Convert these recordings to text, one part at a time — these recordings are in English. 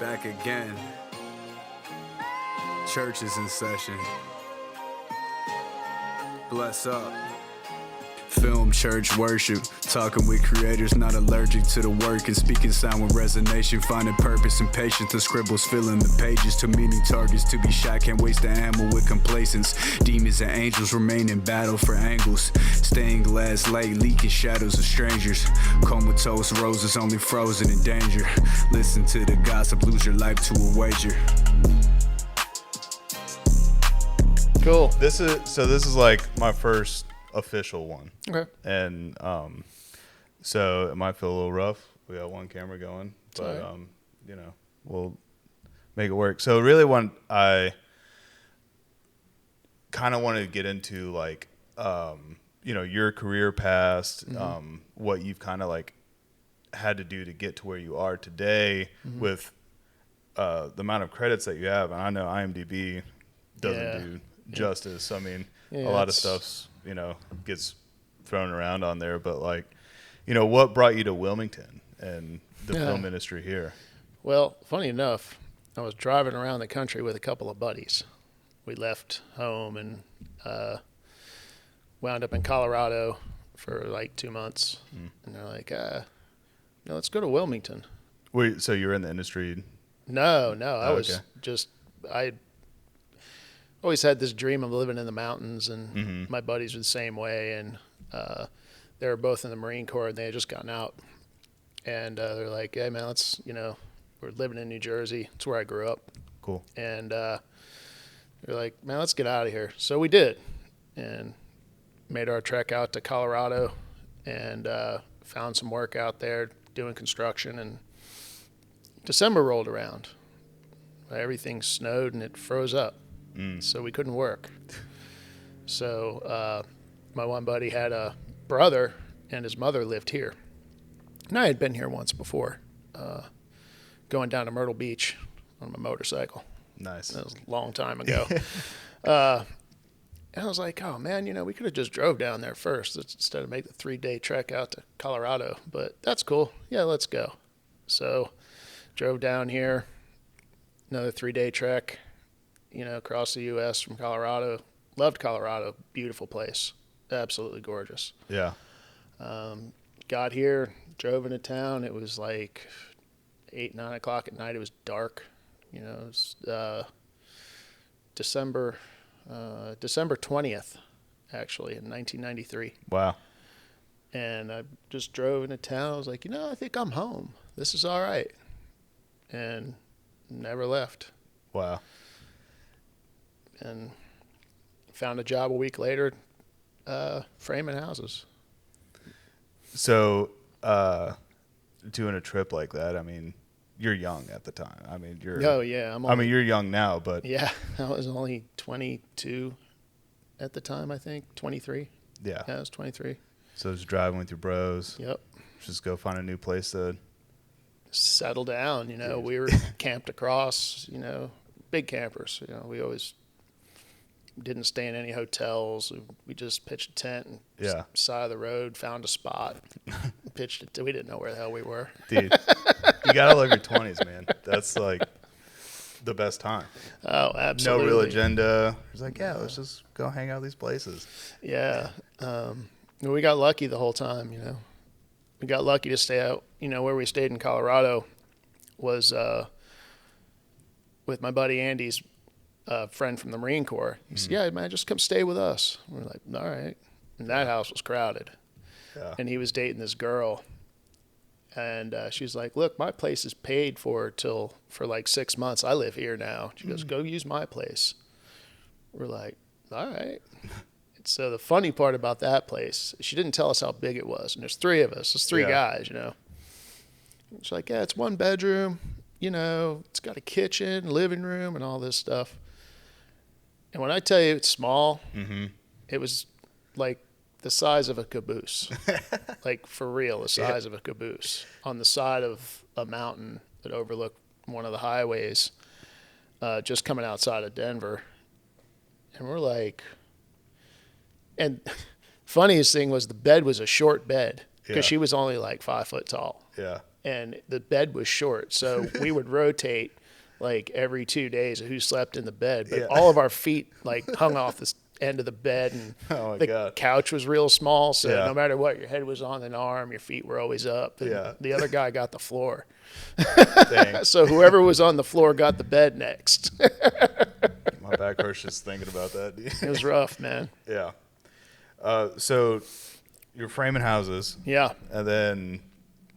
Back again. Church is in session. Bless up. Film, church, worship. Talking with creators, not allergic to the work. And speaking sound with resignation. Finding purpose and patience. The scribbles filling the pages. To meaning targets to be shot. Can't waste the ammo with complacence. Demons and angels remain in battle for angles. Stained glass light leaking shadows of strangers. Comatose roses only frozen in danger. Listen to the gossip, lose your life to a wager. Cool. This is like my first official one. Okay. And so it might feel a little rough. We got one camera going, but right. We'll make it work. So really I kind of wanted to get into like your career past, what you've kind of like had to do to get to where you are today with the amount of credits that you have. And I know IMDB doesn't do justice. I mean, a lot of stuff's, gets thrown around on there, but like, what brought you to Wilmington and the film industry here? Well, funny enough, I was driving around the country with a couple of buddies. We left home and wound up in Colorado for like 2 months. And they're like, let's go to Wilmington. So you were in the industry? No, I always had this dream of living in the mountains, and my buddies were the same way, and they were both in the Marine Corps, and they had just gotten out, and they're like, hey man, we're living in New Jersey. It's where I grew up. Cool. And they're like, man, let's get out of here. So we did, and made our trek out to Colorado, and found some work out there doing construction, and December rolled around. Everything snowed and it froze up. So we couldn't work. So my one buddy had a brother, and his mother lived here. And I had been here once before, going down to Myrtle Beach on my motorcycle. Nice. That was a long time ago. And I was like, oh man, we could have just drove down there first instead of make the 3-day trek out to Colorado. But that's cool. Yeah, let's go. So drove down here, another 3-day trek. Across the U.S. from Colorado. Loved Colorado. Beautiful place. Absolutely gorgeous. Yeah. Got here, drove into town. It was like 8, 9 o'clock at night. It was dark. It was December 20th, actually, in 1993. Wow. And I just drove into town. I was like, I think I'm home. This is all right. And never left. Wow. And found a job a week later, framing houses. So, doing a trip like that, I mean, you're young at the time. I mean, you're young now, but yeah, I was only 22 at the time. I think 23. Yeah, I was 23. So just driving with your bros. Yep. Just go find a new place to settle down. We were camped across. Big campers. We always didn't stay in any hotels. We just pitched a tent and side of the road, found a spot, pitched it. We didn't know where the hell we were. Dude, you gotta love your 20s, man. That's like the best time. Oh, absolutely. No real agenda. It's like, let's just go hang out these places. Yeah. We got lucky the whole time, We got lucky to stay out, where we stayed in Colorado was with my buddy Andy's friend from the Marine Corps. He said, yeah, man, just come stay with us. We're like, all right. And that house was crowded. Yeah. And he was dating this girl. And she's like, look, my place is paid for like 6 months. I live here now. She goes, go use my place. We're like, all right. So the funny part about that place, she didn't tell us how big it was. And there's 3 of us. There's 3 guys, She's like, yeah, it's 1 bedroom. It's got a kitchen, living room, and all this stuff. And when I tell you it's small, it was like the size of a caboose. Like for real, the size of a caboose on the side of a mountain that overlooked one of the highways, just coming outside of Denver. And we're like, and funniest thing was the bed was a short bed. because she was only like 5 foot tall. Yeah. And the bed was short, so we would rotate like every 2 days of who slept in the bed. But all of our feet like hung off the end of the bed, and the couch was real small, so no matter what, your head was on an arm, your feet were always up. And the other guy got the floor. So whoever was on the floor got the bed next. My back hurts just thinking about that. It was rough, man. Yeah. So you're framing houses. Yeah. And then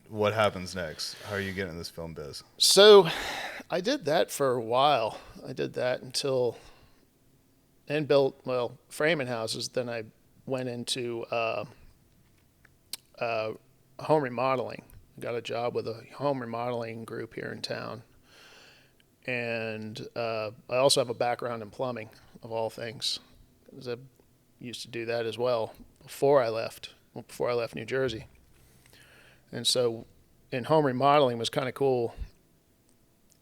what happens next? How are you getting in this film biz? So I did that for a while. I did that until, and built, framing houses. Then I went into home remodeling. Got a job with a home remodeling group here in town. And I also have a background in plumbing, of all things, because I used to do that as well before I left New Jersey. And so in home remodeling was kind of cool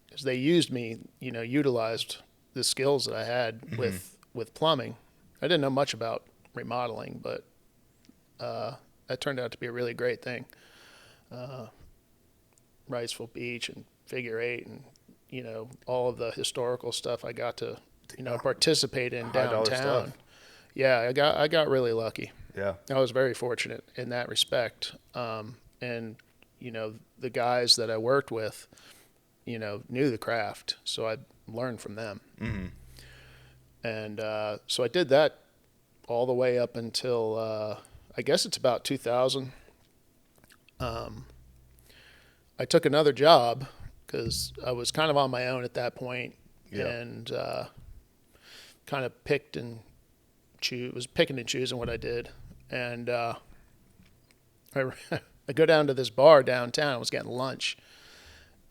because they used me, utilized the skills that I had with plumbing. I didn't know much about remodeling, but that turned out to be a really great thing. Wrightsville Beach and Figure 8 and, all of the historical stuff I got to, participate in downtown. Yeah, I got really lucky. Yeah. I was very fortunate in that respect. And, the guys that I worked with, knew the craft, so I learned from them. Mm-hmm. And so I did that all the way up until, I guess it's about 2000. I took another job because I was kind of on my own at that point, and kind of was picking and choosing what I did. And I go down to this bar downtown. I was getting lunch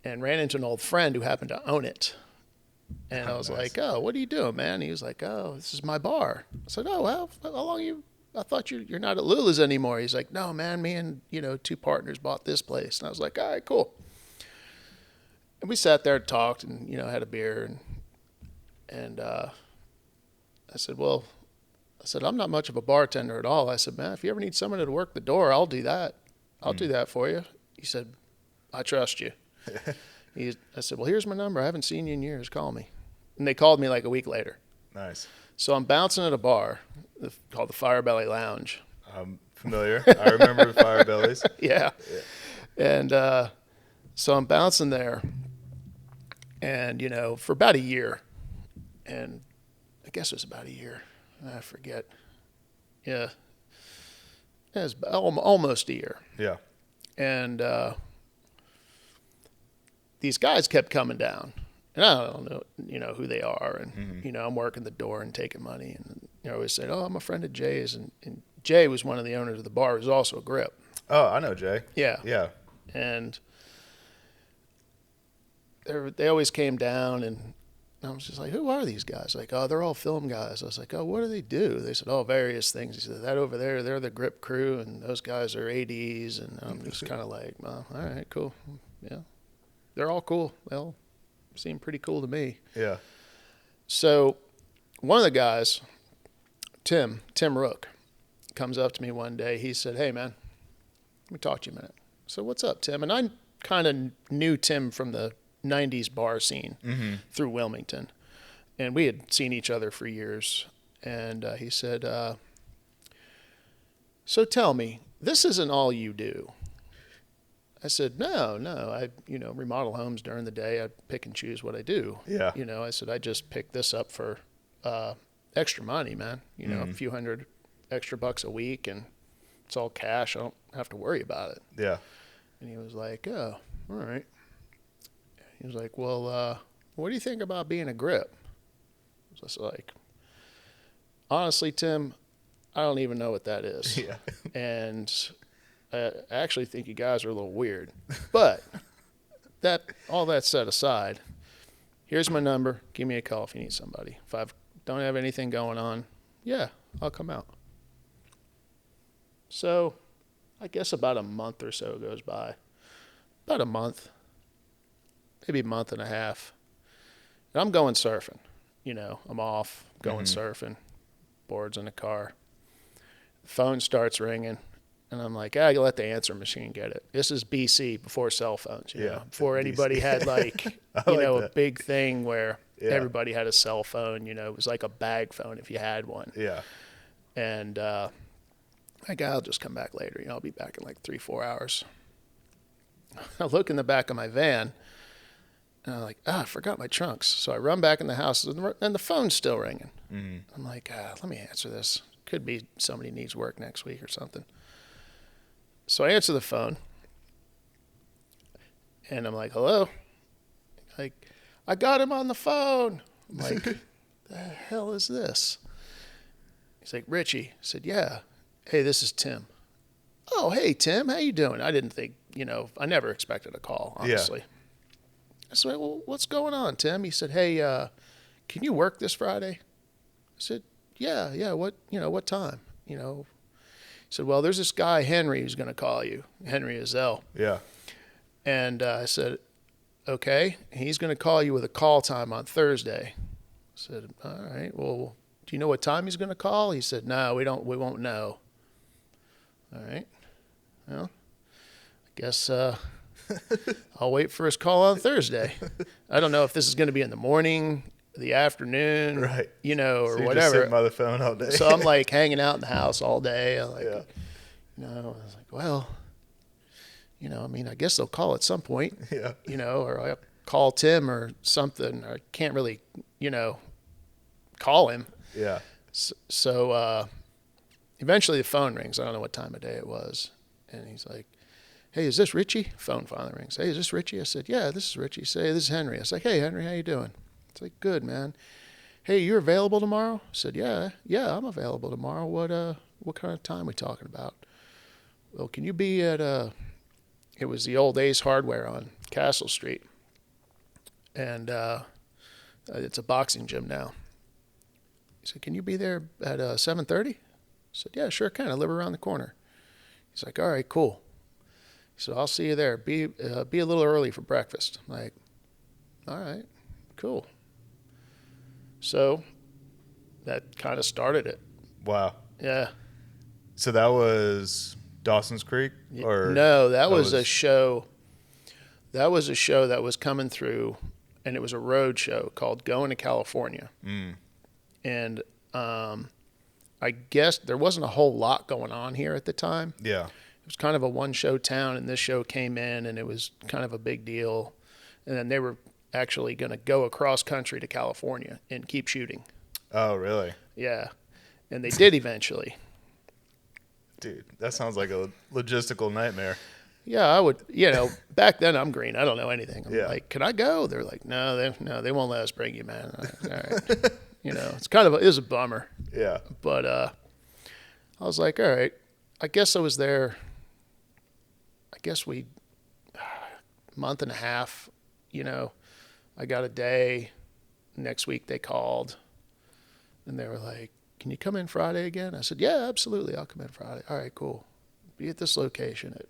and ran into an old friend who happened to own it. And I was like, "Oh, what are you doing, man?" And he was like, "Oh, this is my bar." I said, "Oh, well, how long I thought you're not at Lula's anymore." He's like, "No, man, me and, 2 partners bought this place." And I was like, "All right, cool." And we sat there and talked and, had a beer. And I said, "I'm not much of a bartender at all." I said, "Man, if you ever need someone to work the door, I'll do that. I'll do that for you." He said, "I trust you." I said, "Well, here's my number. I haven't seen you in years. Call me." And they called me like a week later. Nice. So I'm bouncing at a bar called the Firebelly Lounge. I'm familiar. I remember Firebellies. Yeah. And so I'm bouncing there, and, for about a year. And I guess it was about a year. I forget. Yeah. It was almost a year. Yeah. And these guys kept coming down. And I don't know, who they are. And, I'm working the door and taking money. And I always said, "Oh, I'm a friend of Jay's." And Jay was one of the owners of the bar. He was also a grip. Oh, I know Jay. Yeah. Yeah. And they always came down, and I was just like, "Who are these guys?" Like, "Oh, they're all film guys." I was like, "Oh, what do they do?" They said, "Oh, various things." He said, "That over there, they're the grip crew, and those guys are ADs." And I'm just kind of like, "Well, all right, cool. Yeah. They're all cool. They all seem pretty cool to me." Yeah. So one of the guys, Tim Rook, comes up to me one day. He said, "Hey, man, let me talk to you a minute." So, "What's up, Tim?" And I kind of knew Tim from the 90s bar scene through Wilmington. And we had seen each other for years. And he said, "So tell me, this isn't all you do." I said, No, I, remodel homes during the day. I pick and choose what I do. Yeah. I said, "I just picked this up for extra money, man. A few $100 extra a week, and it's all cash. I don't have to worry about it." Yeah. And he was like, "Oh, all right." He was like, "Well, what do you think about being a grip?" I was like, "Honestly, Tim, I don't even know what that is." Yeah. And I actually think you guys are a little weird. But all that set aside, here's my number. Give me a call if you need somebody. If I don't have anything going on, yeah, I'll come out. So I guess about a month or so goes by. About a month. Maybe a month and a half. And I'm going surfing. I'm off, going surfing. Boards in the car. The phone starts ringing. And I'm like, I let the answer machine get it. This is BC, before cell phones, you know, before anybody had like, a big thing where everybody had a cell phone. You know, it was like a bag phone if you had one. Yeah. And like, I'll just come back later. You know, I'll be back in like 3-4 hours. I look in the back of my van, and I'm like, I forgot my trunks. So I run back in the house, and the phone's still ringing. Mm-hmm. I'm like, let me answer this. Could be somebody needs work next week or something. So I answer the phone, and I'm like, hello? Like, I got him on the phone. I'm like, the hell is this? He's like, Ritchie. I said, yeah. Hey, this is Tim. Oh, hey, Tim, how you doing? I didn't think, I never expected a call, honestly. Yeah. I said, well, what's going on, Tim? He said, hey, can you work this Friday? I said, yeah, what time? He said, well, there's this guy, Henry, who's going to call you, Henry Azell. Yeah. And I said, okay, he's going to call you with a call time on Thursday. I said, all right, well, do you know what time he's going to call? He said, no, we won't know. All right. Well, I guess I'll wait for his call on Thursday. I don't know if this is going to be in the morning, the afternoon, right? Or so you're whatever. Just sitting by the phone all day. So I'm like hanging out in the house all day. I'm like, I was like, well, I guess they'll call at some point. Yeah. Or I'll call Tim or something. I can't really, call him. Yeah. So eventually the phone rings. I don't know what time of day it was, and he's like, hey, is this Ritchie? Phone finally rings. Hey, is this Ritchie? I said, yeah, this is Ritchie. Say, this is Henry. I was like, hey, Henry, how you doing? It's like, good, man. Hey, you're available tomorrow? I said, yeah, I'm available tomorrow. What kind of time are we talking about? Well, can you be at it was the old Ace Hardware on Castle Street, and it's a boxing gym now. He said, can you be there at 7:30? I said, yeah, sure can. I live around the corner. He's like, all right, cool. He said, I'll see you there. Be a little early for breakfast. I'm like, all right, cool. So that kind of started it. Wow. Yeah. So that was Dawson's Creek? Or no, that was a show. That was a show that was coming through, and it was a road show called Going to California. Mm. And I guess there wasn't a whole lot going on here at the time. Yeah. It was kind of a one-show town, and this show came in, and it was kind of a big deal. And then they were actually going to go across country to California and keep shooting. Oh, really? Yeah. And they did eventually. Dude, that sounds like a logistical nightmare. Yeah, I would, back then I'm green. I don't know anything. I'm like, can I go? They're like, no, they won't let us bring you, man. All right. It's kind of it was a bummer. Yeah. But I was like, all right, I guess I was there. I guess month and a half, I got a day. Next week they called, and they were like, can you come in Friday again? I said, yeah, absolutely. I'll come in Friday. All right, cool. Be at this location at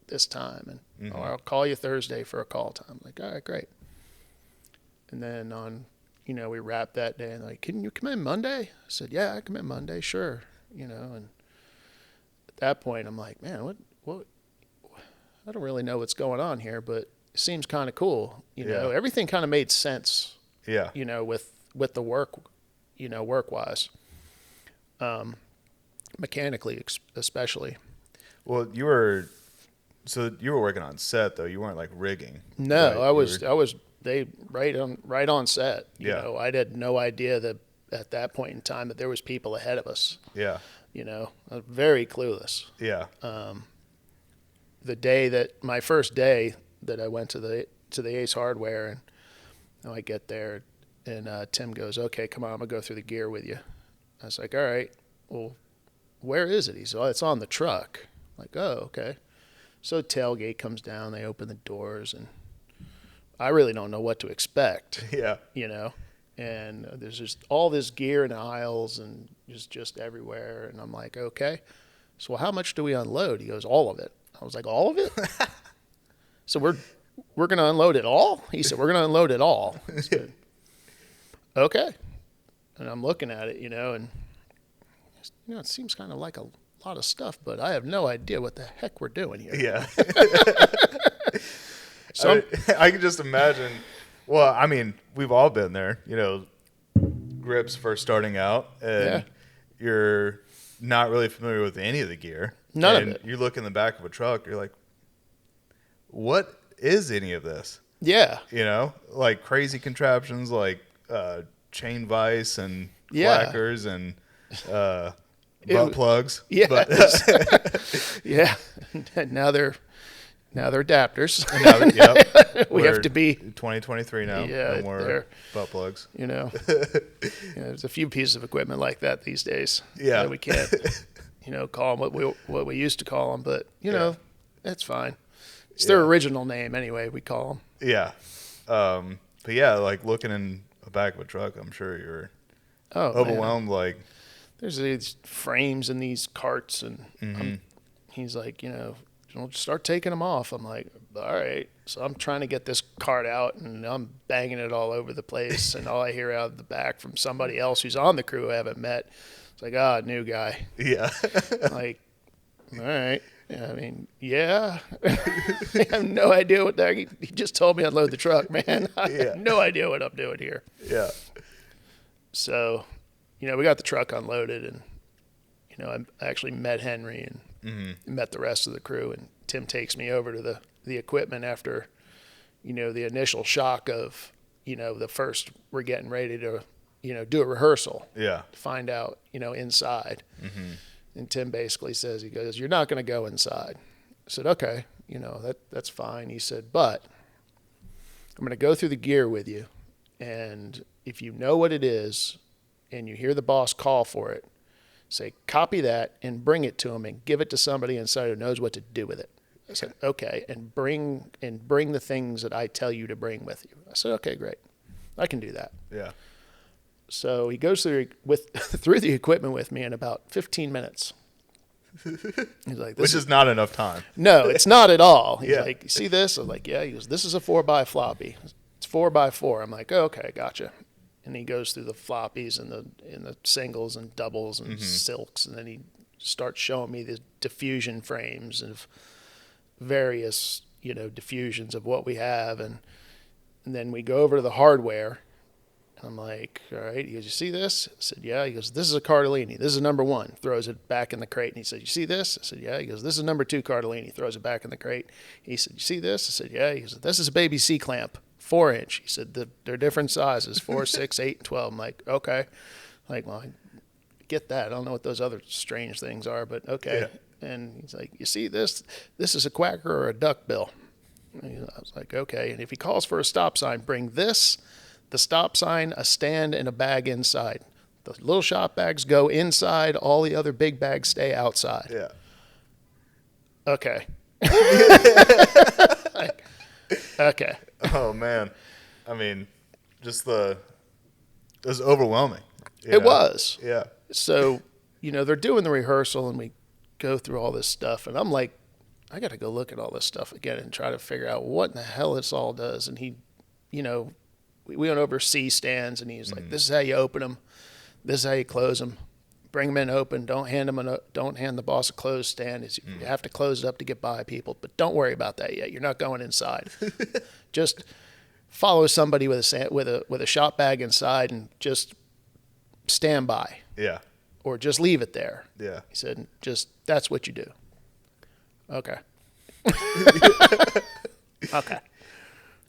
this time, and or I'll call you Thursday for a call time. Like, all right, great. And then we wrapped that day, and like, can you come in Monday? I said, yeah, I come in Monday, sure. And at that point, I'm like, man, what? I don't really know what's going on here, but it seems kind of cool. Everything kind of made sense. Yeah. With the work, work-wise, mechanically especially. Well, you were working on set though. You weren't like rigging. No, right? I was right on set. You know, I had no idea that at that point in time that there was people ahead of us. Yeah. I was very clueless. Yeah. My first day that I went to the Ace Hardware, and I get there, and Tim goes, okay, come on, I'm gonna go through the gear with you. I was like, all right, well, where is it? He said, oh, it's on the truck. I'm like, oh, okay. So tailgate comes down, they open the doors, and I really don't know what to expect. Yeah. And there's just all this gear in aisles and just everywhere. And I'm like, okay, so how much do we unload? He goes, all of it. I was like, all of it? So we're going to unload it all? He said, we're going to unload it all. I said, okay. And I'm looking at it, and it seems kind of like a a lot of stuff, but I have no idea what the heck we're doing here. Yeah. So I can just imagine. Well, I mean, we've all been there. You know, grips first starting out, and you're not really familiar with any of the gear. None of it. You look in the back of a truck, you're like, what is any of this? Yeah. You know, like crazy contraptions like chain vise and clackers and butt plugs. Yeah. But yeah. Now they're adapters. Yep. We have to be 2023 now. Yeah, No more butt plugs. You know, there's a few pieces of equipment like that these days. Yeah. That we can't, call them what we used to call them. But that's fine. It's their original name anyway. We call them. Yeah. But yeah, like looking in the back of a truck, I'm sure you're overwhelmed. Man. Like, there's these frames in these carts, and he's like, we'll just start taking them off. I'm like, all right. So I'm trying to get this cart out, and I'm banging it all over the place. And all I hear out of the back from somebody else who's on the crew I haven't met, it's like, new guy. Yeah. Like, all right. I mean, yeah. I have no idea what that. He just told me unload the truck, man. I have no idea what I'm doing here. Yeah. So, we got the truck unloaded, and I actually met Henry and met the rest of the crew. And Tim takes me over to the equipment after, the initial shock of, the first we're getting ready to, do a rehearsal. Yeah. To find out, inside. And Tim basically says, he goes, "You're not going to go inside." I said, "Okay, that's fine." He said, "But I'm going to go through the gear with you. And if you know what it is and you hear the boss call for it, say, copy that and bring it to him and give it to somebody inside who knows what to do with it." I said, "Okay, and bring the things that I tell you to bring with you." I said, "Okay, great. I can do that." Yeah. So he goes through the equipment with me in about 15 minutes. He's like, which is not enough time. No, it's not at all. He's like, "You see this?" I'm like, "Yeah." He goes, "This is a 4x floppy. It's 4x4. I'm like, "Oh, okay, gotcha." And he goes through the floppies and the singles and doubles and silks, and then he starts showing me the diffusion frames of various, diffusions of what we have, and then we go over to the hardware. I'm like, "All right." He goes, "You see this?" I said, "Yeah." He goes, "This is a Cardellini. This is number 1." Throws it back in the crate. And he said, "You see this?" I said, "Yeah." He goes, "This is number 2 Cardellini." Throws it back in the crate. He said, "You see this?" I said, "Yeah." He goes, "This is a baby C-clamp, 4-inch." He said, "They're different sizes, 4, 6, 8, and 12. I'm like, "Okay." Like, well, I get that. I don't know what those other strange things are, but okay. Yeah. And he's like, "You see this? This is a quacker or a duckbill." And I was like, "Okay." And if he calls for a stop sign, bring this, the stop sign, a stand, and a bag inside. The little shop bags go inside. All the other big bags stay outside. Yeah. Okay. Okay. Oh man. I mean, just it was overwhelming. It was. Yeah. So, they're doing the rehearsal, and we go through all this stuff, and I'm like, I got to go look at all this stuff again and try to figure out what in the hell this all does. And he, we went over C stands, and he was like, "This is how you open them. This is how you close them. Bring them in open. Don't hand the boss a closed stand. You have to close it up to get by people, but don't worry about that yet. You're not going inside. Just follow somebody with a shop bag inside and just stand by. Yeah. Or just leave it there." Yeah. He said, "That's what you do." Okay. Okay.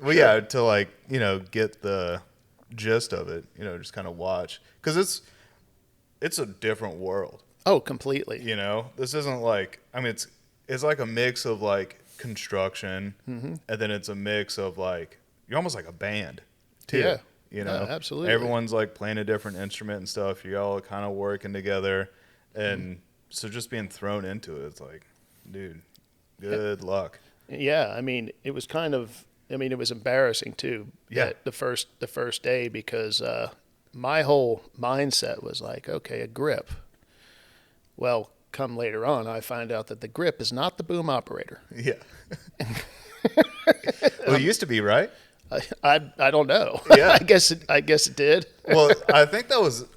Well, yeah, to get the gist of it, just kind of watch, because it's a different world. Oh, completely. This isn't like, I mean, it's like a mix of like construction, and then it's a mix of like, you're almost like a band too. Yeah. Yeah, absolutely. Everyone's like playing a different instrument and stuff. You're all kind of working together, and so just being thrown into it, it's like, dude, good luck. Yeah, I mean, it was it was embarrassing too. Yeah. The first day, because my whole mindset was like, okay, a grip. Well, come later on, I find out that the grip is not the boom operator. Yeah. Well, it used to be, right? I don't know. Yeah. I guess it did. Well, I think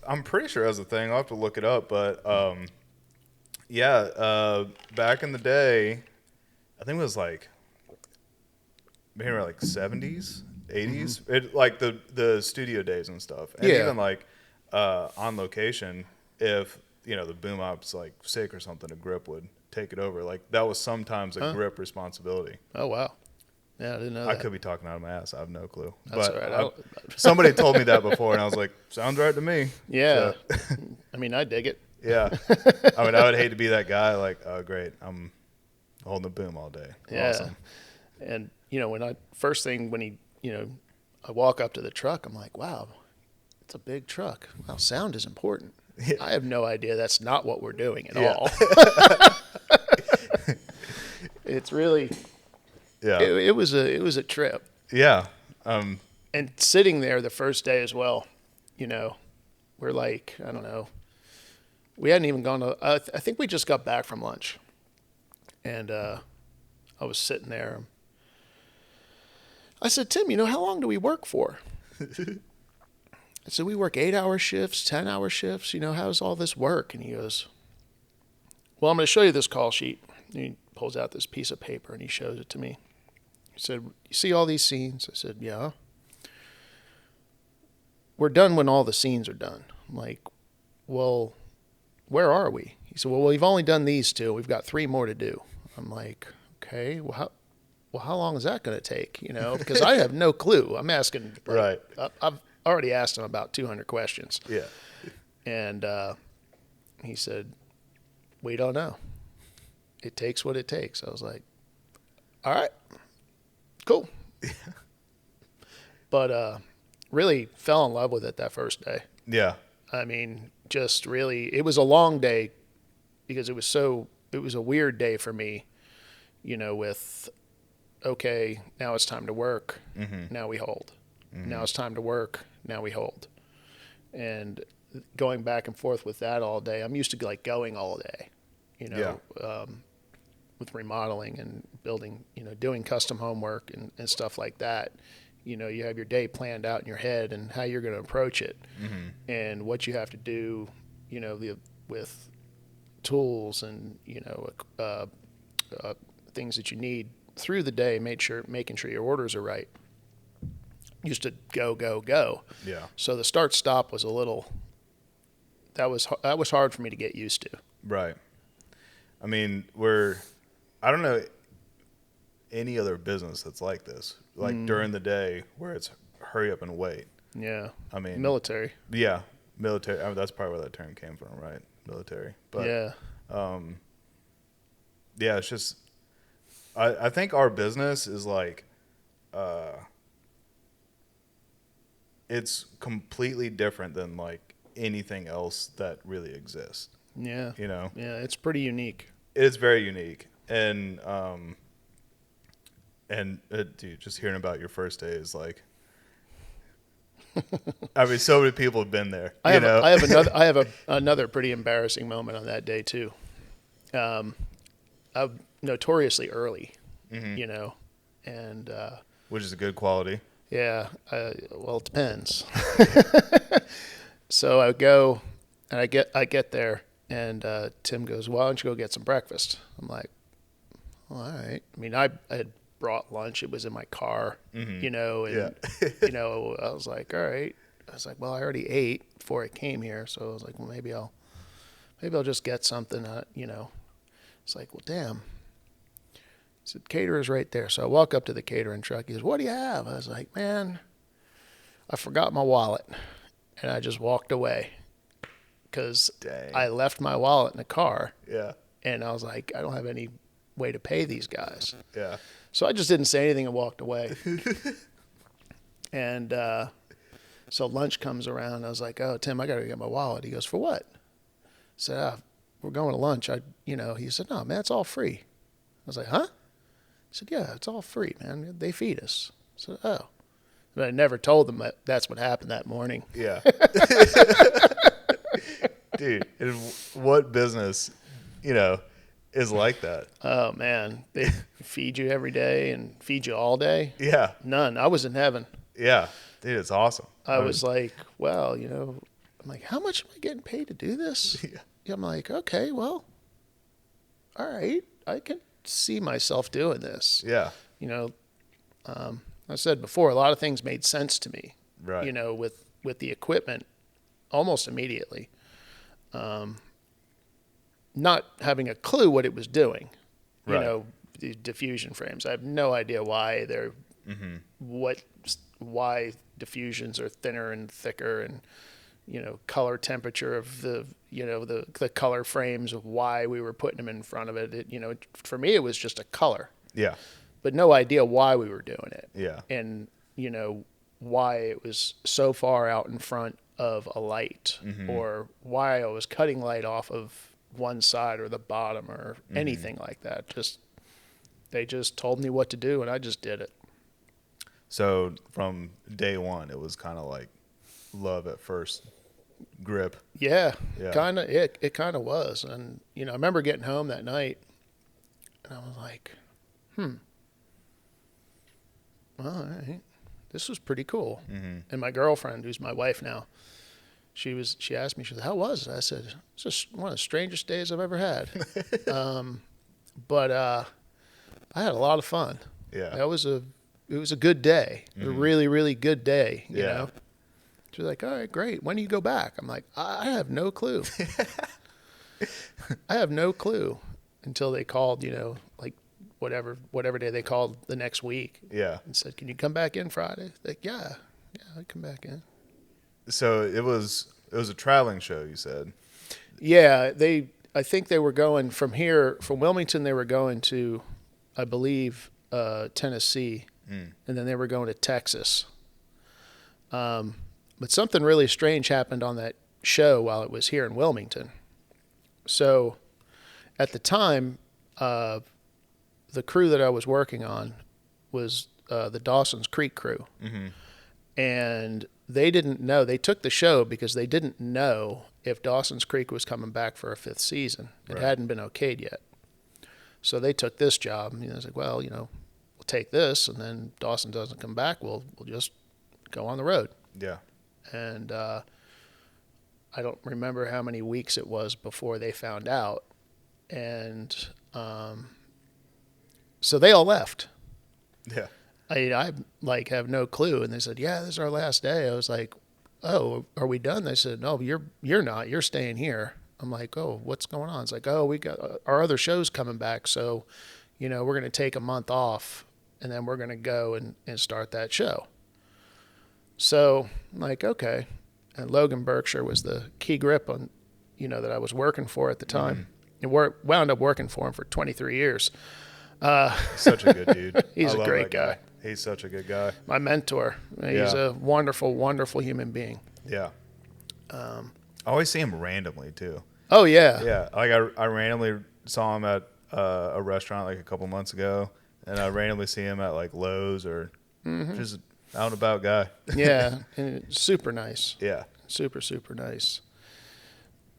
I'm pretty sure that was a thing. I'll have to look it up, but Yeah, back in the day, I think it was like maybe around like 70s, 80s. It like the studio days and stuff, and even like on location, if the boom op's like sick or something, a grip would take it over. Like that was sometimes a grip responsibility. Oh wow. Yeah, I didn't know that. I could be talking out of my ass. I have no clue. That's But all right. somebody told me that before, and I was like, sounds right to me. Yeah. So, I mean, I dig it. yeah. I mean, I would hate to be that guy. Like, oh, great. I'm holding the boom all day. Yeah. Awesome. And, when I walk up to the truck, I'm like, wow, it's a big truck. Wow, sound is important. Yeah. I have no idea that's not what we're doing at all. It's really... Yeah, it was a trip. Yeah, and sitting there the first day as well, we're like, I don't know, we hadn't even gone to. I think we just got back from lunch, and I was sitting there. I said, Tim, how long do we work for? I said, we work 8-hour shifts, 10-hour shifts. How's all this work? And he goes, well, I'm going to show you this call sheet. And he pulls out this piece of paper and he shows it to me. He said, you see all these scenes? I said, yeah. We're done when all the scenes are done. I'm like, well, where are we? He said, well, we've only done these 2. We've got 3 more to do. I'm like, okay, how long is that going to take? Because I have no clue. I'm asking. Right. I've already asked him about 200 questions. Yeah. And he said, we don't know. It takes what it takes. I was like, all right. Cool. But really fell in love with it that first day. Yeah. I mean, just really, it was a long day because it was a weird day for me, with, okay, now it's time to work. Mm-hmm. Now we hold. Mm-hmm. Now it's time to work. Now we hold. And going back and forth with that all day, I'm used to like going all day, with remodeling and building, doing custom homework and stuff like that. You have your day planned out in your head and how you're going to approach it, and what you have to do, with tools and, things that you need through the day, making sure your orders are right. Used to go. Yeah. So the start stop was that was hard for me to get used to. Right. I mean, I don't know any other business that's like this, like during the day where it's hurry up and wait. Yeah. I mean, military. Yeah. Military. I mean, that's probably where that term came from, right? Military. But, yeah. Yeah, it's just, I think our business is like, it's completely different than like anything else that really exists. Yeah. Yeah, it's pretty unique. It is very unique. And dude, just hearing about your first day is like, I mean, so many people have been there. I have another pretty embarrassing moment on that day too. I'm notoriously early, and which is a good quality. Yeah, well, it depends. So I go, and I get there, and Tim goes, "Why don't you go get some breakfast?" I'm like, well, all right. I mean, I had brought lunch. It was in my car, and I was like, all right. I was like, well, I already ate before I came here, so I was like, well, maybe I'll just get something. It's like, well, damn. He said, caterer's right there. So I walk up to the catering truck. He goes, what do you have? I was like, man, I forgot my wallet. And I just walked away because I left my wallet in the car. Yeah. And I was like, I don't have any way to pay these guys. Yeah. So I just didn't say anything and walked away. And so lunch comes around. I was like, oh, Tim, I got to get my wallet. He goes, for what? I said, we're going to lunch. He said, no, man, it's all free. I was like, huh? He said, yeah, it's all free, man. They feed us. I said, oh. But I never told them that's what happened that morning. Yeah. Dude, what business, is like that? Oh, man. They feed you every day and feed you all day? Yeah. None. I was in heaven. Yeah. Dude, it's awesome. I was like, well, I'm like, how much am I getting paid to do this? Yeah. I'm like, okay, well, all right, I can see myself doing this. Yeah. You know, I said before, a lot of things made sense to me. Right. You know, with the equipment almost immediately. Not having a clue what it was doing. You Right. know, the diffusion frames. I have no idea why they're why diffusions are thinner and thicker, and you know, color temperature of the the color frames, of why we were putting them in front of it. You know, for me it was just a color. Yeah. But no idea why we were doing it. Yeah. And you know, why it was so far out in front of a light, or why I was cutting light off of one side or the bottom or anything like that. They just told me what to do and I just did it. So from day one, it was kind of like love at first grip. Yeah. Yeah. Kind of, it kind of was. And, you know, I remember getting home that night and I was like, all right, this was pretty cool. And my girlfriend, who's my wife now, she asked me, she said, how was it? I said, it's just one of the strangest days I've ever had. But I had a lot of fun. Yeah. It was a good day. A really, really good day, you Yeah. know? She's like, all right, great. When do you go back? I'm like, I have no clue. I have no clue until they called, you know, like whatever day they called the next week. Yeah. And said, can you come back in Friday? Like, yeah, I come back in. So it was a traveling show, you said. Yeah, I think they were going from Wilmington, they were going to, I believe, Tennessee, and then they were going to Texas. But something really strange happened on that show while it was here in Wilmington. So at the time, the crew that I was working on was the Dawson's Creek crew. And they didn't know. They took the show because they didn't know if Dawson's Creek was coming back for a 5th season. It hadn't been okayed yet. So they took this job. And I was like, well, you know, we'll take this, and then Dawson doesn't come back, we'll just go on the road. Yeah. And I don't remember how many weeks it was before they found out. And so they all left. Yeah. I like have no clue. And they said, yeah, this is our last day. I was like, oh, are we done? They said, no, you're not. You're staying here. I'm like, oh, what's going on? It's like, oh, we got our other show's coming back. So, you know, we're going to take a month off and then we're going to go and start that show. So I'm like, okay. And Logan Berkshire was the key grip on, you know, that I was working for at the time. And wound up working for him for 23 years. Such a good dude. He's I a love great that guy. He's such a good guy. My mentor. He's a wonderful, wonderful human being. Yeah. I always see him randomly too. Oh, yeah. Yeah. Like I randomly saw him at a restaurant like a couple months ago, and I randomly see him at like Lowe's or just out and about guy. Yeah. And super nice. Yeah. Super, super nice.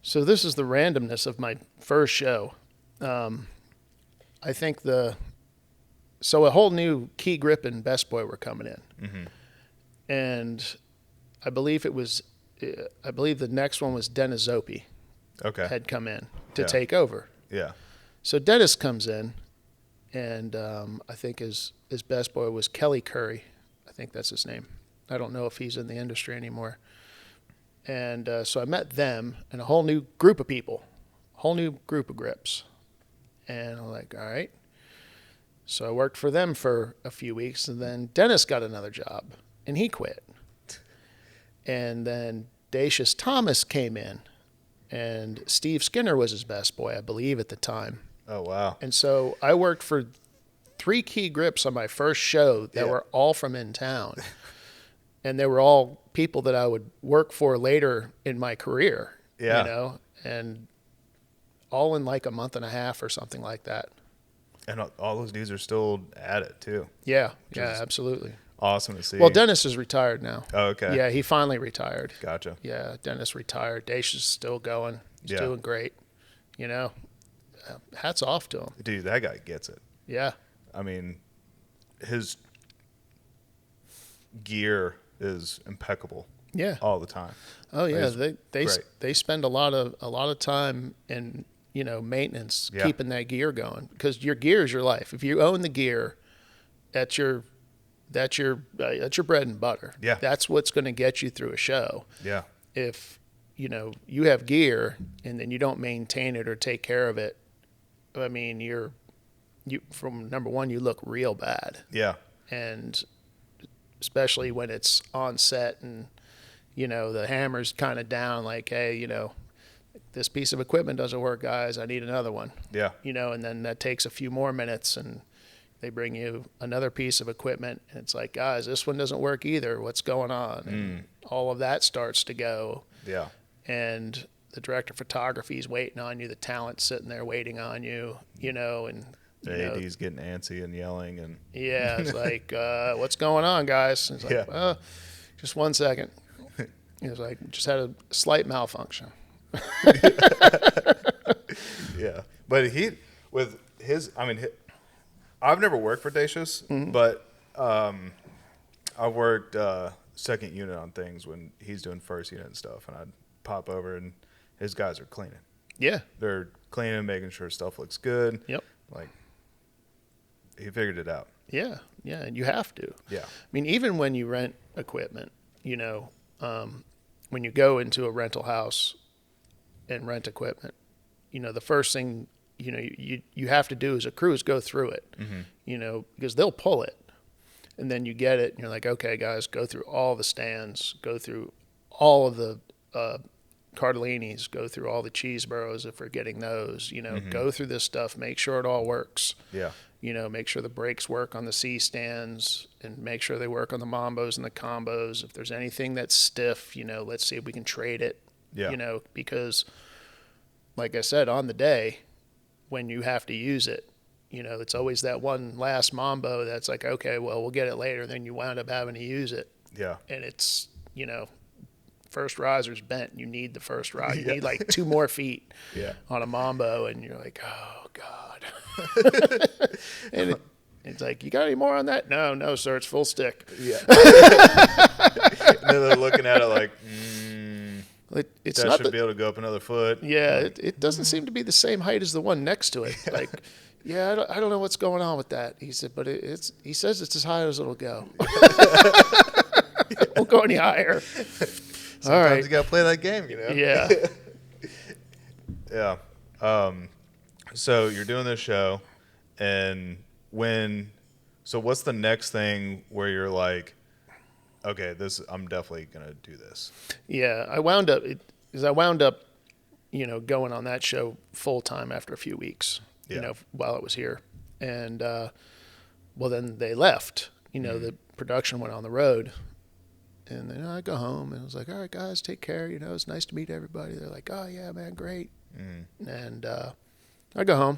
So this is the randomness of my first show. I think so a whole new Key Grip and Best Boy were coming in. And I believe the next one was Dennis Zoppi Okay. had come in to take over. Yeah. So Dennis comes in, and I think his Best Boy was Kelly Curry. I think that's his name. I don't know if he's in the industry anymore. And so I met them and a whole new group of people, a whole new group of grips. And I'm like, all right. So I worked for them for a few weeks, and then Dennis got another job, and he quit. And then Dacius Thomas came in, and Steve Skinner was his Best Boy, I believe, at the time. Oh, wow. And so I worked for 3 key grips on my first show that were all from in town. And they were all people that I would work for later in my career, you know, and all in like a month and a half or something like that. And all those dudes are still at it too. Yeah, absolutely. Awesome to see. Well, Dennis is retired now. Oh, okay. Yeah, he finally retired. Gotcha. Yeah, Dennis retired. Dacius is still going. He's doing great. You know, hats off to him. Dude, that guy gets it. Yeah. I mean, his gear is impeccable. Yeah. All the time. Oh yeah, It's they spend a lot of time in maintenance, Yeah. keeping that gear going, because your gear is your life. If you own the gear, that's your bread and butter. Yeah. That's what's going to get you through a show. Yeah. If, you have gear and then you don't maintain it or take care of it, I mean, you from number one, you look real bad. Yeah. And especially when it's on set and, the hammer's kind of down, like, hey, this piece of equipment doesn't work, guys. I need another one. Yeah. And then that takes a few more minutes and they bring you another piece of equipment and it's like, guys, this one doesn't work either. What's going on? And all of that starts to go. Yeah. And the director of photography is waiting on you. The talent's sitting there waiting on you, and The AD's getting antsy and yelling and yeah, it's like, what's going on, guys? And it's like, Yeah. Just 1 second. It was like, just had a slight malfunction. Yeah. But I've never worked for Dacious, but I've worked second unit on things when he's doing first unit and stuff, and I'd pop over and his guys are cleaning. Yeah. They're cleaning, making sure stuff looks good. Yep. Like, he figured it out. Yeah. Yeah. And you have to. Yeah. I mean, even when you rent equipment, when you go into a rental house and rent equipment, the first thing, you have to do as a crew is go through it, because they'll pull it. And then you get it and you're like, okay, guys, go through all the stands, go through all of the Cardellini's, go through all the Cheeseburros if we're getting those, go through this stuff, make sure it all works. Yeah. Make sure the brakes work on the C stands and make sure they work on the Mambos and the combos. If there's anything that's stiff, let's see if we can trade it, Yeah. Because like I said, on the day when you have to use it, it's always that one last Mambo that's like, okay, well, we'll get it later. Then you wound up having to use it. Yeah. And it's, first riser's bent. You need the first riser. You Yeah. need like 2 more feet Yeah. on a Mambo. And you're like, oh, God. And it's like, you got any more on that? No, sir. It's full stick. Yeah. And then they're looking at it like, It's that not should be able to go up another foot. Yeah, it doesn't seem to be the same height as the one next to it. Like, yeah, I don't know what's going on with that. He said, but he says it's as high as it'll go. Won't go any higher. Sometimes All right. you got to play that game, Yeah. Yeah. So you're doing this show, and what's the next thing where you're like, okay, I'm definitely gonna do this. Yeah, I wound up going on that show full time after a few weeks. Yeah. While it was here, and then they left. The production went on the road, and then I go home and I was like, all right, guys, take care. It's nice to meet everybody. They're like, oh yeah, man, great. And I go home.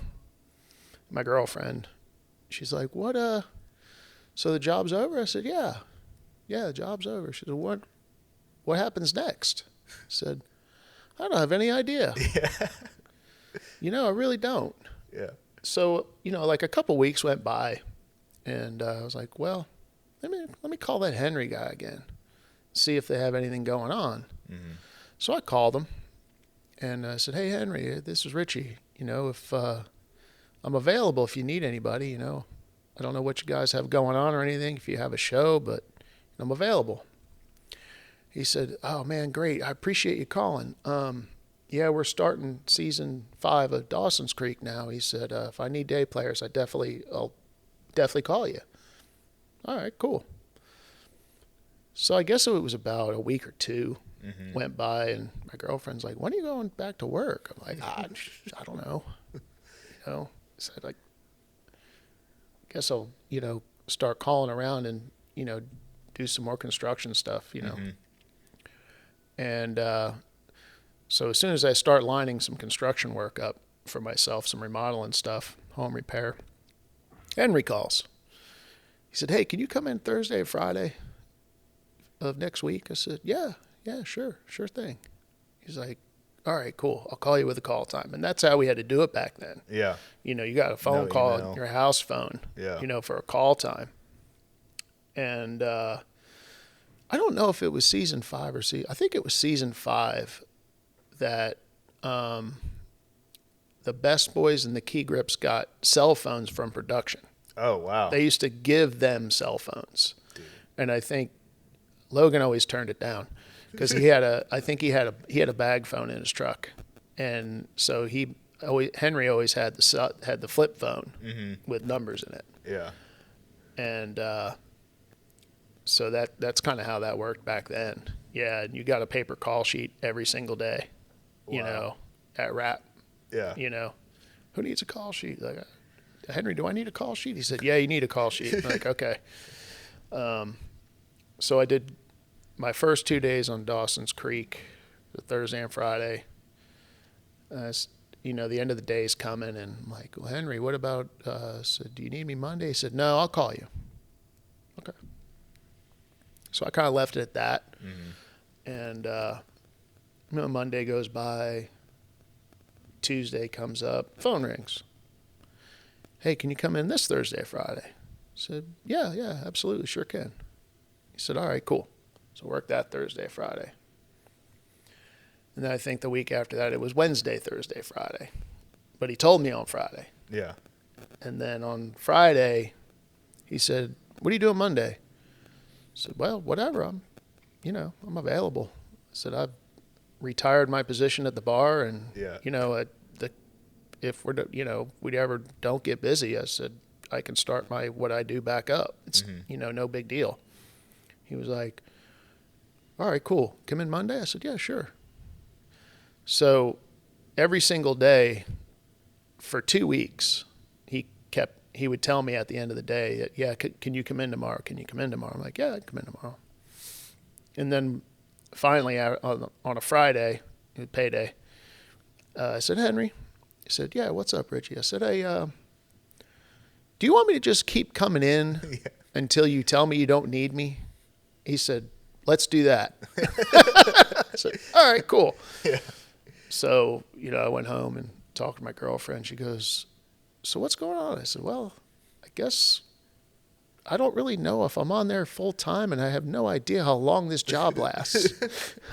My girlfriend, she's like, what? So the job's over? I said, yeah, the job's over. She said, what happens next? I said, I don't have any idea. Yeah. I really don't. Yeah. So, like a couple weeks went by, and I was like, well, let me call that Henry guy again, see if they have anything going on. So I called him, and I said, hey, Henry, this is Ritchie. If I'm available if you need anybody, I don't know what you guys have going on or anything, if you have a show, but I'm available. He said, oh, man, great. I appreciate you calling. Yeah, we're starting season 5 of Dawson's Creek now. He said, if I need day players, I'll definitely call you. All right, cool. So I guess it was about a week or 2 went by, and my girlfriend's like, when are you going back to work? I'm like, I don't know. So I guess I'll, start calling around and, do some more construction stuff, And so as soon as I start lining some construction work up for myself, some remodeling stuff, home repair, Henry calls. He said, hey, can you come in Thursday or Friday of next week? I said, yeah, sure thing. He's like, all right, cool. I'll call you with a call time. And that's how we had to do it back then. Yeah. You got a phone call on your house phone, for a call time. And I don't know if it was season 5 or I think it was season 5 that the best boys in the Key Grips got cell phones from production. Oh, wow. They used to give them cell phones. Dude. And I think Logan always turned it down because he had a bag phone in his truck. And so Henry always had the flip phone with numbers in it. Yeah. And so that's kind of how that worked back then. Yeah, and you got a paper call sheet every single day, you know, at RAP. Yeah. You know, who needs a call sheet? Like, Henry, do I need a call sheet? He said, yeah, you need a call sheet. I'm like, okay. So I did my first 2 days on Dawson's Creek, the Thursday and Friday. You know, the end of the day is coming, and I'm like, well, Henry, what about, said, do you need me Monday? He said, no, I'll call you. Okay. So I kind of left it at that. And, you know, Monday goes by, Tuesday comes up, phone rings. Hey, can you come in this Thursday, Friday? I said, yeah, absolutely, sure can. He said, all right, cool. So work that Thursday, Friday. And then I think the week after that, it was Wednesday, Thursday, Friday. But he told me on Friday. Yeah. And then on Friday, he said, what are you doing Monday? I said, well, whatever. I'm available. I said, I've retired my position at the bar. And, you know, if we ever don't get busy, I said, I can start what I do back up. It's, you know, no big deal. He was like, all right, cool. Come in Monday? I said, yeah, sure. So every single day for 2 weeks, he would tell me at the end of the day, yeah, can you come in tomorrow? Can you come in tomorrow? I'm like, yeah, I can come in tomorrow. And then finally on a Friday, payday, I said, Henry, he said, yeah, what's up, Ritchie? I said, hey, do you want me to just keep coming in until you tell me you don't need me? He said, let's do that. I said, all right, cool. Yeah. So, you know, I went home and talked to my girlfriend. She goes, so what's going on? I said, well, I guess I don't really know if I'm on there full time, and I have no idea how long this job lasts.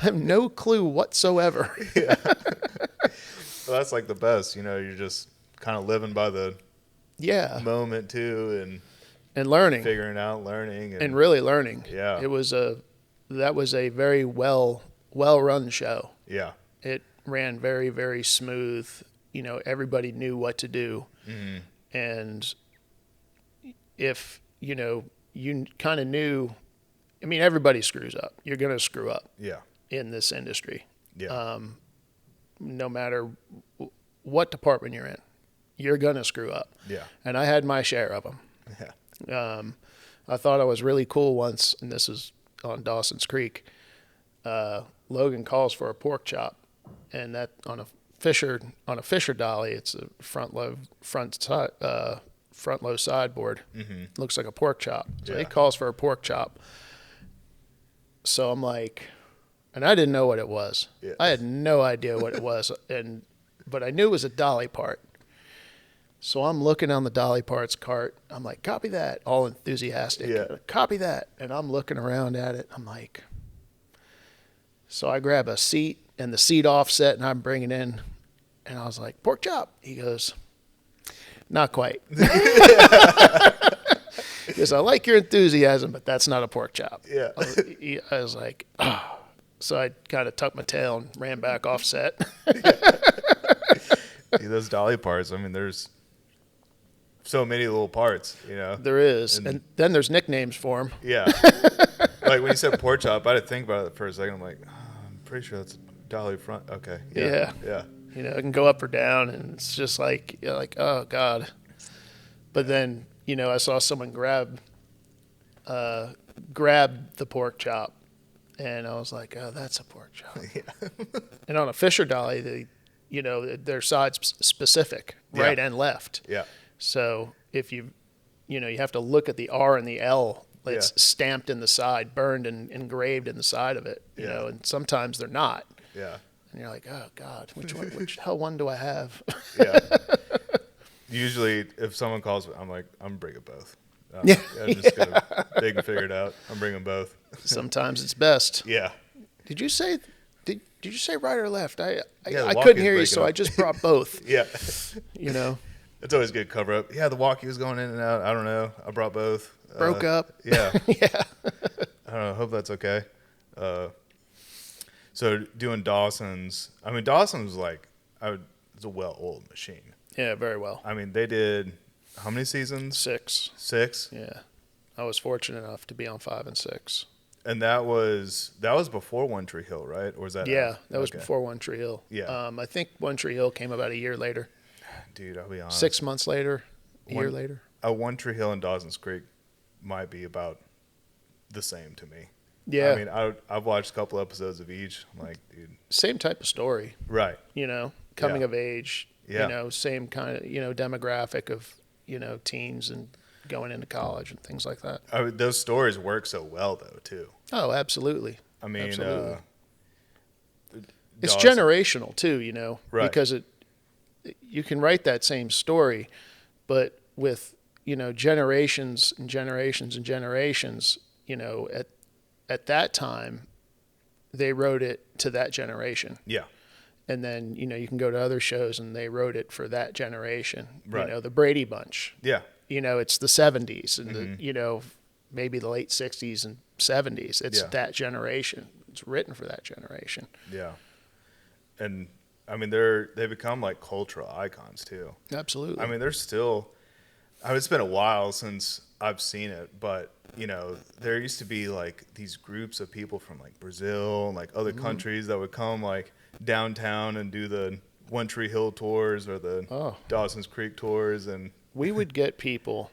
I have no clue whatsoever. Yeah. Well, that's like the best. You know, you're just kind of living by the moment too, and learning, figuring out, learning, and really learning. Yeah, that was a very well run show. Yeah, it ran very, very smooth. You know, everybody knew what to do. And if, you know, you kind of knew, I mean, everybody screws up. You're going to screw up in this industry. Yeah. No matter what department you're in, you're going to screw up. Yeah. And I had my share of them. Yeah. I thought I was really cool once, and this was on Dawson's Creek. Logan calls for a pork chop, and that on a Fisher dolly, it's a front low sideboard. Looks like a pork chop. So he calls for a pork chop. So I'm like, and I didn't know what it was. Yeah. I had no idea what it was, but I knew it was a dolly part. So I'm looking on the dolly parts cart. I'm like, copy that, all enthusiastic. Yeah. Copy that, and I'm looking around at it. I'm like, so I grab a seat and the seat offset, and I'm bringing in, and I was like, pork chop. He goes, not quite. He goes, I like your enthusiasm, but that's not a pork chop. Yeah. I was like, oh. So I kind of tucked my tail and ran back offset. See, those dolly parts, I mean, there's so many little parts, you know. There is. And then there's nicknames for them. Yeah. Like when you said pork chop, I had to think about it for a second. I'm like, I'm pretty sure that's a dolly front. Okay. Yeah. You know, it can go up or down, and it's just like, you're like, oh, God. But then, you know, I saw someone grab the pork chop, and I was like, oh, that's a pork chop. Yeah. And on a Fisher dolly, they're side specific, right and left. Yeah. So if you have to look at the R and the L that's stamped in the side, burned and engraved in the side of it, you know, and sometimes they're not. Yeah. And you're like, oh, God, which hell one do I have? Yeah. Usually if someone calls, I'm like, I'm bringing both. I'm just going to they can figure it out. I'm bringing both. Sometimes it's best. Yeah. Did you say, did you say right or left? I walkie couldn't was hear you, breaking so up. I just brought both. Yeah. You know, It's always good cover up. Yeah, the walkie was going in and out. I don't know. I brought both. broke up. Yeah. Yeah. I don't know. Hope that's okay. So doing Dawson's, I mean, Dawson's like, it's a well-oiled machine. Yeah, very well. I mean, they did how many seasons? 6. 6? Yeah. I was fortunate enough to be on 5 and 6. And that was before One Tree Hill, right? Or was that? Yeah, that was okay. before One Tree Hill. Yeah. I think One Tree Hill came about a year later. Dude, I'll be honest. 6 months later, a year later. One Tree Hill and Dawson's Creek might be about the same to me. Yeah. I mean, I've watched a couple episodes of each. I'm like, dude. Same type of story, Right. you know, coming Yeah. of age, Yeah. you know, same kind of, you know, demographic of, you know, teens and going into college and things like that. I mean, those stories work so well, though, too. Oh, absolutely. I mean, Absolutely. It's Dawson- generational too, you know, Right. because you can write that same story, but with, you know, generations and generations and generations, you know, at that time, they wrote it to that generation. Yeah. And then, you know, you can go to other shows and they wrote it for that generation. Right. You know, the Brady Bunch. Yeah. You know, it's the 70s and Mm-hmm. the, you know, maybe the late 60s and 70s. It's Yeah. that generation. It's written for that generation. Yeah. And I mean, they become like cultural icons too. Absolutely. I mean, they're still. I mean, it's been a while since I've seen it, but you know, there used to be like these groups of people from like Brazil and like other countries that would come like downtown and do the One Tree Hill tours or the Dawson's Creek tours, and we would get people.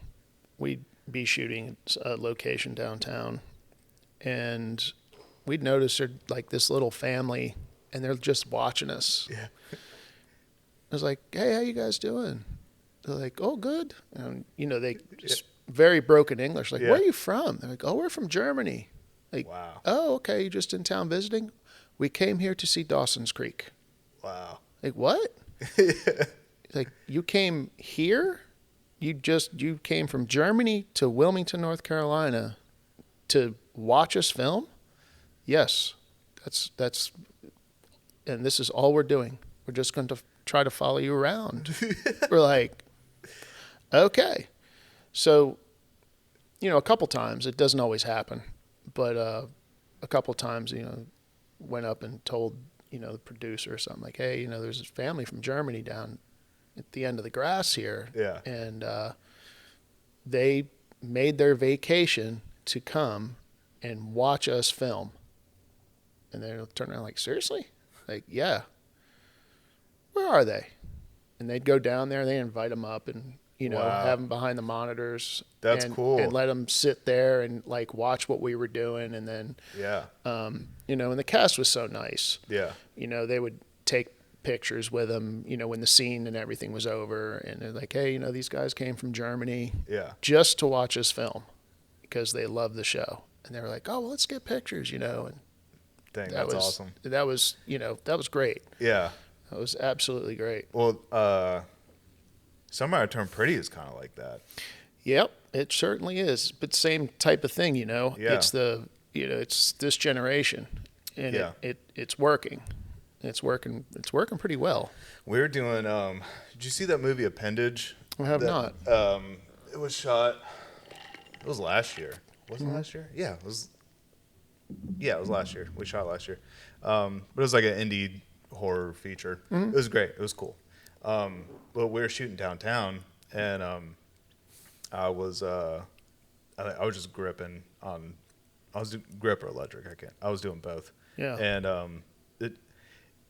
We'd be shooting a location downtown, and we'd notice they're like this little family, and they're just watching us. yeah, I was like, "Hey, how you guys doing?" They're like, "Oh, good." And you know, they just very broken English. Like, Yeah. "Where are you from?" They're like, "Oh, we're from Germany." Like, Wow. "Oh, okay. You just in town visiting?" We came here to see Dawson's Creek. wow, Like, what? Like, you came here? You came from Germany to Wilmington, North Carolina to watch us film? Yes. That's and this is all we're doing. We're just going to try to follow you around. We're like, okay. So, you know, a couple times, it doesn't always happen, but a couple times, you know, went up and told, you know, the producer or something like, hey, you know, there's this family from Germany down at the end of the grass here. Yeah. And they made their vacation to come and watch us film. And they'll turn around like, seriously? Like, yeah. Where are they? And they'd go down there, they invite them up and, you know, Wow. have them behind the monitors. That's and, cool. And let them sit there and, like, watch what we were doing. And then, yeah, you know, and the cast was so nice. yeah, You know, they would take pictures with them, you know, when the scene and everything was over. And they're like, hey, you know, these guys came from Germany yeah. just to watch us film because they love the show. And they were like, oh, well, let's get pictures, you know. And Dang, that that's was awesome. That was, you know, that was great. Yeah. That was absolutely great. Well, Summer I Turned Pretty is kind of like that. Yep, it certainly is. But same type of thing, you know. Yeah. It's it's this generation, and Yeah. it's working. It's working pretty well. We were doing. Did you see that movie Appendage? I have That, not. It was shot. It was last year. Was Mm-hmm. it last year? Yeah, it was. Yeah, it was last year. We shot last year. But it was like an indie horror feature. Mm-hmm. It was great. It was cool. But we were shooting downtown, and I was just gripping on. I was doing grip or electric. I was doing both. Yeah. And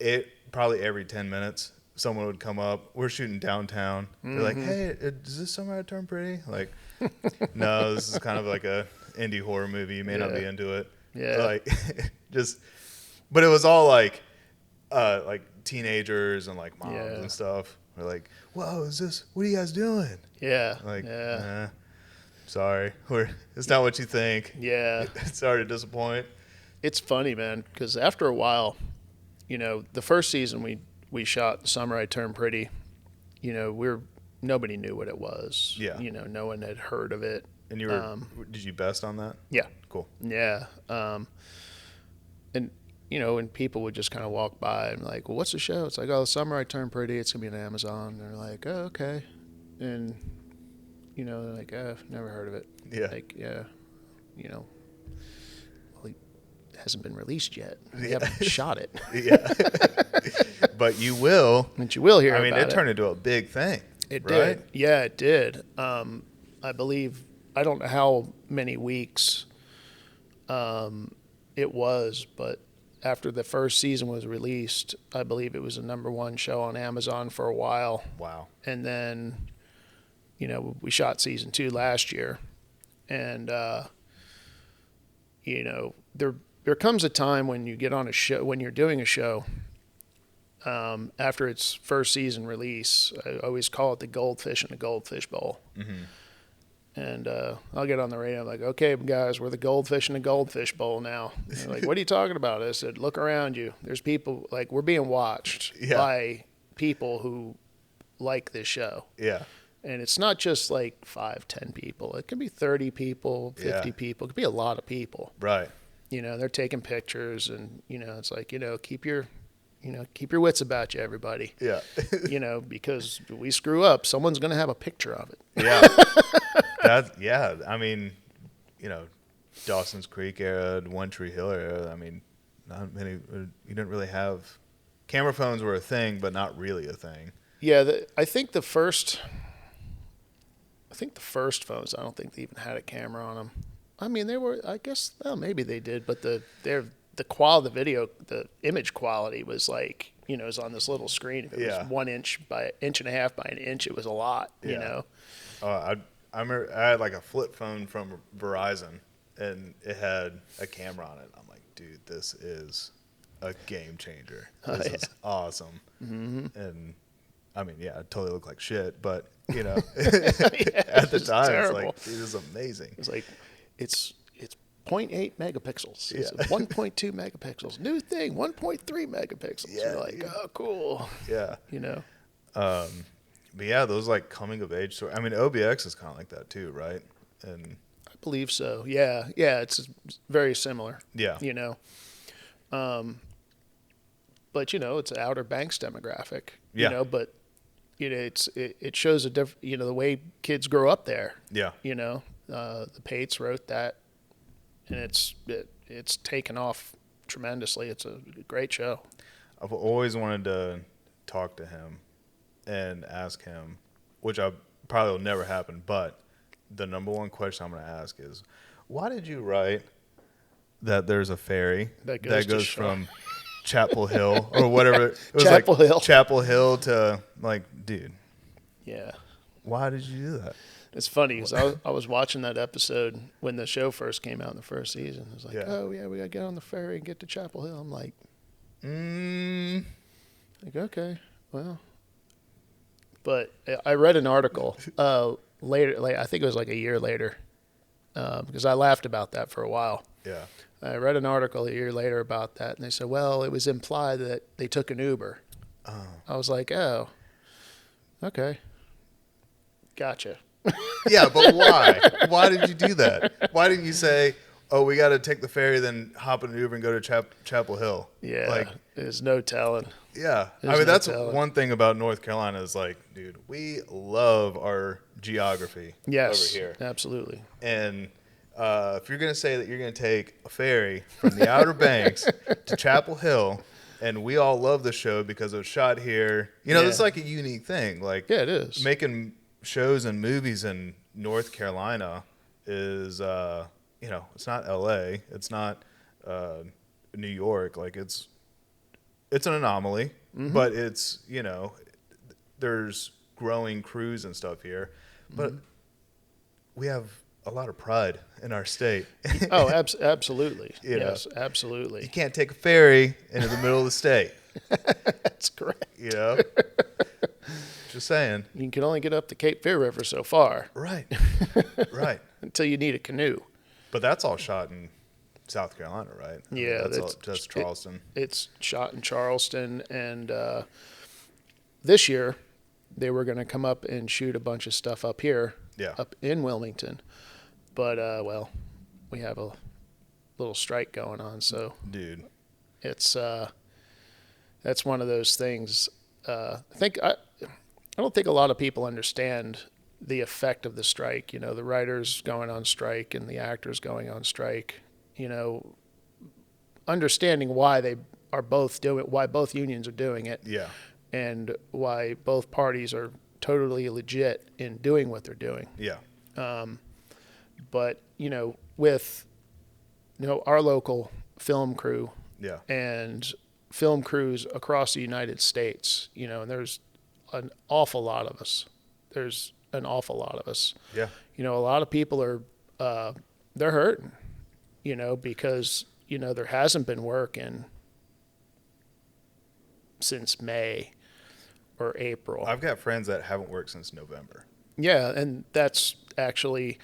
it probably every 10 minutes someone would come up. We're shooting downtown. They're like, "Hey, is this Summer I Turned Pretty?" Like, no, this is kind of like a indie horror movie. You may not be Yeah. into it. Yeah. Like, but it was all like teenagers and like moms Yeah. and stuff. We're like, "Whoa, what are you guys doing?" Yeah. Like, yeah. sorry, it's not what you think. Yeah. Sorry to disappoint. It's funny, man, because after a while, you know, the first season we shot The Summer I Turned Pretty, you know, nobody knew what it was. Yeah. You know, no one had heard of it. And you did you best on that? Yeah. Cool. Yeah. And and people would just kind of walk by and like, well, what's the show? It's like, oh, the summer I turned pretty. It's gonna be on Amazon. And they're like, oh, okay. And they're like, oh, never heard of it. Yeah. Like, yeah, well, it hasn't been released yet. We haven't shot it. Yeah. But you will. But you will hear. I mean, about it turned into a big thing. It right? did. Yeah, it did. I believe, I don't know how many weeks it was, but after the first season was released, I believe it was a #1 show on Amazon for a while. Wow. And then, we shot season 2 last year. And, there comes a time when you get on a show, when you're doing a show, after its first season release, I always call it the goldfish in the goldfish bowl. Mm-hmm. And I'll get on the radio. I'm like, okay, guys, we're the goldfish in the goldfish bowl now. And they're like, what are you talking about? I said, look around you. There's people, like, we're being watched by people who like this show. Yeah. And it's not just like 5, 10 people. It could be 30 people, 50 people. It could be a lot of people. Right. They're taking pictures, and, it's like, keep your wits about you, everybody. Yeah. Because we screw up, someone's going to have a picture of it. Yeah. I mean, Dawson's Creek era, One Tree Hill era. I mean, not many. You didn't really have camera phones were a thing, but not really a thing. Yeah, I think the first phones, I don't think they even had a camera on them. I mean, they were. I guess, well, maybe they did, but the quality, the video, the image quality was like, it was on this little screen. If it was 1 inch by 1.5 inches by an inch, it was a lot. I remember I had like a flip phone from Verizon, and it had a camera on it. I'm like, dude, this is a game changer. This is awesome. Mm-hmm. And I mean, yeah, it totally looked like shit, but at the time, terrible. It's like, dude, this is amazing. It's like, it's 0.8 megapixels. It's 1.2 megapixels. New thing, 1.3 megapixels. Yeah, you're like, oh, cool. Yeah. But yeah, those like coming of age stories. I mean, OBX is kind of like that too, right? And I believe so. Yeah, it's very similar. Yeah. But it's an Outer Banks demographic. Yeah. But it shows a different. The way kids grow up there. Yeah. The Pates wrote that, and it's taken off tremendously. It's a great show. I've always wanted to talk to him and ask him, which I probably will never happen, but the #1 question I'm going to ask is, why did you write that there's a ferry that goes from Chapel Hill or whatever? It was Hill. Chapel Hill to, like, dude. Yeah. Why did you do that? It's funny because I was watching that episode when the show first came out in the first season. I was like, oh, yeah, we got to get on the ferry and get to Chapel Hill. I'm like, okay, well. But I read an article later, like I think it was like a year later, because I laughed about that for a while. Yeah. I read an article a year later about that, and they said, well, it was implied that they took an Uber. Oh. I was like, oh, okay. Gotcha. Yeah, but why? Why did you do that? Why didn't you say, oh, we got to take the ferry, then hop in an Uber and go to Chapel Hill? Yeah, like, there's no telling. Yeah. I mean, that's one thing about North Carolina is like, dude, we love our geography over here. Absolutely. And if you're going to say that you're going to take a ferry from the Outer Banks to Chapel Hill, and we all love the show because it was shot here, it's like a unique thing. Like, yeah, it is. Making shows and movies in North Carolina is, it's not L.A., it's not New York. Like, it's an anomaly, but it's, there's growing crews and stuff here. But we have a lot of pride in our state. Oh, absolutely. Yes, absolutely. You can't take a ferry into the middle of the state. That's correct. Just saying. You can only get up the Cape Fear River so far. Right. Right. Until you need a canoe. But that's all shot in South Carolina, right? Yeah. That's Charleston. It's shot in Charleston. And this year, they were going to come up and shoot a bunch of stuff up here. Yeah. Up in Wilmington. But, we have a little strike going on, so. Dude. It's that's one of those things. I don't think a lot of people understand the effect of the strike. You know, the writers going on strike and the actors going on strike. You know, understanding why they are both doing, why both unions are doing it. Yeah. And why both parties are totally legit in doing what they're doing. Yeah. But, you know, with, you know, our local film crew Yeah. and film crews across the United States, you know, and there's an awful lot of us. Yeah. You know, a lot of people are, they're hurting, you know, because, you know, there hasn't been work since May or April. I've got friends that haven't worked since November. Yeah, and that's actually,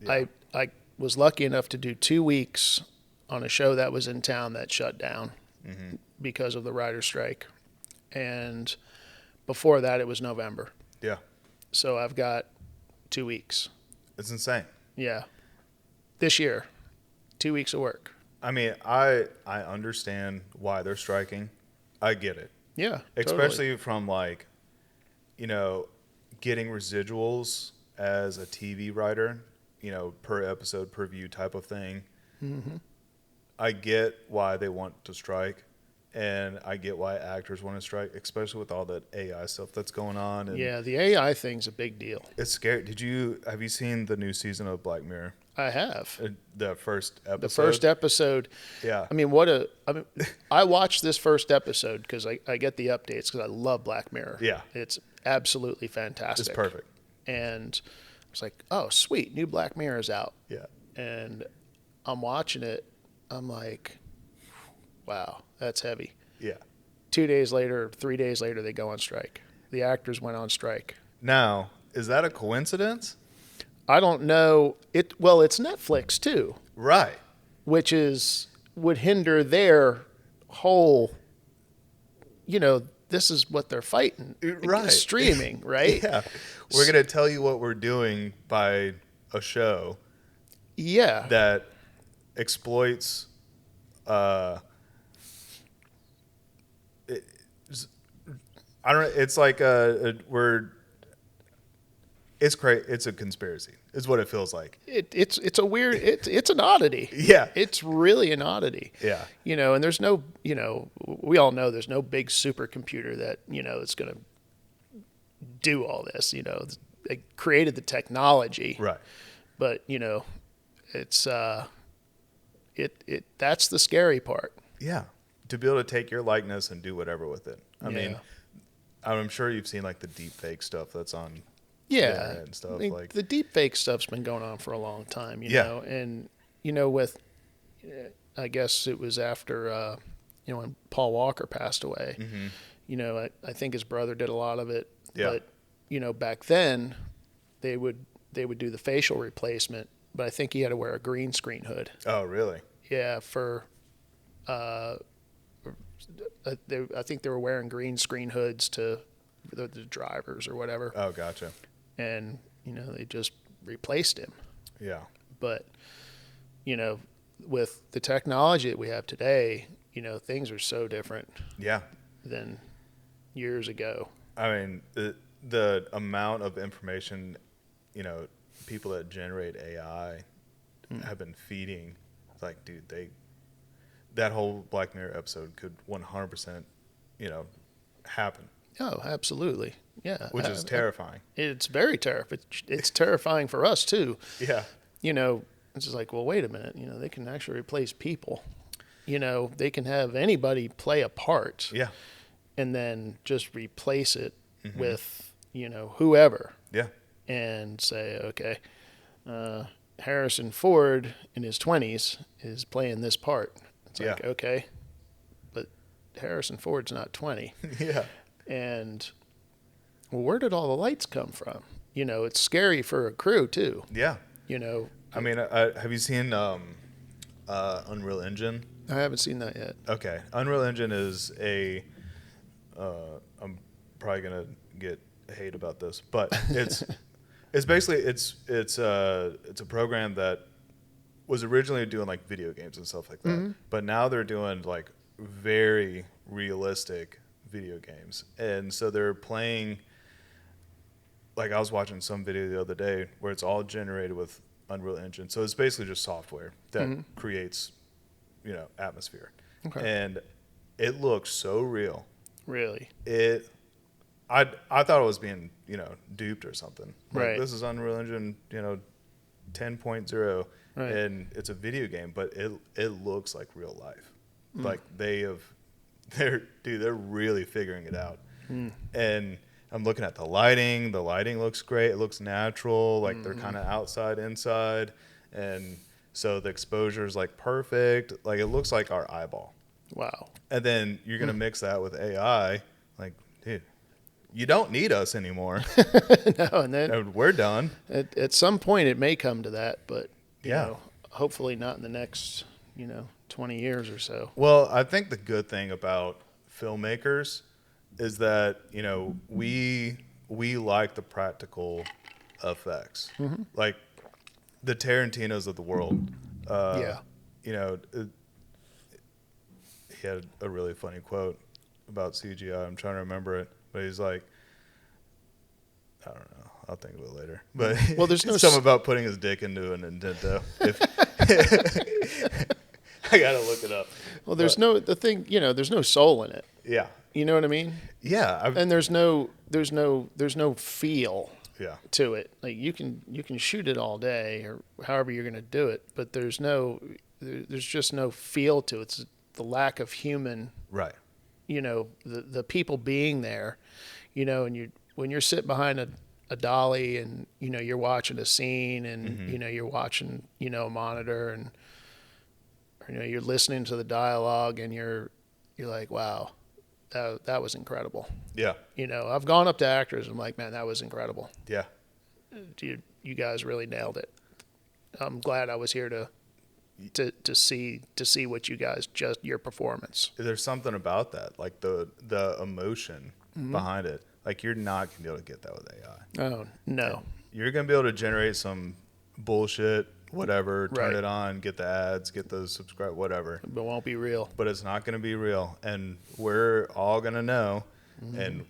I was lucky enough to do 2 weeks on a show that was in town that shut down because of the writer's strike. And before that, it was November. Yeah. So I've got 2 weeks. It's insane. Yeah. This year, 2 weeks of work. I mean, I understand why they're striking. I get it. Yeah. Especially from, like, you know, getting residuals as a TV writer, you know, per episode, per view type of thing. Mm-hmm. I get why they want to strike, and I get why actors want to strike, especially with all that AI stuff that's going on. And yeah, the AI thing's a big deal. it's scary. Have you seen the new season of Black Mirror? I have. The first episode? The first episode. Yeah. I mean, I watched this first episode because I get the updates because I love Black Mirror. Yeah. It's absolutely fantastic. It's perfect. And I was like, oh, sweet, new Black Mirror is out. Yeah. And I'm watching it. I'm like, wow, that's heavy. Yeah. 2 days later, 3 days later, they go on strike. The actors went on strike. Now, is that a coincidence? I don't know. Well, it's Netflix too, Right. which would hinder their whole, you know, this is what they're fighting. Right. Streaming, right? Yeah. We're going to tell you what we're doing by a show Yeah. that exploits I don't know. It's like it's crazy. It's a conspiracy. Is what it feels like. It's a weird. It's an oddity. Yeah. It's really an oddity. Yeah. You know, and there's no. You know, we all know there's no big supercomputer that that's going to do all this. You know, they created the technology. Right. But it's that's the scary part. Yeah. To be able to take your likeness and do whatever with it. I mean, I'm sure you've seen like the deep fake stuff that's on the internet and stuff. I mean, like the deep fake stuff's been going on for a long time, you know, and with, I guess it was after, when Paul Walker passed away, I think his brother did a lot of it, but, back then they would do the facial replacement, but I think he had to wear a green screen hood. Oh, really? Yeah. I think they were wearing green screen hoods to the drivers or whatever. Oh, gotcha. And, they just replaced him. Yeah. But, with the technology that we have today, things are so different than years ago. I mean, the amount of information, people that generate AI have been feeding. It's like, dude, that whole Black Mirror episode could 100%, happen. Oh, absolutely. Yeah. Which is terrifying. It's very terrifying. It's terrifying for us too. Yeah. It's just like, well, wait a minute. They can actually replace people. They can have anybody play a part. Yeah. And then just replace it with, whoever. Yeah. And say, okay, Harrison Ford in his 20s is playing this part. It's like, okay, but Harrison Ford's not 20. Yeah. And well, where did all the lights come from? It's scary for a crew too. Yeah. I mean, have you seen Unreal Engine? I haven't seen that yet. Okay. Unreal Engine is I'm probably going to get hate about this, but it's basically it's a program that was originally doing like video games and stuff like that, but now they're doing like very realistic video games. And so they're playing, like I was watching some video the other day where it's all generated with Unreal Engine. So it's basically just software that creates, atmosphere. Okay. And it looks so real. Really? I thought it was being, duped or something. Like, Right. this is Unreal Engine, 10.0, Right. and it's a video game, but it looks like real life. Like they're really figuring it out. And I'm looking at the lighting. The lighting looks great. It looks natural. Like they're kind of outside, inside, and so the exposure is like perfect. Like it looks like our eyeball. Wow. And then you're gonna mix that with AI. Like, dude, you don't need us anymore. No, and then We're done. at some point it may come to that, but you Yeah. know, hopefully not in the next 20 years or so. Well, I think the good thing about filmmakers is that we like the practical effects, like the Tarantinos of the world. Yeah. He had a really funny quote about CGI. I'm trying to remember it, but he's like, I don't know. I'll think of it later. But Well, there's no something about putting his dick into a Nintendo. I gotta look it up. Well, there's there's no soul in it. Yeah, You know what I mean? yeah, And there's no feel yeah, to it. Like you can shoot it all day or however you're going to do it, but there's just no feel to it. It's the lack of human, right. the people being there, and when you're sitting behind a dolly and you're watching a scene and you're watching a monitor and you're listening to the dialogue and you're like, wow, that was incredible. Yeah, I've gone up to actors and I'm like, man, that was incredible. yeah, You guys really nailed it. I'm glad I was here to see what you guys, just your performance. there's something about that, like the emotion behind it. Like you're not gonna be able to get that with AI. Oh no. You're gonna be able to generate some bullshit, whatever, turn Right. it on, get the ads, get the subscribe, whatever. But it won't be real. But it's not gonna be real, and we're all gonna know, and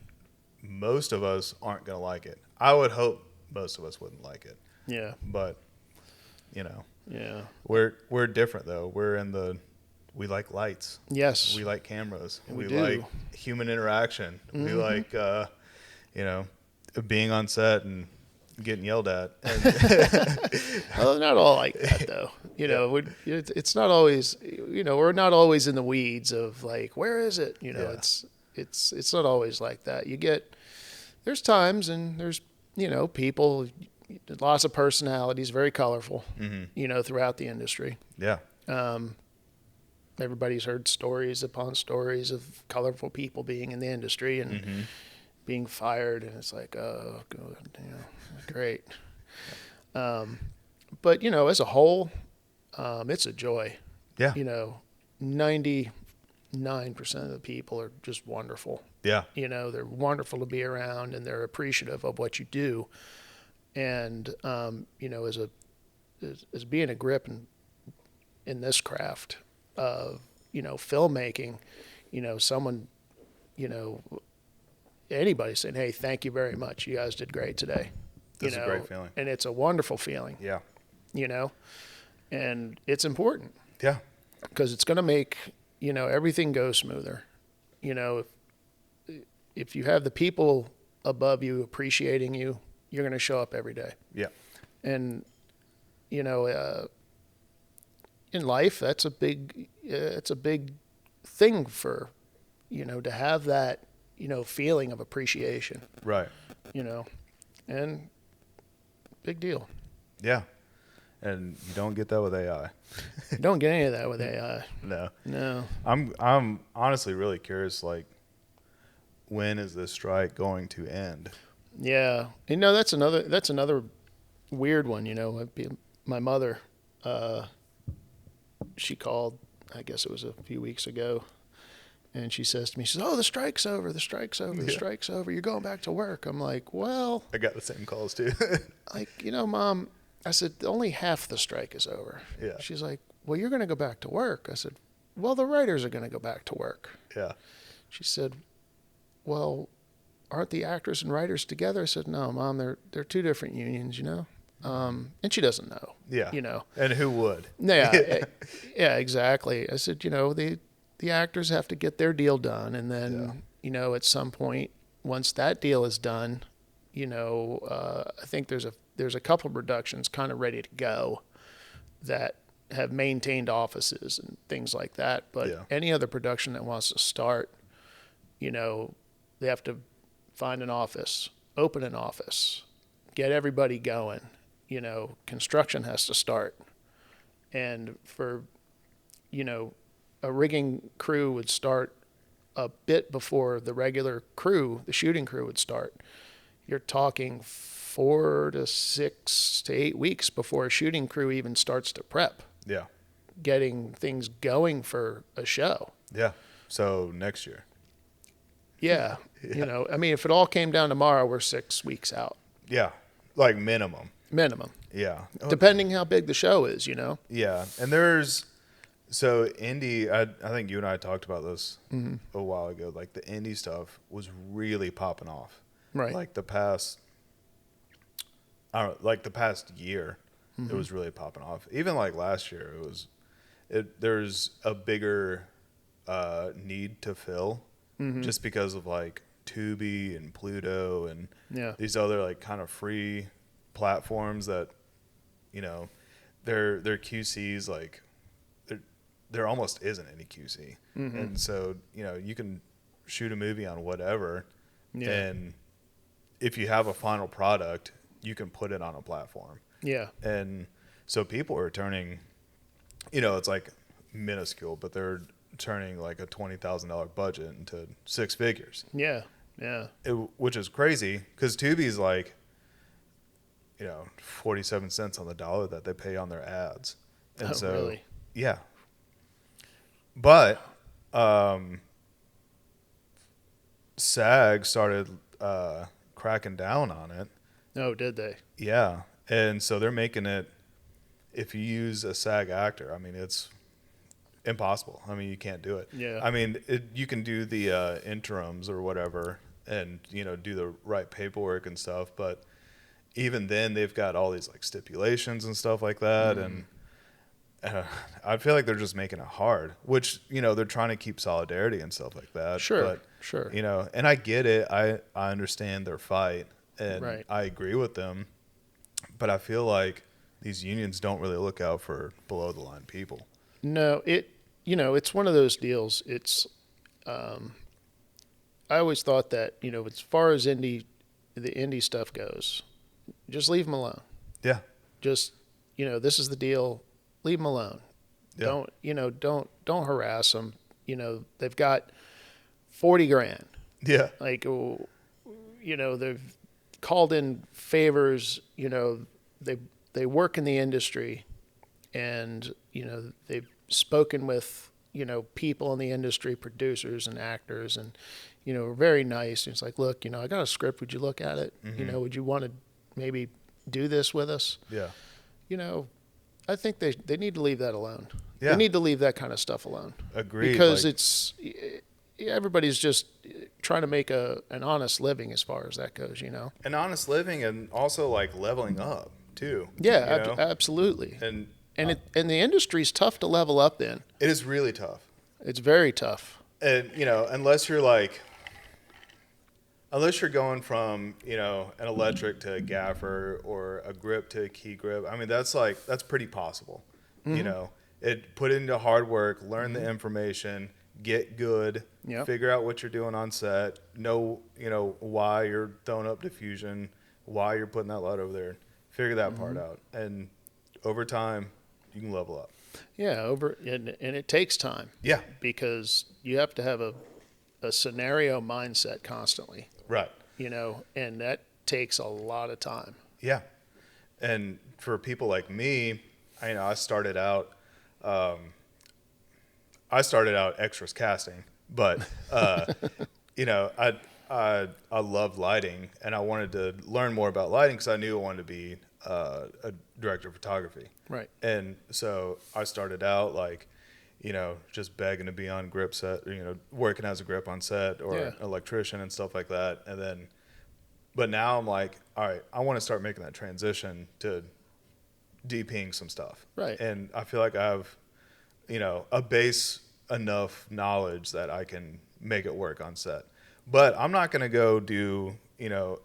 most of us aren't gonna like it. I would hope most of us wouldn't like it, Yeah. but Yeah. we're different though. We like lights. Yes. We like cameras. We We do. like human interaction. We like, being on set and getting yelled at. Well, not all like that though. It's not always. We're not always in the weeds of like, where is it? Yeah. It's not always like that. There's times and there's people, lots of personalities, very colorful. Throughout the industry. Yeah. Everybody's heard stories upon stories of colorful people being in the industry and being fired, and it's like, oh, good, great. But as a whole, it's a joy. Yeah. 99% of the people are just wonderful. Yeah. They're wonderful to be around, and they're appreciative of what you do. And as being a grip in this craft of filmmaking, someone, anybody saying, hey, thank you very much, you guys did great today. That's a great feeling. And it's a wonderful feeling. Yeah. And it's important Yeah. because it's going to make everything go smoother. If you have the people above you appreciating you, you're going to show up every day. Yeah. And in life, that's a big thing for to have that feeling of appreciation. Right. And big deal. Yeah. And you don't get that with AI. You don't get any of that with AI. No. No. I'm honestly really curious, like, when is this strike going to end? Yeah. That's another weird one. My mother, she called, I guess it was a few weeks ago, and she says to me, oh, the strike's over, the strike's over, the strike's over. You're going back to work. I'm like, well. I got the same calls too. Like, Mom, I said, only half the strike is over. Yeah. She's like, well, you're going to go back to work. I said, well, the writers are going to go back to work. Yeah. She said, well, aren't the actors and writers together? I said, no, Mom, they're two different unions, you know? And she doesn't know. Yeah. You know. And who would? Yeah. Yeah, exactly. I said, you know, the actors have to get their deal done. And then, you know, at some point, once that deal is done, you know, I think there's a couple of productions kind of ready to go that have maintained offices and things like that. But any other production that wants to start, you know, they have to find an office, open an office, get everybody going. You know, construction has to start. And for, you know, a rigging crew would start a bit before the regular crew, the shooting crew would start. You're talking 4 to 6 to 8 weeks before a shooting crew even starts to prep. Yeah. Getting things going for a show. Yeah. So next year. Yeah. You know, I mean, if it all came down tomorrow, we're 6 weeks out. Yeah. Like minimum. Yeah. Depending how big the show is, you know? Yeah. And so indie, I think you and I talked about this a while ago. Like the indie stuff was really popping off. Right. Like the past year, it was really popping off. Even like last year, there's a bigger need to fill just because of like Tubi and Pluto and these other like kind of free platforms that, you know, their QCs, like there almost isn't any QC. And so, you know, you can shoot a movie on whatever and if you have a final product, you can put it on a platform. Yeah. And so people are turning, you know, it's like minuscule, but they're turning like a $20,000 budget into 6 figures. Yeah. Yeah. Which is crazy because Tubi's like, you know, 47 cents on the dollar that they pay on their ads. And so, really? Yeah. But SAG started cracking down on it. Oh, did they? Yeah. And so they're making it, if you use a SAG actor, I mean, it's impossible. I mean, you can't do it. Yeah. I mean, you can do the interims or whatever and, you know, do the right paperwork and stuff. But even then, they've got all these, like, stipulations and stuff like that. And I feel like they're just making it hard, which, you know, they're trying to keep solidarity and stuff like that. Sure, but, sure. You know, and I get it. I understand their fight. And I agree with them, but I feel like these unions don't really look out for below the line people. No, you know, it's one of those deals. It's, I always thought that, you know, as far as the indie stuff goes, just leave them alone. Yeah. Just, you know, this is the deal. Leave them alone. Yeah. Don't harass them. You know, they've got $40,000. Yeah. Like, you know, they've called in favors, you know, they work in the industry and, you know, they've spoken with, you know, people in the industry, producers and actors and, you know, very nice. And it's like, look, you know, I got a script. Would you look at it? You know, would you want to maybe do this with us? Yeah. You know, I think they need to leave that alone. Yeah. They need to leave that kind of stuff alone. Agreed. Because everybody's just trying to make an honest living as far as that goes, you know. An honest living and also like leveling up too. Yeah, absolutely. And the industry's tough to level up in. It is really tough. It's very tough. And you know, unless you're going from, you know, an electric to a gaffer or a grip to a key grip, I mean that's pretty possible. You know, put into hard work, learn the information, get good, figure out what you're doing on set, know, you know, why you're throwing up diffusion, why you're putting that light over there, figure that part out. And over time, you can level up. Yeah, and it takes time. Yeah. Because you have to have a scenario mindset constantly. Right. You know, and that takes a lot of time. Yeah. And for people like me, I started out extras casting, but you know, I loved lighting and I wanted to learn more about lighting because I knew I wanted to be a director of photography. Right. And so I started out like, just begging to be on grip set, or, working as a grip on set or electrician and stuff like that. And then, but now I'm like, all right, I want to start making that transition to DPing some stuff. Right. And I feel like I have, a base enough knowledge that I can make it work on set. But I'm not going to go do, a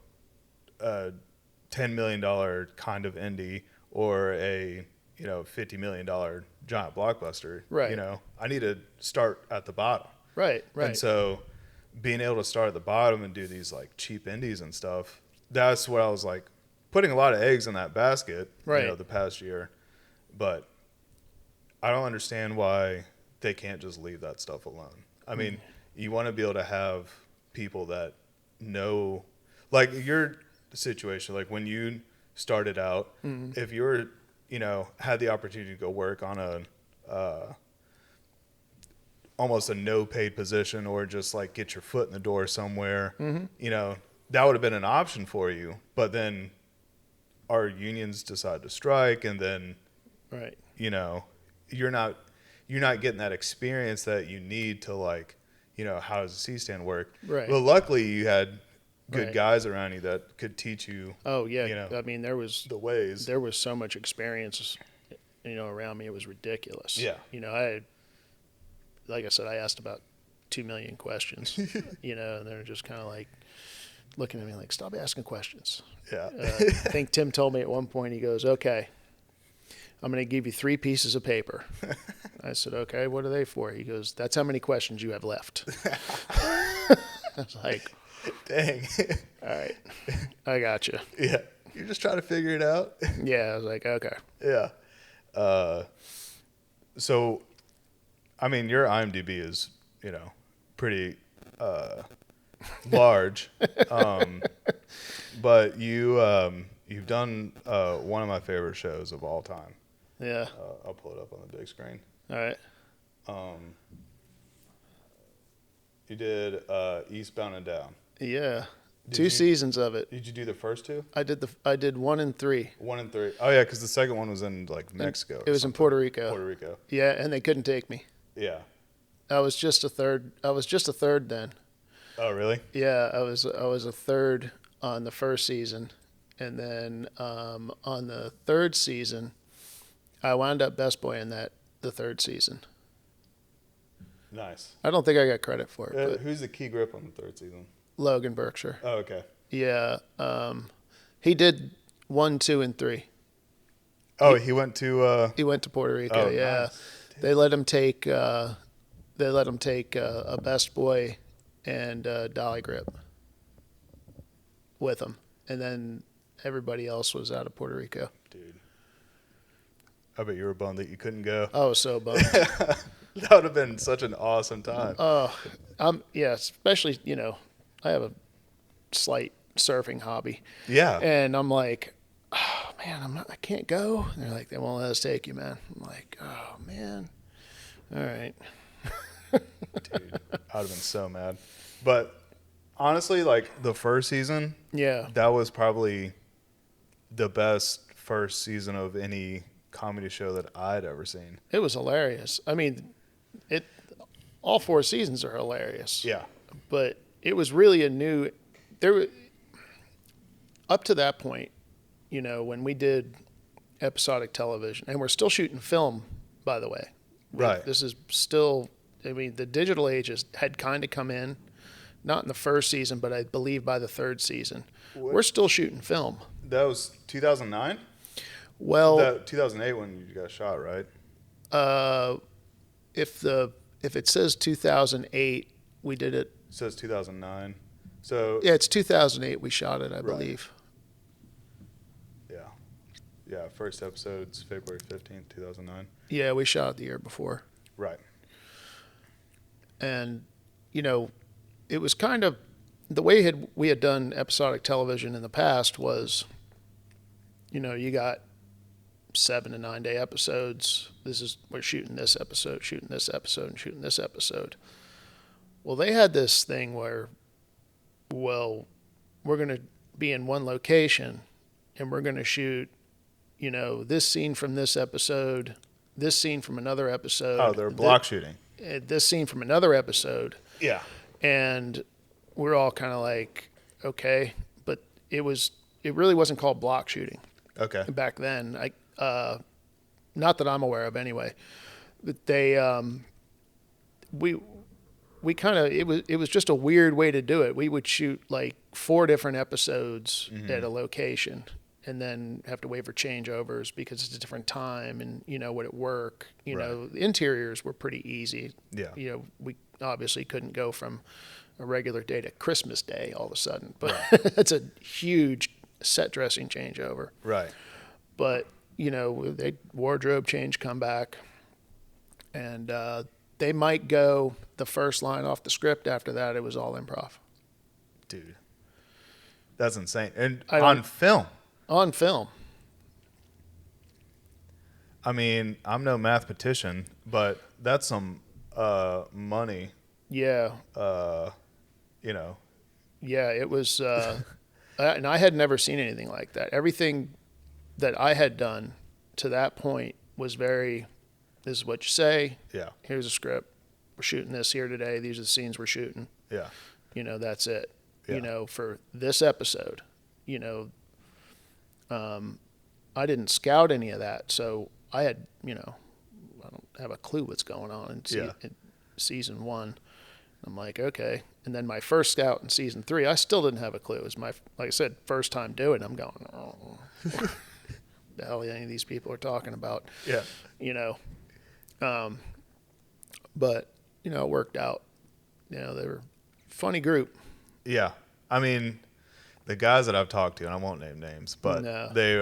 $10 million kind of indie or a, $50 million giant blockbuster. Right. I need to start at the bottom. Right. And so being able to start at the bottom and do these like cheap indies and stuff, that's what I was like putting a lot of eggs in that basket, right. The past year. But I don't understand why they can't just leave that stuff alone. I mean, you want to be able to have people that know, like your situation, like when you started out, if you were, had the opportunity to go work on a almost a no paid position or just like get your foot in the door somewhere, that would have been an option for you. But then our unions decide to strike, and then, right. You're not getting that experience that you need to like, how does a C-stand work? Right. Well, luckily you had good right. guys around you that could teach you. Oh yeah. I mean, there was the ways. There was so much experience, around me. It was ridiculous. Yeah. Like I said, I asked about 2 million questions, and they're just kind of like looking at me like, stop asking questions. Yeah. I think Tim told me at one point, he goes, okay, I'm going to give you 3 pieces of paper. I said, okay, what are they for? He goes, that's how many questions you have left. I was like, dang. All right, I got you. Yeah. You're just trying to figure it out. Yeah. I was like, okay. Yeah. So, I mean, your IMDb is, pretty large. But you've done one of my favorite shows of all time. Yeah. I'll pull it up on the big screen. All right. You did Eastbound and Down. Yeah. 2 seasons of it. Did you do the first 2? I did 1 and 3. 1 and 3. Oh yeah, because the second one was in like Mexico. It was in Puerto Rico. Puerto Rico. Yeah, and they couldn't take me. Yeah. I was just a third then. Oh really? Yeah, I was a third on the first season, and then on the third season, I wound up best boy in the third season. Nice. I don't think I got credit for it. But Who's the key grip on the third season? Logan Berkshire. Oh, okay. Yeah. He did 1, 2, and 3. Oh, he went to. He went to Puerto Rico. Oh, yeah. Nice. They let him take. A best boy and dolly grip with him, and then everybody else was out of Puerto Rico. Dude, I bet you were bummed that you couldn't go. I was so bummed. That would have been such an awesome time. Yeah, especially I have a slight surfing hobby. Yeah, and I'm like, oh man, I can't go. And they're like, they won't let us take you, man. I'm like, oh man, all right. Dude, I would have been so mad. But honestly, like the first season, yeah, that was probably the best first season of any comedy show that I'd ever seen. It was hilarious. I mean, all 4 seasons are hilarious. Yeah. But it was really up to that point, when we did episodic television, and we're still shooting film, by the way. Right. This is still, the digital age had kind of come in, not in the first season, but I believe by the third season. We're still shooting film. That was 2009? Well, 2008 when you got shot, right? If it says 2008, we did it. It says 2009. So Yeah, it's 2008 we shot it, I believe. Yeah. Yeah, first episode's February 15th, 2009. Yeah, we shot it the year before. Right. And, it was kind of the way we had done episodic television in the past was, you got 7 to 9 day episodes. We're shooting this episode, shooting this episode, and shooting this episode. Well, they had this thing where, we're going to be in one location and we're going to shoot, this scene from this episode this scene from another episode. Oh, they're block shooting. This scene from another episode. Yeah. And we're all kind of like, okay, but it really wasn't called block shooting. Okay. Back then, not that I'm aware of anyway, but they, we kind of, it was just a weird way to do it. We would shoot like 4 different episodes at a location and then have to wait for changeovers because it's a different time and, would it work? The interiors were pretty easy. Yeah. We obviously couldn't go from a regular day to Christmas Day all of a sudden, but it's a huge set dressing changeover. Right. But, they wardrobe change, come back, and they might go the first line off the script. After that, it was all improv. Dude, that's insane. And on film. On film. I mean, I'm no mathematician, but that's some money. Yeah. Yeah, it was, and I had never seen anything like that. Everything that I had done to that point was this is what you say. Yeah. Here's a script. We're shooting this here today. These are the scenes we're shooting. Yeah. That's it. Yeah. For this episode, I didn't scout any of that. So I had, I don't have a clue what's going on in season 1. I'm like, okay. And then my first scout in season 3, I still didn't have a clue. It was like I said, first time doing it. I'm going, oh, the hell any of these people are talking about. Yeah. But, it worked out. They were a funny group. Yeah. I mean, the guys that I've talked to, and I won't name names, but they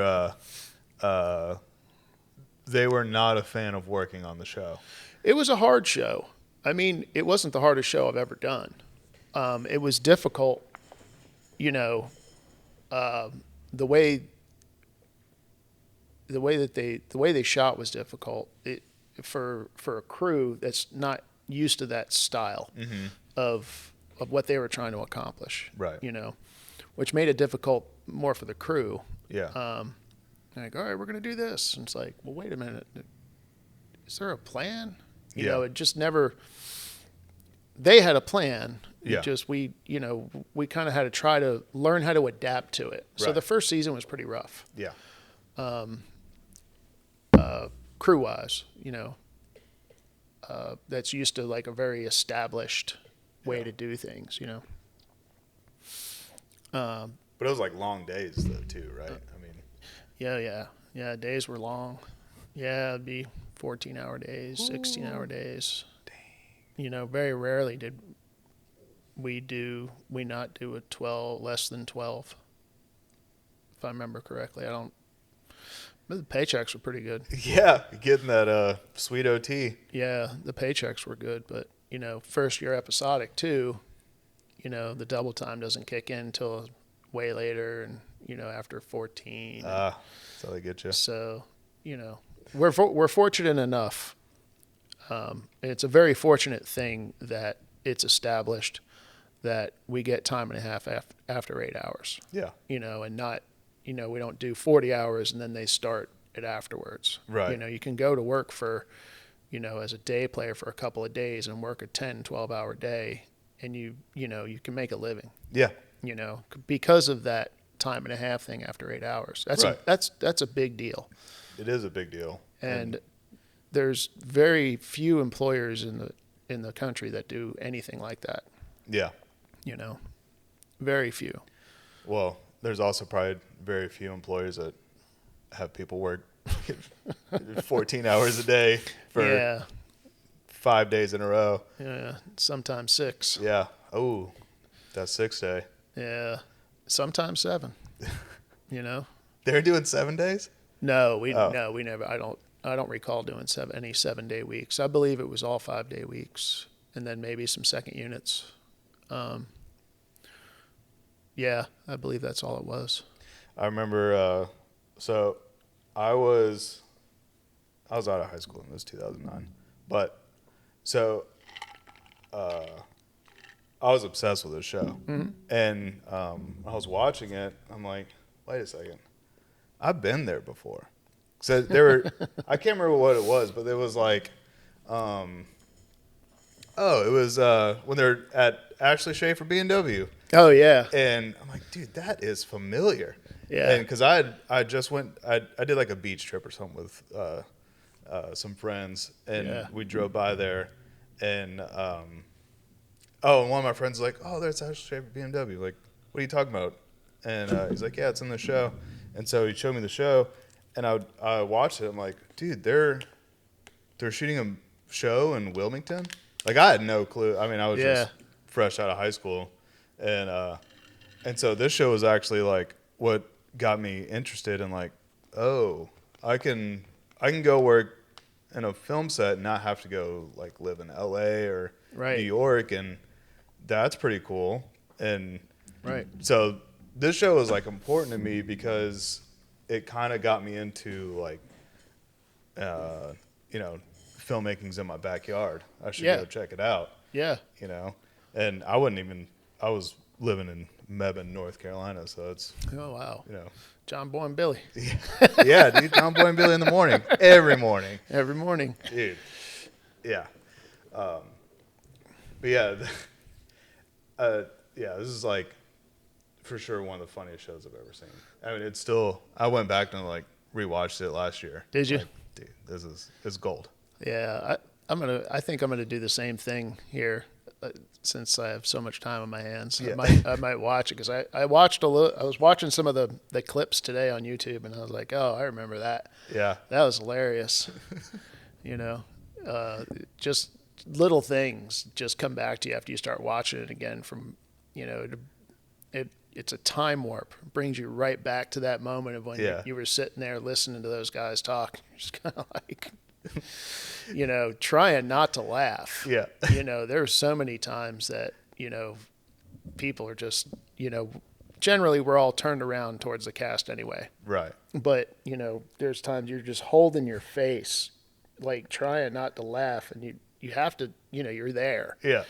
were not a fan of working on the show. It was a hard show. I mean, it wasn't the hardest show I've ever done. It was difficult, the way they shot was difficult. For a crew that's not used to that style of what they were trying to accomplish. Right. Which made it difficult more for the crew. Yeah. Like, all right, we're going to do this. And it's like, well, wait a minute. Is there a plan? It just never. They had a plan. Yeah. We kind of had to try to learn how to adapt to it. So Right. the first season was pretty rough. Yeah. Crew wise, that's used to like a very established way to do things, But it was like long days though too, right? I mean. Yeah. Days were long. Yeah, it'd be 14-hour days, 16-hour days. Dang. Very rarely did we not do less than 12. If I remember correctly. But the paychecks were pretty good. Yeah, getting that sweet OT. Yeah, the paychecks were good, but first year episodic too, the double time doesn't kick in until way later, and after 14. That's how they get you. So, we're fortunate enough. It's a very fortunate thing that it's established that we get time and a half after 8 hours. Yeah. And not, we don't do 40 hours and then they start it afterwards. Right. You can go to work for, as a day player for a couple of days and work a 10, 12-hour day, and you can make a living. Yeah. Because of that time and a half thing after 8 hours. That's a big deal. It is a big deal. And there's very few employers in the country that do anything like that. Yeah. Very few. Well, there's also probably very few employers that have people work 14 hours a day for 5 days in a row. Yeah, sometimes 6. Yeah. Oh, that's 6 day. Yeah, sometimes 7. They're doing 7 days? No, we never. I don't recall doing any 7-day weeks. I believe it was all 5-day weeks, and then maybe some second units. Yeah, I believe that's all it was. I remember. So, I was out of high school, and it was 2009. But so, I was obsessed with this show, and I was watching it. I'm like, wait a second, I've been there before. So there were, I can't remember what it was, but it was like, it was when they're at Ashley Schaefer B&W. Oh yeah. And I'm like, dude, that is familiar. Yeah. And because I just went, I did like a beach trip or something with some friends, and we drove by there, and and one of my friends was like, oh, there's Ashley Schaefer BMW. Like, what are you talking about? And he's like, yeah, it's in the show. And so he showed me the show, and I watched it. I'm like, dude, they're shooting a show in Wilmington. Like, I had no clue. I mean, I was just fresh out of high school, and so this show was actually like what got me interested in, like, oh, I can go work in a film set and not have to go like live in LA or New York, and that's pretty cool. And so this show was like important to me because it kind of got me into like filmmaking's in my backyard. I should go check it out. Yeah. And I was living in Mebane, North Carolina, so it's Oh wow. John Boy and Billy. Yeah, dude, John Boy and Billy in the morning, every morning, dude. Yeah. But yeah, this is like for sure one of the funniest shows I've ever seen. I mean, it's still. I went back and like rewatched it last year. Did you? Like, dude, it's gold. Yeah, I think I'm gonna do the same thing here, since I have so much time on my hands. Yeah. I might watch it because I watched a little. I was watching some of the clips today on YouTube, and I was like, oh, I remember that. Yeah, that was hilarious. Just little things just come back to you after you start watching it again. From it's a time warp. It brings you right back to that moment of when you were sitting there listening to those guys talk. You're just kind of like, trying not to laugh. Yeah. There's so many times that, people are just, generally we're all turned around towards the cast anyway. Right. But, there's times you're just holding your face, like trying not to laugh, and you have to, you're there. Yeah.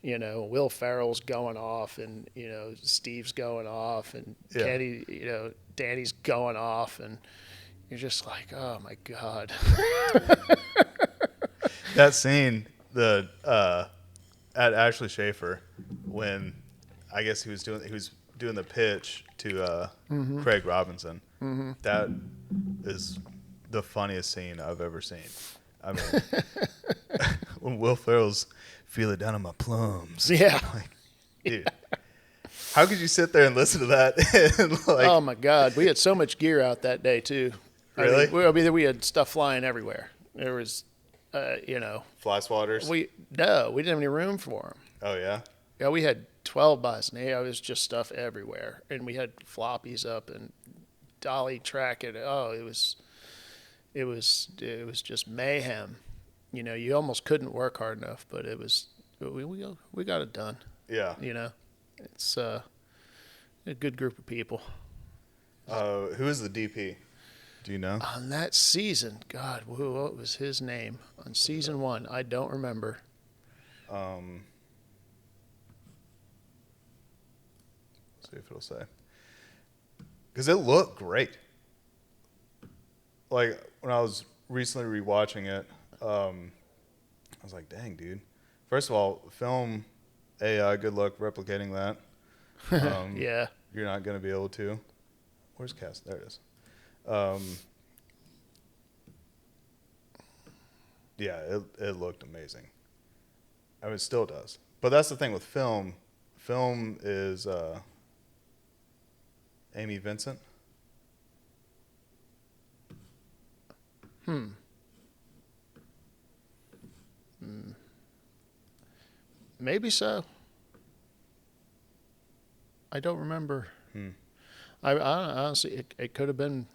Will Ferrell's going off, and, Steve's going off, and Kenny, Danny's going off, and you're just like, oh my God. That scene, at Ashley Schaefer, when I guess he was doing the pitch to Craig Robinson. Mm-hmm. That is the funniest scene I've ever seen. I mean, when Will Ferrell's feel it down on my plums. Yeah. Like, dude, how could you sit there and listen to that? And like, oh my God, we had so much gear out that day too. Really? I mean, we had stuff flying everywhere. There was, fly swatters. we didn't have any room for them. Oh yeah. Yeah, we had 12 bys, and it was just stuff everywhere, and we had floppies up and dolly tracking. Oh, it was just mayhem. You almost couldn't work hard enough, but we got it done. Yeah. It's a good group of people. Who is the DP? Do you know? On that season, God, what was his name? On season 1, I don't remember. See if it'll say. Because it looked great. Like, when I was recently rewatching it, I was like, dang, dude. First of all, film AI, good luck replicating that. Yeah. You're not going to be able to. Where's Cass? There it is. Yeah, it looked amazing. I mean, it still does. But that's the thing with film. Film is Amy Vincent. Maybe so. I don't remember. I honestly, it could have been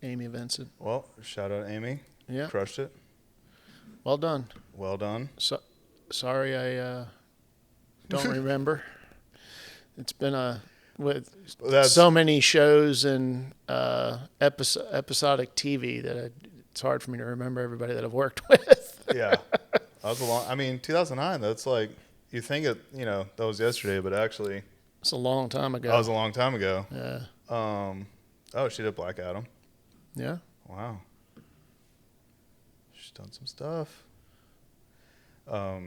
Amy Vincent. Well, shout out Amy. Yeah. Crushed it. Well done. Well done. Sorry, I don't remember. It's been with so many shows and episodic TV that it's hard for me to remember everybody that I've worked with. Yeah. That was 2009, that's like, you think that was yesterday, but actually. It's a long time ago. That was a long time ago. Yeah. Oh, she did Black Adam. Yeah. Wow. She's done some stuff. But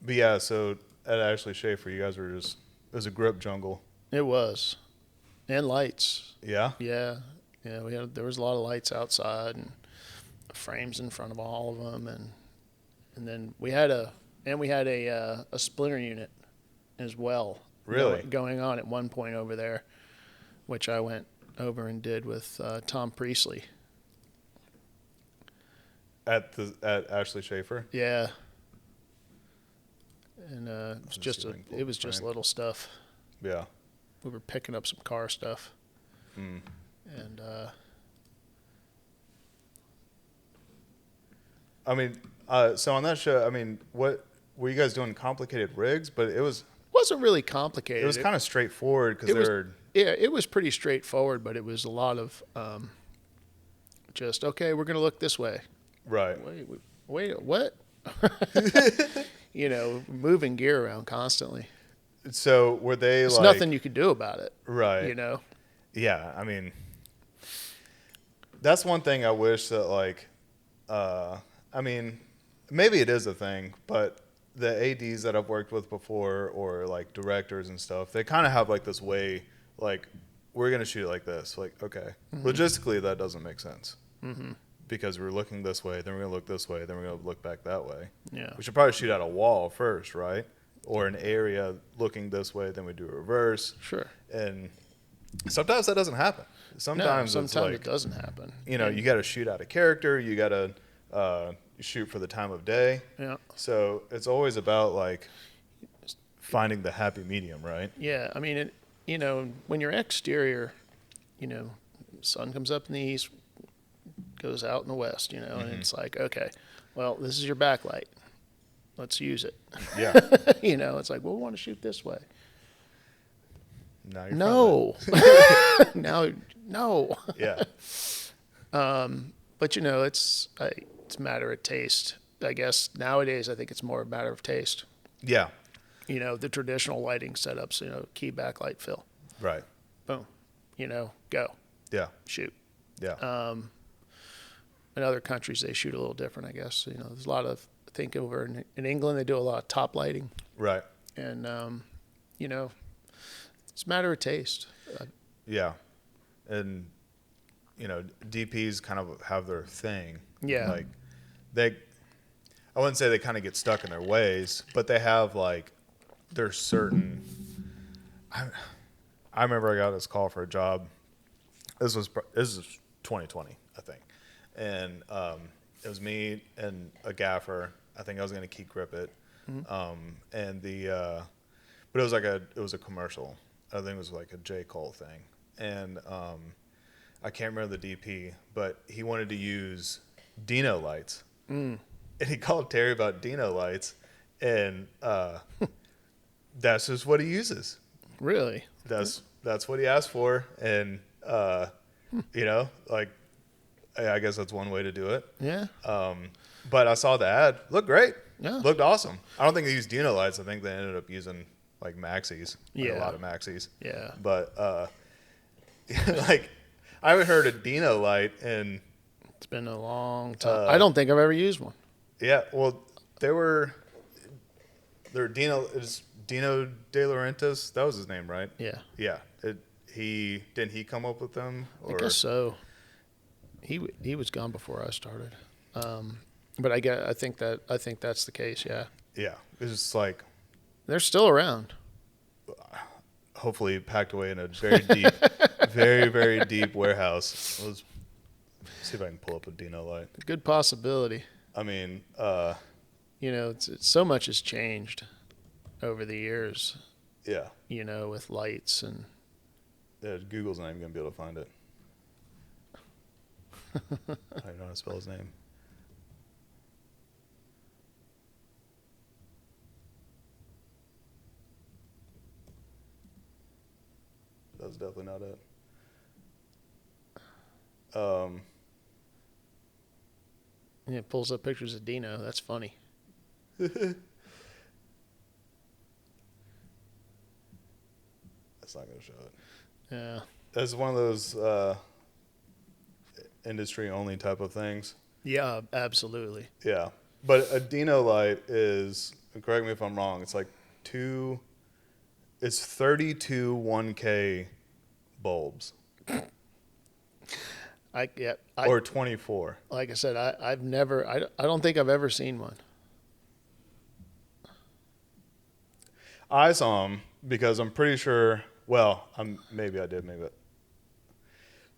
yeah, so at Ashley Schaefer, you guys were just, it was a grip jungle. It was. And lights. Yeah? Yeah. Yeah, there was a lot of lights outside and frames in front of all of them, and then we had a splinter unit as well. Really? Going on at one point over there, which I went over and did with Tom Priestley. At Ashley Schaefer? Yeah. And it was just little stuff. Yeah. We were picking up some car stuff. Mm. And I mean, so on that show, I mean, what were you guys doing? Complicated rigs, but it wasn't really complicated. It was kind of straightforward because it was pretty straightforward, but it was a lot of just okay. We're going to look this way. Right. Wait, what? You know, moving gear around constantly. So were they There's like nothing you could do about it. Right. You know. Yeah, I mean, that's one thing I wish that like, I mean, maybe it is a thing, but the ADs that I've worked with before, or like directors and stuff, they kind of have like this way, like, we're going to shoot it like this. Like, okay. Mm-hmm. Logistically, that doesn't make sense. Mm-hmm. Because we're looking this way, then we're going to look this way, then we're going to look back that way. Yeah. We should probably shoot at a wall first, right? Or an area looking this way, then we do a reverse. Sure. And sometimes that doesn't happen. Sometimes it doesn't happen. You know, you got to shoot out a character. You got to shoot for the time of day. Yeah. So it's always about like finding the happy medium, right? Yeah. I mean, you know, when you're exterior, you know, sun comes up in the east, goes out in the west, you know, and it's like, okay, well, this is your backlight. Let's use it. Yeah. You know, it's like, well, we want to shoot this way. Now you're no. No. Yeah. But you know, it's a matter of taste. I guess nowadays, I think it's more a matter of taste. Yeah. You know, the traditional lighting setups, you know, key backlight fill. Right. Boom. You know, go. Yeah. Shoot. Yeah. In other countries, they shoot a little different, I guess. You know, there's a lot of, I think over in England, they do a lot of top lighting. Right. And, you know, it's a matter of taste. Yeah. And, you know, DPs kind of have their thing. Yeah. Like, I wouldn't say they kind of get stuck in their ways, but they have, like, there's certain, I remember I got this call for a job. This was 2020, I think. And it was me and a gaffer. I think I was going to key grip it. Mm-hmm. But it was a commercial. I think it was like a J. Cole thing. And I can't remember the DP, but he wanted to use Dino lights. Mm. And he called Terry about Dino lights. And that's just what he uses. Really? That's what he asked for. And, you know, like, I guess that's one way to do it. Yeah. But I saw the ad. Looked great. Yeah. Looked awesome. I don't think they used Dino lights. I think they ended up using like Maxis. Like yeah. A lot of Maxis. Yeah. But like I haven't heard a Dino light in. It's been a long time. I don't think I've ever used one. Yeah. Well, they're Dino. Is Dino De Laurentiis? That was his name, right? Yeah. Yeah. Didn't he come up with them? Or? I guess so. He was gone before I started, but I think that's the case. Yeah. Yeah, it's just like they're still around. Hopefully, packed away in a very deep, very very deep warehouse. Let's see if I can pull up a Dino light. Good possibility. I mean, you know, it's so much has changed over the years. Yeah. You know, with lights and. Yeah, Google's not even gonna be able to find it. I don't know how to spell his name. That's definitely not it. Yeah, it pulls up pictures of Dino. That's funny. That's not going to show it. Yeah. That's one of those, industry only type of things. Yeah, absolutely. Yeah. But a Dino light is, correct me if I'm wrong, it's like it's 32 1K bulbs. Or 24. Like I said, I don't think I've ever seen one. I saw them because I'm pretty sure, well, maybe I did, maybe.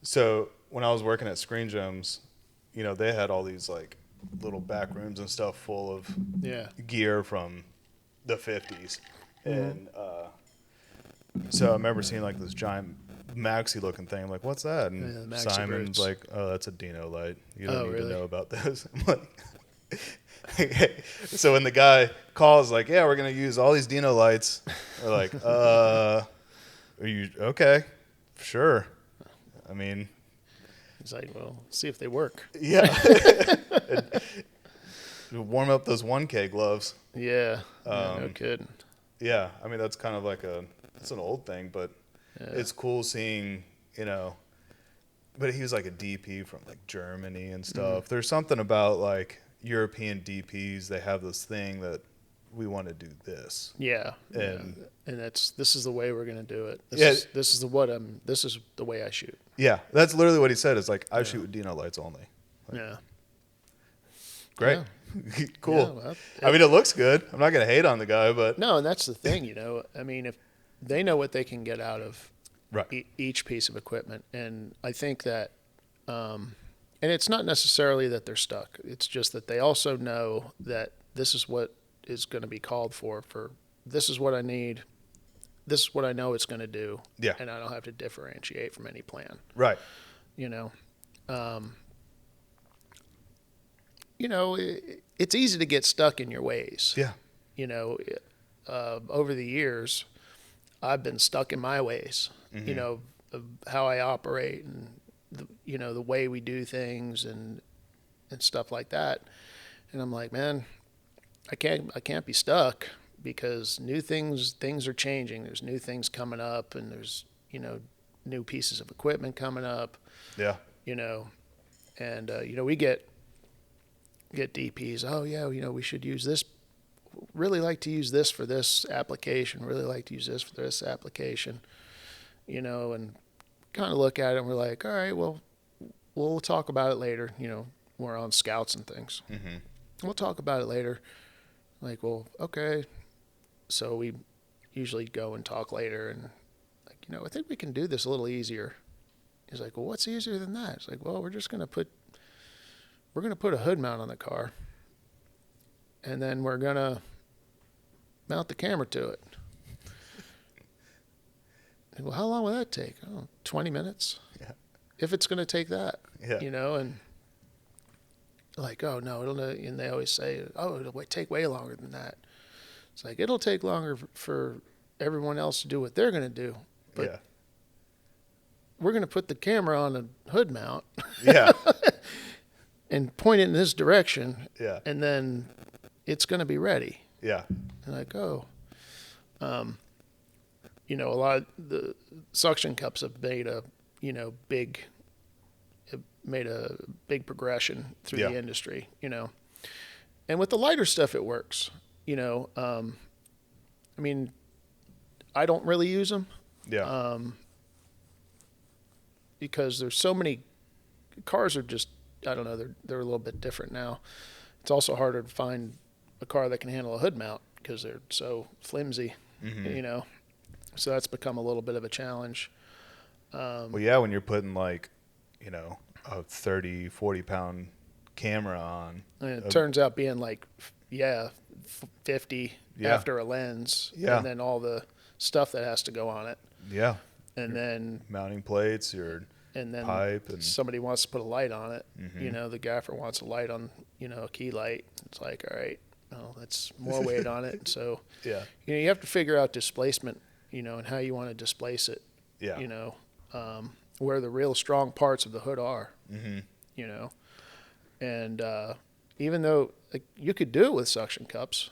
So when I was working at Screen Gems, they had all these like little back rooms and stuff full of gear from the 50s. Mm-hmm. And so I remember seeing like this giant maxi looking thing. I'm like, what's that? And Simon's like, oh, that's a Dino light. You don't need to know about this. I'm like, so when the guy calls like, yeah, we're going to use all these Dino lights. We're like, are you okay? Sure. I mean, he's like, well, see if they work. Yeah. Warm up those 1K gloves. Yeah. No kidding. Yeah. I mean, that's kind of like it's an old thing, but it's cool seeing, but he was like a DP from like Germany and stuff. Mm-hmm. There's something about like European DPs. They have this thing that we want to do this. Yeah. And this is the way we're going to do it. This is the way I shoot. Yeah. That's literally what he said. It's like, I shoot with Dino lights only. Like, yeah. Great. Yeah. Cool. Yeah, well, I mean, it looks good. I'm not going to hate on the guy, but. No, and that's the thing, I mean, if they know what they can get out of each piece of equipment. And I think that, and it's not necessarily that they're stuck. It's just that they also know that this is what is going to be called for this is what I need. This is what I know it's going to do. Yeah. And I don't have to differentiate from any plan. Right. It's easy to get stuck in your ways. Yeah. Over the years, I've been stuck in my ways, of how I operate and, the way we do things and stuff like that. And I'm like, man, I can't be stuck because new things are changing. There's new things coming up and there's, new pieces of equipment coming up. Yeah. And, we get DPs. Oh yeah. We should use this. Really like to use this for this application. Really like to use this for this application, and kind of look at it and we're like, all right, well, we'll talk about it later. We're on scouts and things. Mm-hmm. We'll talk about it later. Like, well, okay. So we usually go and talk later and like, I think we can do this a little easier. He's like, well, what's easier than that? It's like, well, we're going to put a hood mount on the car. And then we're going to mount the camera to it. Well, how long will that take? 20 minutes. Yeah. If it's going to take that, and like, oh no, and they always say, oh, it'll take way longer than that. It's like, it'll take longer for everyone else to do what they're going to do. But we're going to put the camera on a hood mount. Yeah. And point it in this direction. Yeah. And then it's going to be ready. Yeah. And like, a lot of the suction cups have made a big progression through the industry, and with the lighter stuff, it works, I mean, I don't really use them. Yeah. Because there's so many cars are just, I don't know, they're a little bit different now. It's also harder to find a car that can handle a hood mount because they're so flimsy, so that's become a little bit of a challenge. Well, yeah, when you're putting like, a 30, 40 pound camera on. And it turns out being like, 50 after a lens. Yeah. And then all the stuff that has to go on it. Yeah. And then mounting plates, and then pipe, and somebody wants to put a light on it. Mm-hmm. The gaffer wants a light on, a key light. It's like, all right, well, that's more weight on it. So, you have to figure out displacement, and how you want to displace it. Yeah. Where the real strong parts of the hood are. Mm-hmm. And even though you could do it with suction cups,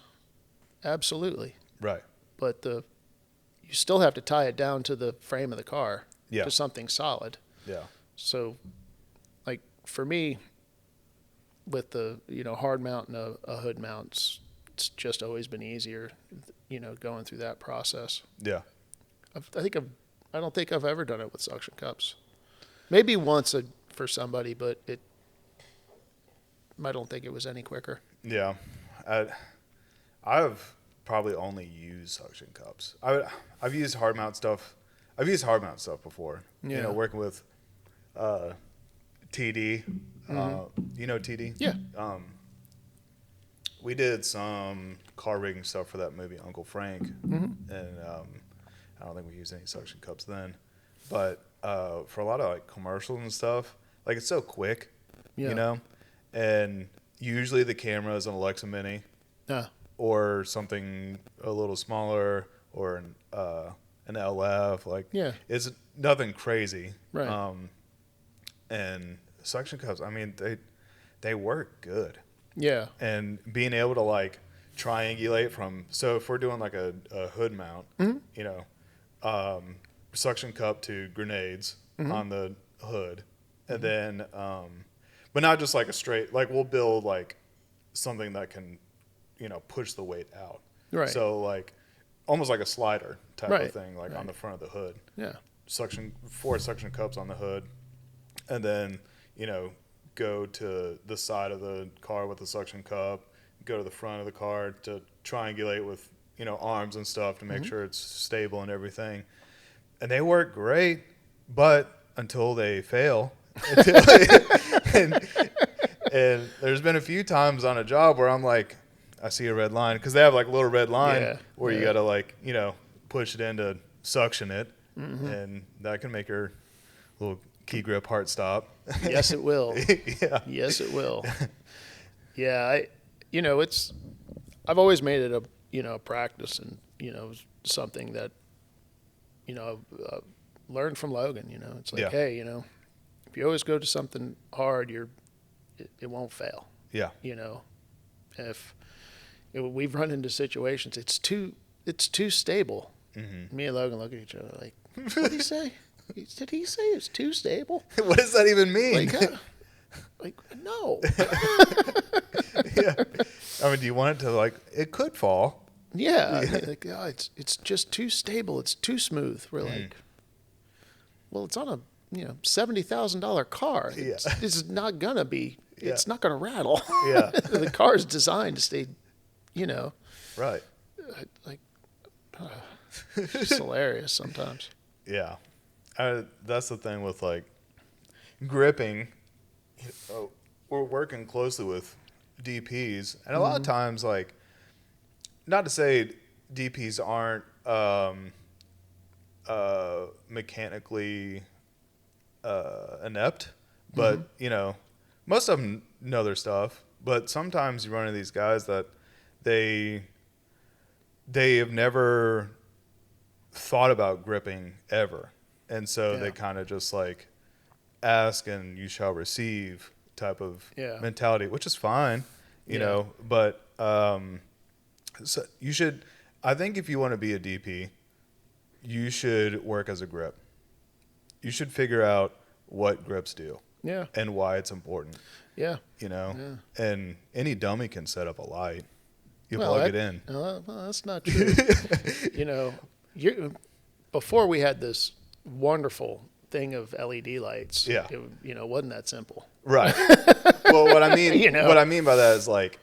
absolutely. Right. But you still have to tie it down to the frame of the car. Yeah. To something solid. Yeah. So, like for me, with the, hard mount and a hood mount, it's just always been easier, going through that process. Yeah. I don't think I've ever done it with suction cups. Maybe once for somebody, but I don't think it was any quicker. Yeah. I've probably only used suction cups. I've used hard mount stuff. I've used hard mount stuff before. Yeah. Working with TD. You know TD? Yeah. We did some car rigging stuff for that movie Uncle Frank, and I don't think we used any suction cups then. But for a lot of like commercials and stuff, like it's so quick, and usually the camera is an Alexa Mini. Or something a little smaller, or an LF. Like, it's nothing crazy. Right. And suction cups, I mean, they work good. Yeah. And being able to like triangulate from, so if we're doing like a hood mount, suction cup to grenades on the hood, and then, but not just like a straight, like we'll build like something that can, push the weight out. Right. So like almost like a slider type Right. of thing, like on the front of the hood. Yeah. 4 suction cups on the hood, and then, go to the side of the car with the suction cup, go to the front of the car to triangulate with, arms and stuff to make sure it's stable and everything. And they work great, but until they fail. And there's been a few times on a job where I'm like, I see a red line, because they have like a little red line where you got to like, push it in to suction it, and that can make your little key grip heart stop. Yes, it will. Yeah. Yes, it will. Yeah, I've always made it a practice, and something that learned from Logan. It's like, hey, if you always go to something hard, it won't fail. Yeah. We've run into situations, it's too stable. Mm-hmm. Me and Logan look at each other like, what did he say? Did he say it's too stable? What does that even mean? Like no. Yeah. I mean, do you want it to like? It could fall. Yeah. Like, oh, it's just too stable. It's too smooth. We're like, well, it's on a $70,000 car. It's not gonna be. It's not gonna rattle. Yeah. The car is designed to stay. Right. Like, it's hilarious sometimes. Yeah. That's the thing with like gripping. We're working closely with DPs, and a lot of times, like, not to say DPs aren't mechanically inept, but most of them know their stuff. But sometimes you run into these guys that they have never thought about gripping ever, and so they kind of just like ask and you shall receive type of mentality, which is fine, you know. But so you should, I think, if you want to be a DP, you should work as a grip. You should figure out what grips do, and why it's important. And any dummy can set up a light. You plug it in. Well, that's not true. Before we had this wonderful thing of LED lights, it wasn't that simple. Right. Well, what I mean, what I mean by that is like,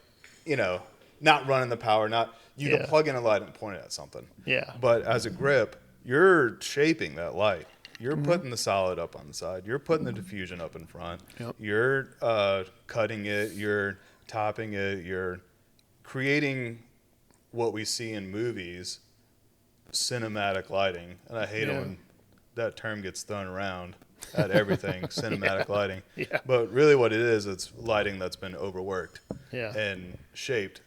not running the power. You can plug in a light and point it at something. Yeah. But as a grip, you're shaping that light. You're putting the solid up on the side. You're putting the diffusion up in front. Yep. You're cutting it. You're topping it. You're creating what we see in movies, cinematic lighting. And I hate it when that term gets thrown around at everything, cinematic lighting. Yeah. But really what it is, it's lighting that's been overworked and shaped,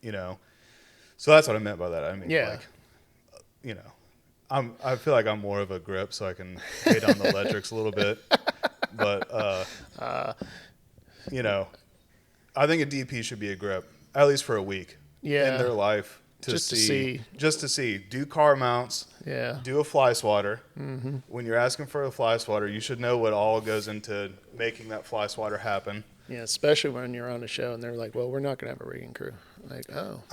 So that's what I meant by that. I mean, I feel like I'm more of a grip, so I can hate on the electrics a little bit. But, I think a DP should be a grip, at least for a week in their life to see. Do car mounts. Yeah. Do a fly swatter. Mm-hmm. When you're asking for a fly swatter, you should know what all goes into making that fly swatter happen. Yeah, especially when you're on a show and they're like, well, we're not going to have a rigging crew. Like, oh,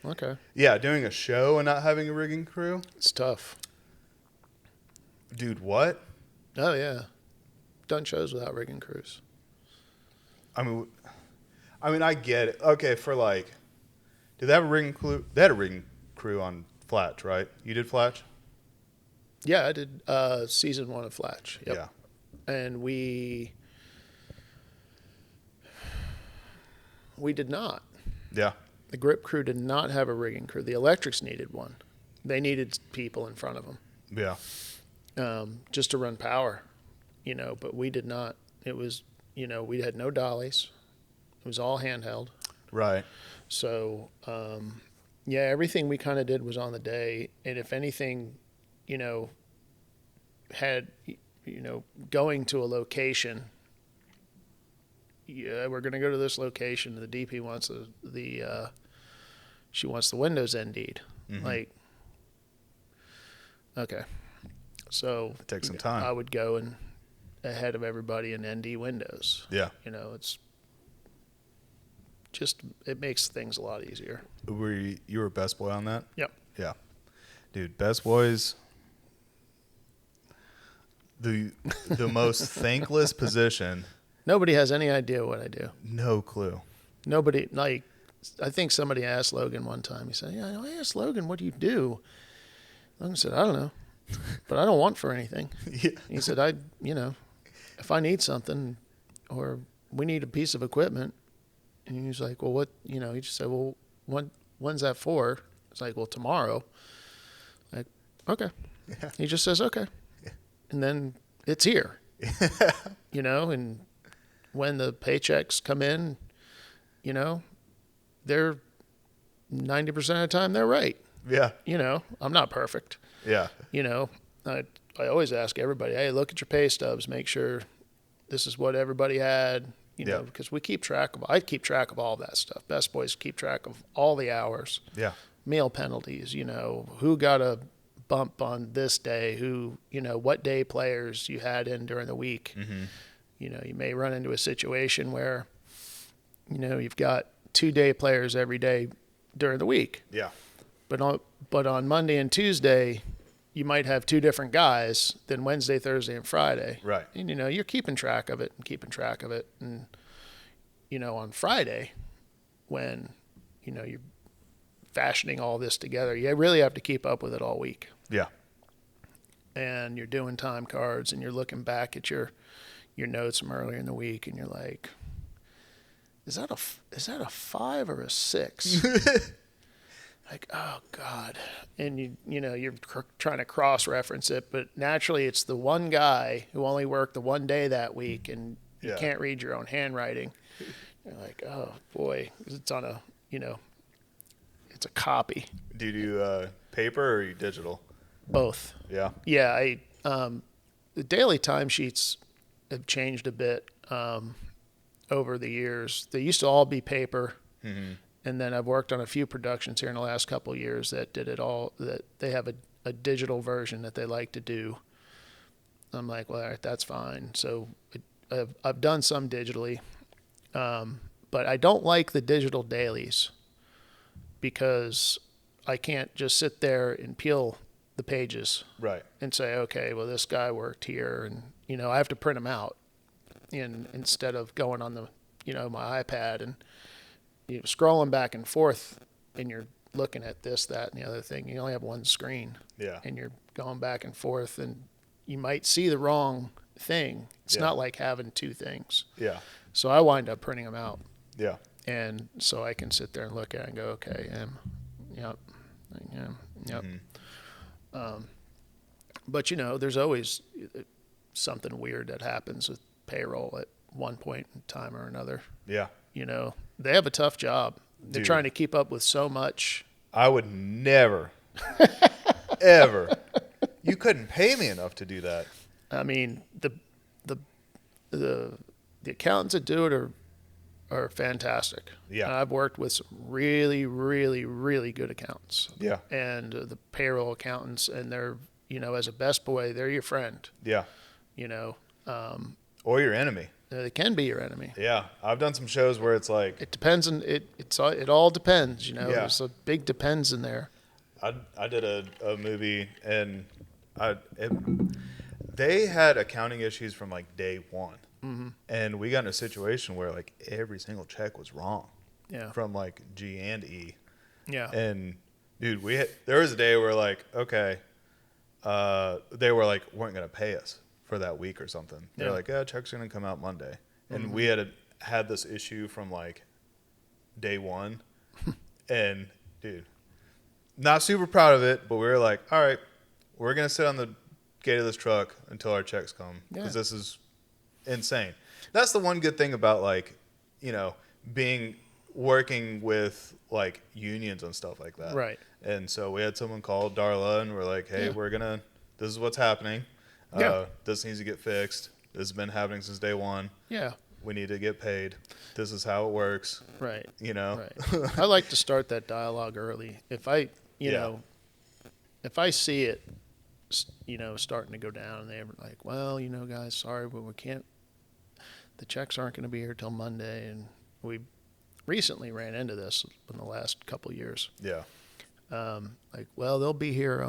okay. Yeah, doing a show and not having a rigging crew? It's tough. Dude, what? Oh, yeah. Done shows without rigging crews. I mean, I get it. Okay, for like, did they have a rigging crew? They had a rigging crew on Flatch, right? You did Flatch? Yeah, I did season 1 of Flatch. Yep. Yeah. And we did not. Yeah. The grip crew did not have a rigging crew. The electrics needed one. They needed people in front of them. Yeah. Just to run power, but we did not. It was, we had no dollies. It was all handheld. Right. So, yeah, everything we kind of did was on the day. And if anything, had, going to a location, yeah, we're going to go to this location. The DP wants she wants the windows ND'd. Mm-hmm. Like, okay. So it takes some time. I would go and ahead of everybody and ND windows. Yeah. It's just, it makes things a lot easier. You were best boy on that? Yep. Yeah. Dude, best boys, the most thankless position. Nobody has any idea what I do. No clue. Nobody, like, I think somebody asked Logan one time. He said, yeah, I asked Logan, what do you do? Logan said, I don't know, but I don't want for anything. Yeah. He said, if I need something or we need a piece of equipment, and he was like, well, what, he just said, well, when's that for? It's like, well, tomorrow. Like, okay. Yeah. He just says, okay. Yeah. And then it's here, and when the paychecks come in, they're 90% of the time they're right. Yeah. I'm not perfect. Yeah. I always ask everybody, hey, look at your pay stubs, make sure this is what everybody had, because I keep track of all that stuff. Best boys keep track of all the hours. Yeah. Meal penalties, who got a bump on this day, who, what day players you had in during the week. Mm-hmm. You may run into a situation where, you've got 2-day players every day during the week. Yeah. But on Monday and Tuesday, you might have 2 different guys than Wednesday, Thursday, and Friday. Right. And, you're keeping track of it. And, on Friday, when, you're fashioning all this together, you really have to keep up with it all week. Yeah. And you're doing time cards and you're looking back at your notes from earlier in the week and you're like, is that a 5 or a 6? Like, oh God. And you're trying to cross-reference it, but naturally it's the one guy who only worked the one day that week and you can't read your own handwriting. You're like, oh boy, it's on a, it's a copy. Do you do paper or are you digital? Both. Yeah. Yeah. The daily timesheets have changed a bit over the years. They used to all be paper. Mm-hmm. And then I've worked on a few productions here in the last couple of years that did it all, that they have a digital version that they like to do. I'm like, well, all right, that's fine. So I've done some digitally, but I don't like the digital dailies because I can't just sit there and peel the pages and say, okay, well, this guy worked here. And, I have to print them out instead of going on the, my iPad and, scrolling back and forth and you're looking at this, that, and the other thing. You only have one screen. Yeah. And you're going back and forth and you might see the wrong thing. It's not like having 2 things. Yeah. So I wind up printing them out. Yeah. And so I can sit there and look at it and go, okay, yep. Mm-hmm. But there's always something weird that happens with payroll at one point in time or another. Yeah. They have a tough job. They're trying to keep up with so much. I would never, ever. You couldn't pay me enough to do that. I mean, the accountants that do it are fantastic. Yeah. And I've worked with some really, really, really good accountants. Yeah. And the payroll accountants, and they're, as a best boy, they're your friend. Yeah. Or your enemy. They can be your enemy. Yeah. I've done some shows where it's like, it depends on it. It all depends. Yeah. There's a big depends in there. I did a movie, and they had accounting issues from like day one. Mm-hmm. And we got in a situation where like every single check was wrong. Yeah. From like G and E. Yeah. And dude, there was a day where like, okay, they were like, weren't going to pay us for that week or something. They're like, check's going to come out Monday. And Mm-hmm. we had this issue from like day one. And dude, not super proud of it, but we were like, all right, we're going to sit on the gate of this truck until our checks come. Because this is insane. That's the one good thing about like, working with like unions and stuff like that. Right. And so we had someone call Darla, and we're like, hey, this is what's happening. This needs to get fixed. This has been happening since day one. Yeah. We need to get paid. This is how it works. Right. Right. I like to start that dialogue early. If I, if I see it, starting to go down, and they're like, well, guys, sorry, but we can't, the checks aren't going to be here till Monday. And we recently ran into this in the last couple of years. Yeah. Like, well, they'll be here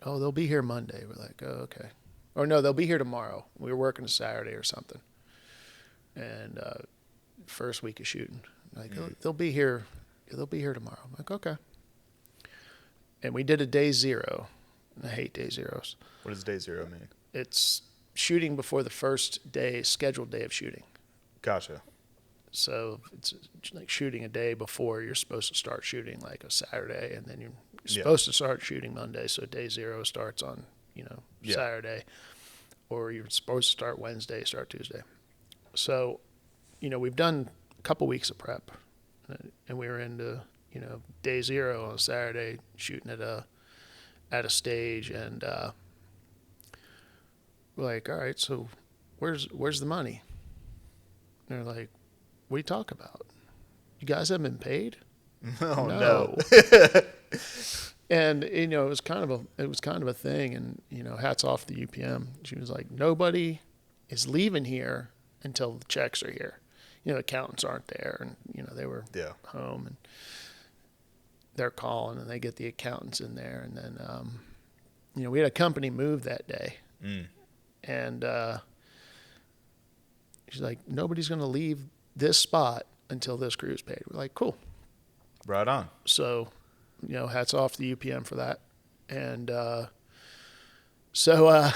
they'll be here Monday. We're like, oh, okay. Or no, they'll be here tomorrow. We were working a Saturday or something. And first week of shooting. Like, they'll be here tomorrow. I'm like, okay. And we did a day zero. I hate day zeros. What does day zero mean? It's shooting before the first scheduled day of shooting. Gotcha. So it's like shooting a day before you're supposed to start shooting, like a Saturday, and then you're supposed to start shooting Monday. So day zero starts on, Saturday, or you're supposed to start Wednesday, start Tuesday. So, we've done a couple weeks of prep, and we were into, day zero on Saturday, shooting at a stage, and we're like, all right, so where's the money? And they're like, what are you talking about? You guys haven't been paid? Oh, no. And it was kind of a thing, and hats off to the UPM. She was like, nobody is leaving here until the checks are here. Accountants aren't there, and they were home, and they're calling, and they get the accountants in there, and then we had a company move that day, and she's like, nobody's going to leave this spot until this crew's paid. We're like, cool. Right on. So, hats off to the UPM for that. And so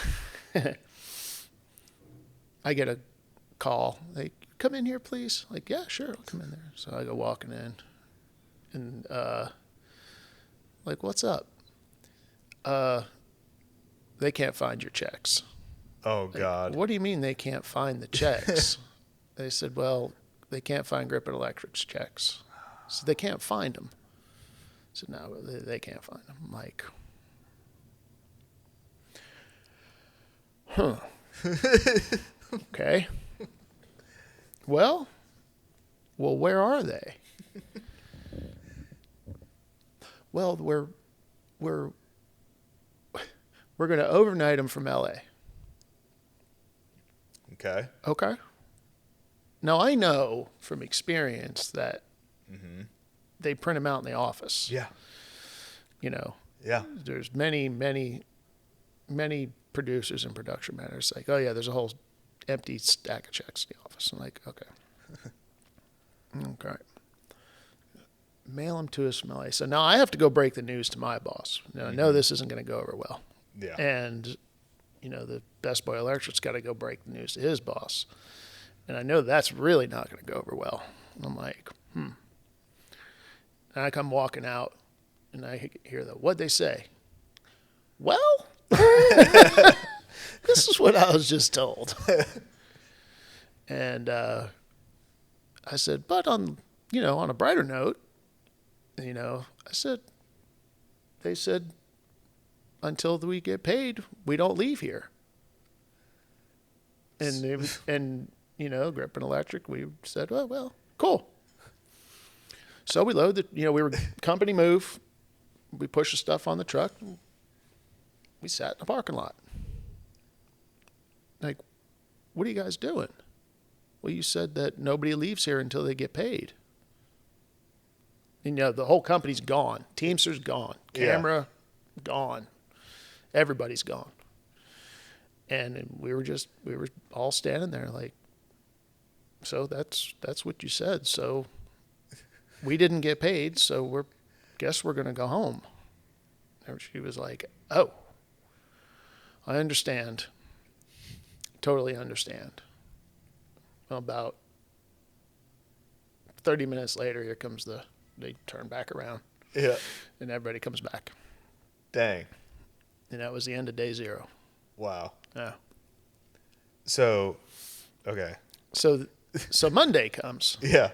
I get a call. Like, come in here, please. Like, yeah, sure, I'll come in there. So I go walking in. And, like, what's up? They can't find your checks. Oh, God. Like, what do you mean they can't find the checks? They said, well, they can't find Grip and Electric's checks. So they can't find them. I said, no, they can't find them. I'm like, huh. Okay. Well, where are they? Well, we're going to overnight them from LA. Okay. Okay. Now, I know from experience that they print them out in the office. Yeah. Yeah. There's many, many, many producers and production managers like, oh, yeah, there's a whole empty stack of checks in the office. I'm like, okay. Okay. Mail them to us from LA. So now I have to go break the news to my boss. I know this isn't going to go over well. Yeah. And, the Best Boy Electric's got to go break the news to his boss. And I know that's really not going to go over well. And I'm like, And I come walking out, and I hear what'd they say? Well, this is what I was just told. And I said, but on a brighter note, they said, until we get paid, we don't leave here. And Grippin Electric. We said, well, cool. So we load we were company move. We pushed the stuff on the truck. We sat in the parking lot. Like, what are you guys doing? Well, you said that nobody leaves here until they get paid. And, the whole company's gone. Teamster's gone. Camera, gone. Everybody's gone. And we were all standing there like, so that's what you said. So we didn't get paid, so guess we're going to go home. And she was like, oh, I understand. Totally understand. Well, about 30 minutes later, they turn back around. Yeah. And everybody comes back. Dang. And that was the end of day 0. Wow. Yeah. So, okay. So Monday comes. Yeah.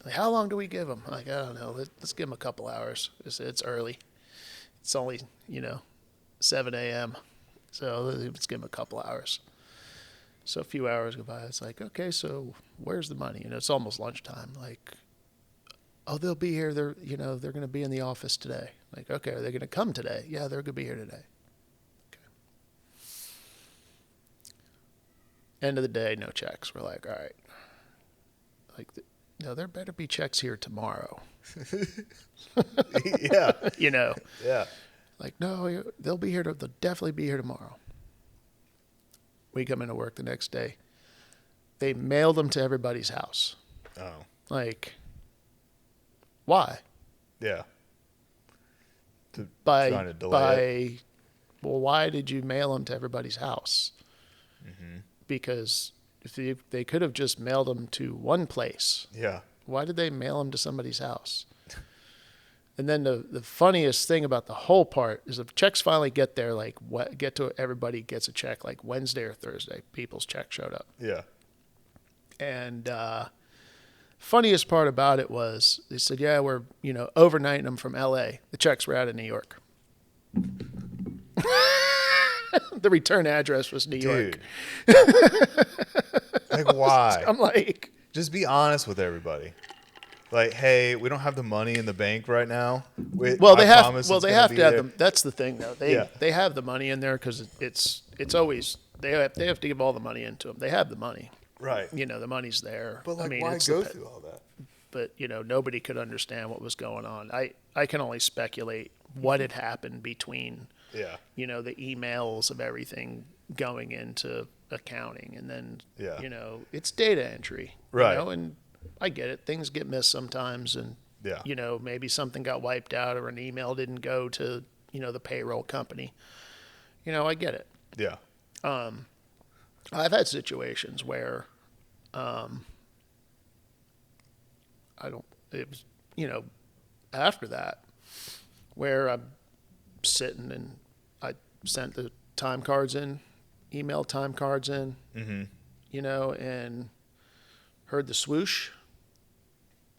Like, how long do we give them? Like, I don't know. Let's give them a couple hours. It's early. It's only, 7 a.m. So let's give them a couple hours. So a few hours go by. It's like, okay, so where's the money? It's almost lunchtime. Like, oh, they'll be here. They're going to be in the office today. Like, okay, are they going to come today? Yeah, they're going to be here today. Okay. End of the day, no checks. We're like, all right. Like, no, there better be checks here tomorrow. Yeah. Yeah. Like, no, they'll be here. They'll definitely be here tomorrow. We come into work the next day. They mailed them to everybody's house. Oh. Like, why? Yeah. Trying to delay it. Well, why did you mail them to everybody's house? Mm-hmm. Because if they could have just mailed them to one place. Yeah. Why did they mail them to somebody's house? And then the funniest thing about the whole part is if checks finally get there, everybody gets a check like Wednesday or Thursday. People's check showed up. Yeah. And funniest part about it was they said, yeah, we're, overnighting them from L.A. The checks were out of New York. The return address was New York. Like, why? I'm like... Just be honest with everybody. Like, hey, we don't have the money in the bank right now. They have to have them. That's the thing, though. They have the money in there because it's always they have to give all the money into them. They have the money, right? The money's there. But why go through all that? But nobody could understand what was going on. I can only speculate what had happened between the emails of everything going into accounting, and then it's data entry, right? And I get it. Things get missed sometimes, and maybe something got wiped out or an email didn't go to the payroll company. I get it. Yeah. I've had situations where after that, where I'm sitting and I sent the time cards in, emailed time cards in, and heard the swoosh,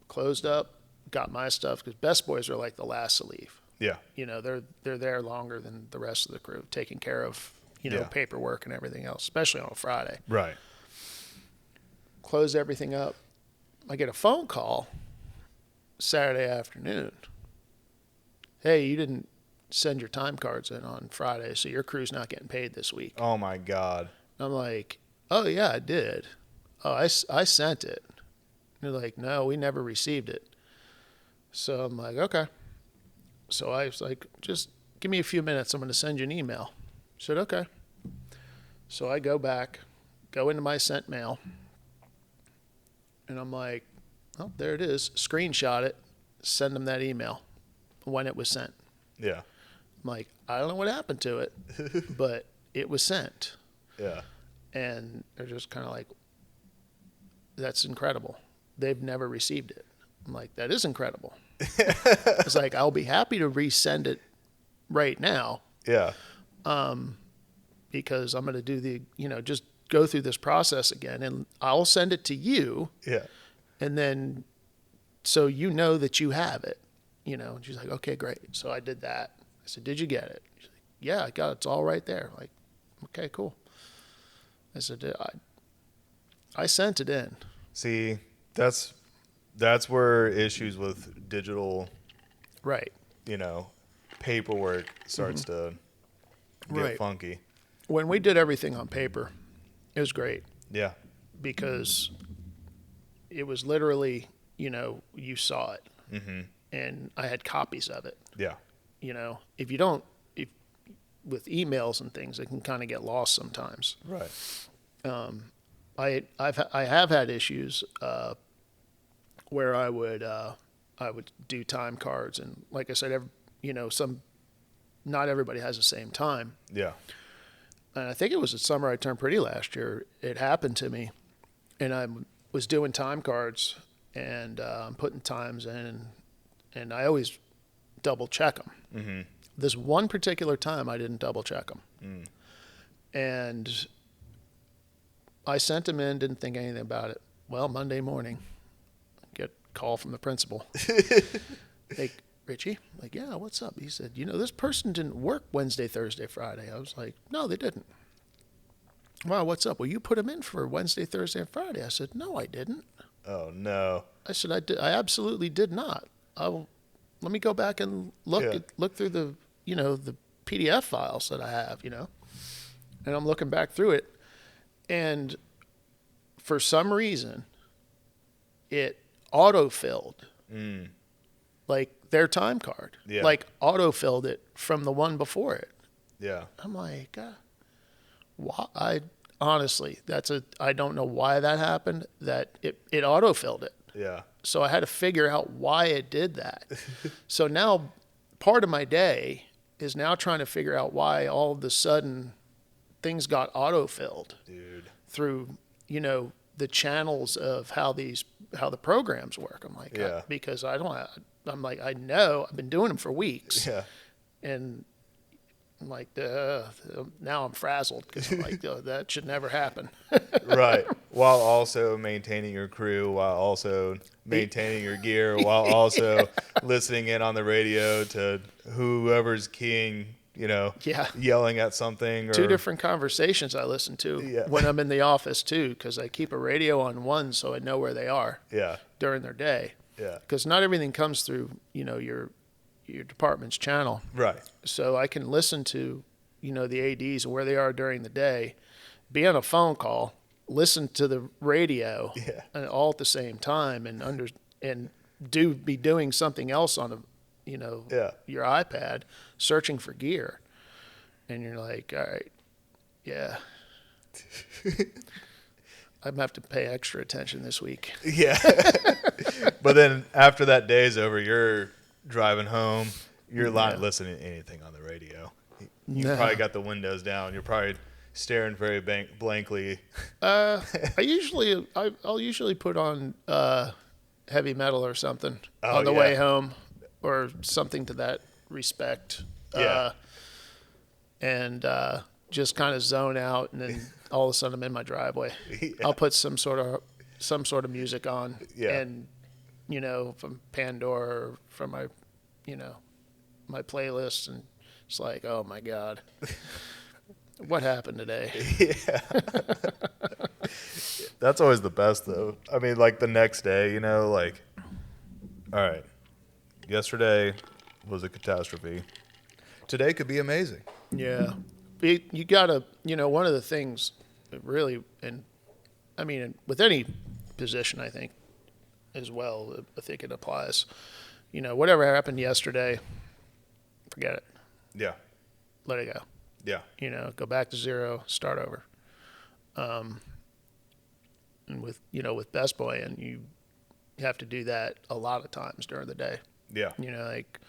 closed up, got my stuff, because best boys are like the last to leave. Yeah. They're there longer than the rest of the crew, taking care of, paperwork and everything else, especially on a Friday. Right. Close everything up. I get a phone call Saturday afternoon. Hey, you didn't send your time cards in on Friday, so your crew's not getting paid this week. Oh, my God. I'm like, oh, yeah, I did. Oh, I sent it. And they're like, no, we never received it. So I'm like, okay. So I was like, just give me a few minutes. I'm going to send you an email. She said, okay. So I go into my sent mail, and I'm like, oh, there it is. Screenshot it, send them that email when it was sent. Yeah. I'm like, I don't know what happened to it, but it was sent. Yeah. And they're just kind of like, that's incredible. They've never received it. I'm like, that is incredible. It's like, I'll be happy to resend it right now. Yeah. Because I'm going to do just go through this process again, and I'll send it to you. Yeah. And then, so that you have it, and she's like, okay, great. So I did that. I said, did you get it? She's like, yeah, I got it. It's all right there. I'm like, okay, cool. I said, I sent it in. See, that's where issues with digital, Right. paperwork starts to get Right. funky. When we did everything on paper, it was great Yeah. because it was literally, you saw it. Mm-hmm. And I had copies of it. Yeah. If with emails and things, it can kind of get lost sometimes. Right. I have had issues where I would do time cards, and like I said, not everybody has the same time. Yeah. And I think it was the summer I turned pretty last year. It happened to me, and I was doing time cards and putting times in, and I always double check them. Mm-hmm. This one particular time, I didn't double check them, and I sent them in, didn't think anything about it. Well, Monday morning, I get a call from the principal. Like, Ritchie? Like, yeah, what's up? He said, this person didn't work Wednesday, Thursday, Friday. I was like, no, they didn't. Wow, what's up? Well, you put them in for Wednesday, Thursday, and Friday. I said, no, I didn't. Oh, no. I said, I absolutely did not. Let me go back and look through the, the PDF files that I have, and I'm looking back through it. And for some reason, it auto-filled, like their time card. Yeah. Like auto-filled it from the one before it. Yeah. I'm like, why? Honestly, I don't know why that happened, that it auto-filled it. Yeah. So I had to figure out why it did that. So now part of my day is now trying to figure out why all of a sudden things got auto-filled. Dude. Through, the channels of how the programs work. I'm like, yeah. Because I know I've been doing them for weeks. Yeah. And I'm like, now I'm frazzled because I'm like, that should never happen. Right. While also maintaining your crew, while also maintaining your gear, while also listening in on the radio to whoever's keying, yelling at something. Two different conversations I listen to when I'm in the office too, because I keep a radio on one so I know where they are during their day. Yeah. Because not everything comes through, your department's channel. Right. So I can listen to, the ADs and where they are during the day, be on a phone call, listen to the radio, and all at the same time, and be doing something else on your iPad, searching for gear, and you're like, all right, yeah. I'm gonna have to pay extra attention this week. Yeah. But then after that day's over, you're driving home. You're not listening to anything on the radio. You probably got the windows down. You're probably staring very blankly. I'll usually put on heavy metal or something on the way home, or something to that respect. And just kind of zone out, and then all of a sudden I'm in my driveway. I'll put some sort of music on, and from Pandora or from my my playlist, and it's like, oh my God, what happened today? Yeah. That's always the best though. I mean, like the next day, all right, yesterday was a catastrophe. Today could be amazing. Yeah. You gotta, one of the things that really, and I mean, with any position, I think as well, I think it applies. Whatever happened yesterday, forget it. Yeah. Let it go. Yeah. Go back to zero, start over. And with Best Boy, and you have to do that a lot of times during the day. Yeah. Like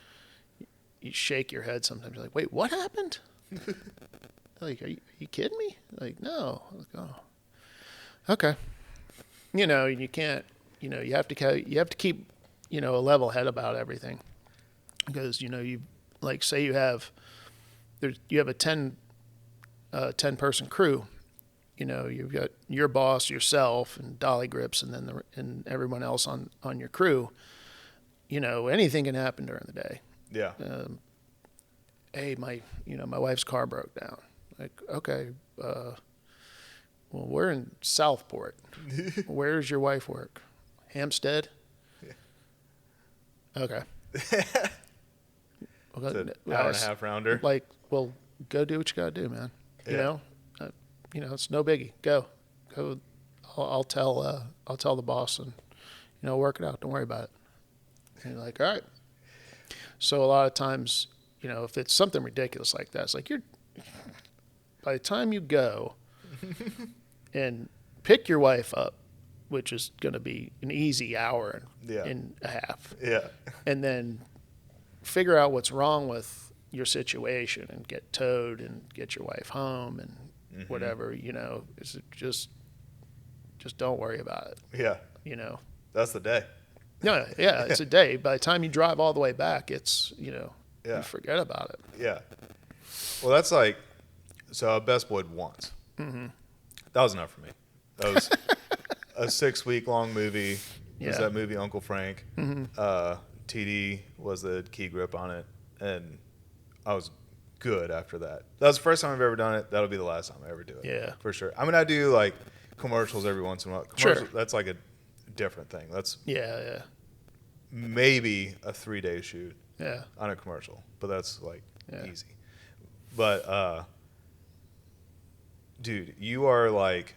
you shake your head sometimes. You're like, wait, what happened? Like, are you kidding me? Like, no. Like, oh, okay. And you can't. You have to keep a level head about everything, because you like, say you have a 10 person crew. You've got your boss, yourself, and Dolly Grips, and then and everyone else on your crew. Anything can happen during the day. Yeah. Hey, my wife's car broke down. Like, okay, Well, we're in Southport. Where does your wife work? Hampstead? Yeah. Okay. It's an hour and a half rounder. Like, well, go do what you got to do, man. Yeah. You know, it's no biggie. Go. I'll tell the boss and, work it out. Don't worry about it. And you're like, all right. So a lot of times, if it's something ridiculous like that, it's like by the time you go and pick your wife up, which is going to be an easy hour and a half. Yeah. And then figure out what's wrong with your situation and get towed and get your wife home and whatever, it's just don't worry about it. Yeah. That's the day. No, yeah, it's a day. By the time you drive all the way back, it's, you forget about it. Yeah. Well, that's like, so I best boyed once. Mm-hmm. That was enough for me. That was a 6-week-long movie. It was that movie Uncle Frank. Mm-hmm. TD was the key grip on it, and I was good after that. That was the first time I've ever done it. That'll be the last time I ever do it. Yeah. For sure. I mean, I do, like, commercials every once in a while. Sure. That's like a different thing. That's maybe a 3-day shoot on a commercial, but that's like easy. But dude, you are like,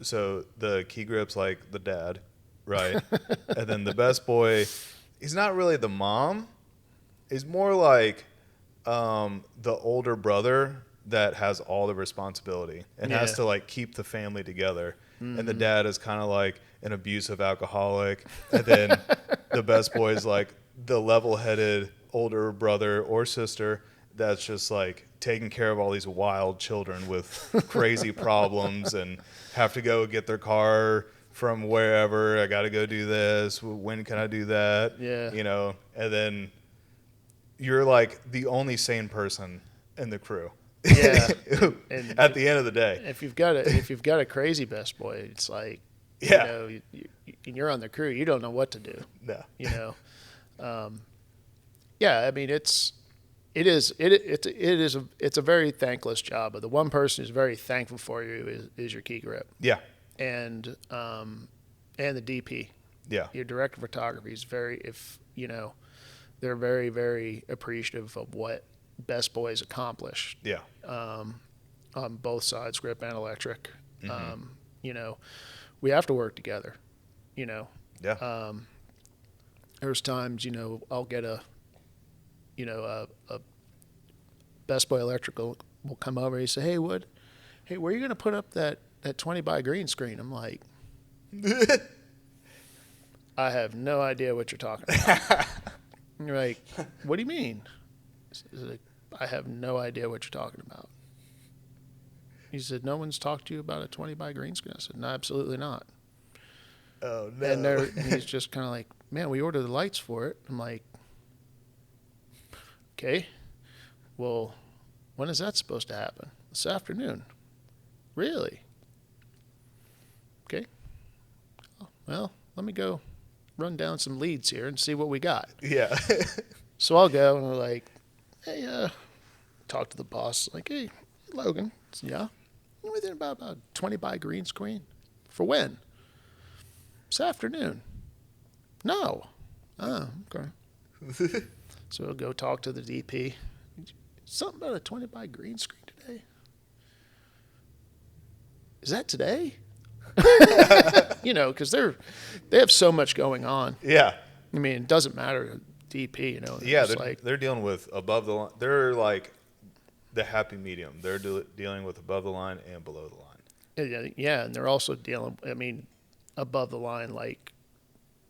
so the key grip's like the dad, right? And then the best boy, he's not really the mom. He's more like the older brother that has all the responsibility and has to like keep the family together. Mm-hmm. And the dad is kind of like an abusive alcoholic. And then the best boy is like the level-headed older brother or sister that's just like taking care of all these wild children with crazy problems and have to go get their car from wherever. I got to go do this. When can I do that? Yeah. And then you're like the only sane person in the crew. Yeah. And at the end of the day, if you've got a crazy best boy, it's like, you're on the crew, you don't know what to do. No. I mean, it's a very thankless job, but the one person who's very thankful for you is your key grip. Yeah. And the DP. Yeah. Your director of photography is they're very, very appreciative of what Best Boys accomplished. Yeah. On both sides, grip and electric. Mm-hmm. We have to work together. Yeah. There's times, I'll get a Best Boy electrical will come over. He say, "Hey, Wood, where are you going to put up that 20 by green screen?" I'm like, I have no idea what you're talking about. And you're like, what do you mean? I have no idea what you're talking about. He said, no one's talked to you about a 20 by green screen? I said, no, absolutely not. Oh, no. And he's just kind of like, man, we ordered the lights for it. I'm like, okay, well, when is that supposed to happen? This afternoon. Really? Okay. Oh, well, let me go run down some leads here and see what we got. Yeah. So I'll go and I'm like, hey, talk to the boss. Like, hey, Logan. Said, yeah. Within about 20 by green screen. For when? This afternoon. No. Oh, okay. So I'll go talk to the DP. Something about a 20 by green screen today. Is that today? Because they have so much going on. Yeah. I mean, it doesn't matter DP, Yeah, they're dealing with above the line. They're like the happy medium. They're dealing with above the line and below the line. Yeah, and they're also dealing, above the line, like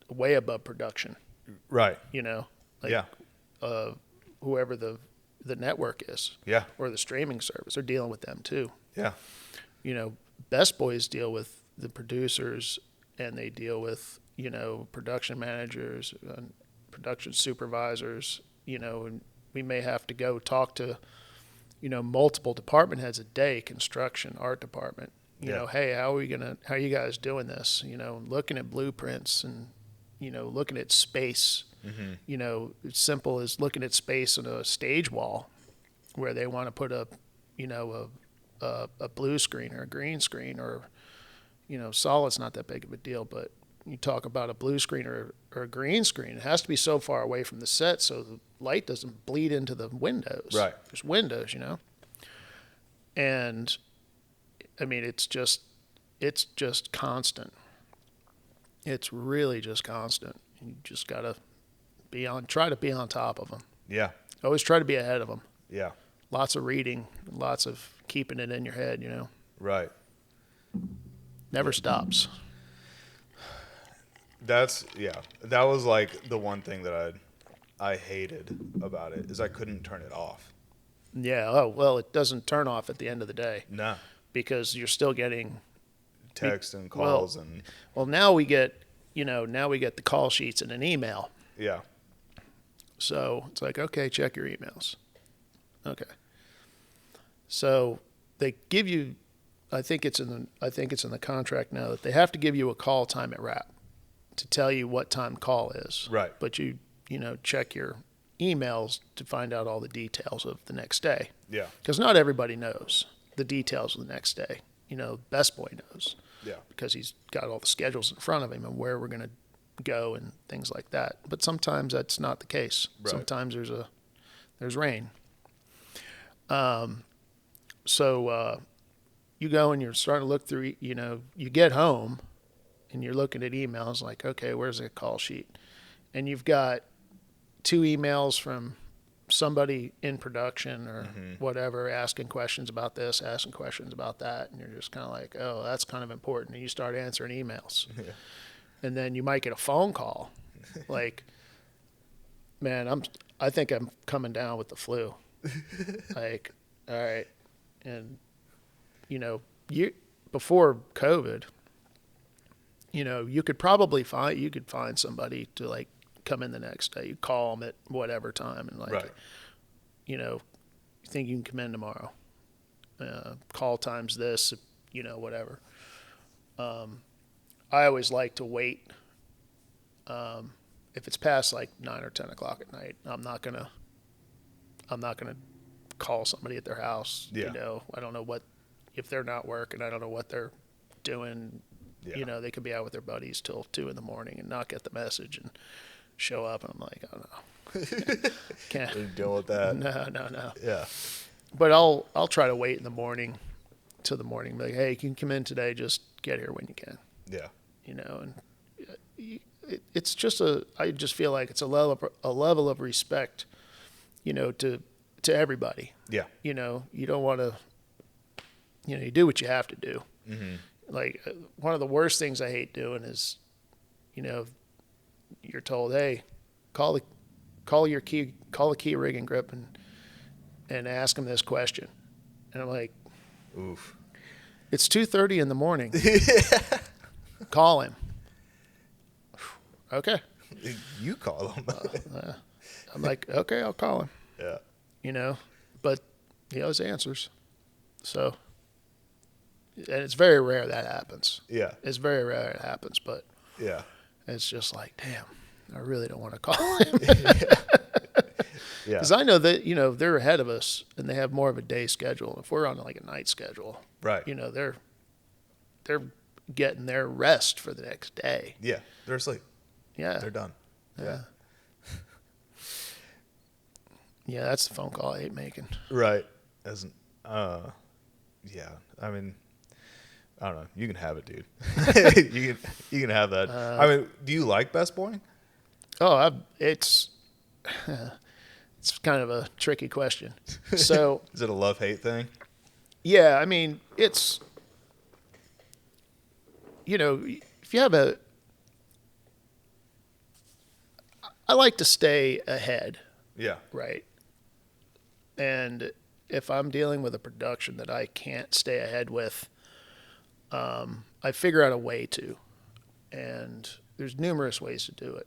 way above production. Right. Whoever the network is. Yeah. Or the streaming service, they're dealing with them too. Yeah. Best Boys deal with the producers, and they deal with, production managers and production supervisors, and we may have to go talk to, multiple department heads a day, construction, art department, hey, how are you guys doing this? Looking at blueprints and, looking at space, it's simple as looking at space on a stage wall where they want to put a a blue screen or a green screen, or, you know, solid's not that big of a deal, but you talk about a blue screen or a green screen, it has to be so far away from the set so the light doesn't bleed into the windows. Right. There's windows, you know. And I mean, it's just constant. It's really just constant. You just gotta try to be on top of them. Yeah. Always try to be ahead of them. Yeah. Lots of reading, lots of keeping it in your head, you know. Right. Never stops. That was like the one thing that I hated about it is I couldn't turn it off. Yeah. Oh, well, it doesn't turn off at the end of the day. No. Because you're still getting text and calls Well, now we get the call sheets in an email. Yeah. So it's like, okay, check your emails. Okay. So they give you, I think it's in the contract now that they have to give you a call time at wrap to tell you what time call is. Right. But you check your emails to find out all the details of the next day. Yeah. Because not everybody knows the details of the next day. You know, Best Boy knows. Yeah. Because he's got all the schedules in front of him and where we're going to go and things like that. But sometimes that's not the case. Right. Sometimes there's rain. So you go and you're starting to look through, you know, you get home and you're looking at emails like, okay, where's the call sheet? And you've got 2 emails from somebody in production or whatever, asking questions about this, asking questions about that. And you're just kind of like, oh, that's kind of important. And you start answering emails. Yeah. And then you might get a phone call like, man, I think I'm coming down with the flu. Like, all right. And, you know, before COVID, you know, you could find somebody to like come in the next day. You call them at whatever time and like, right. You know, you think you can come in tomorrow. Call time's this, you know, whatever. I always like to wait. If it's past like 9 or 10 o'clock at night, I'm not gonna call somebody at their house. Yeah. You know, I don't know if they're not working, I don't know what they're doing. Yeah. You know, they could be out with their buddies till 2 a.m. and not get the message and show up, and I'm like, oh no, can't deal with that. No. Yeah. But I'll try to wait in the morning till the morning. Be like, hey, can you come in today? Just get here when you can. Yeah. You know, and it's just I just feel like it's a level of respect, you know, to everybody. Yeah. You know, you don't want to, you know, you do what you have to do. Mm-hmm. Like one of the worst things I hate doing is, you know, you're told, hey, call the key rigging grip and ask them this question. And I'm like, oof. It's 2:30 in the morning. Call him. Okay. You call him. I'm like, okay, I'll call him. Yeah. You know, but he always answers. So, and it's very rare that happens. Yeah. It's very rare it happens, but yeah, it's just like, damn, I really don't want to call him. Yeah. Because I know that, you know, they're ahead of us and they have more of a day schedule. If we're on like a night schedule, right? You know, they're getting their rest for the next day. Yeah, they're asleep. Yeah, they're done. Yeah. Yeah, that's the phone call I hate making. Right. Yeah. I mean, I don't know. You can have it, dude. you can have that. I mean, do you like Best Boy? Oh, it's kind of a tricky question. So, is it a love-hate thing? Yeah, I mean, it's, you know, if you have I like to stay ahead. Yeah. Right. And if I'm dealing with a production that I can't stay ahead with, I figure out a way to. And there's numerous ways to do it.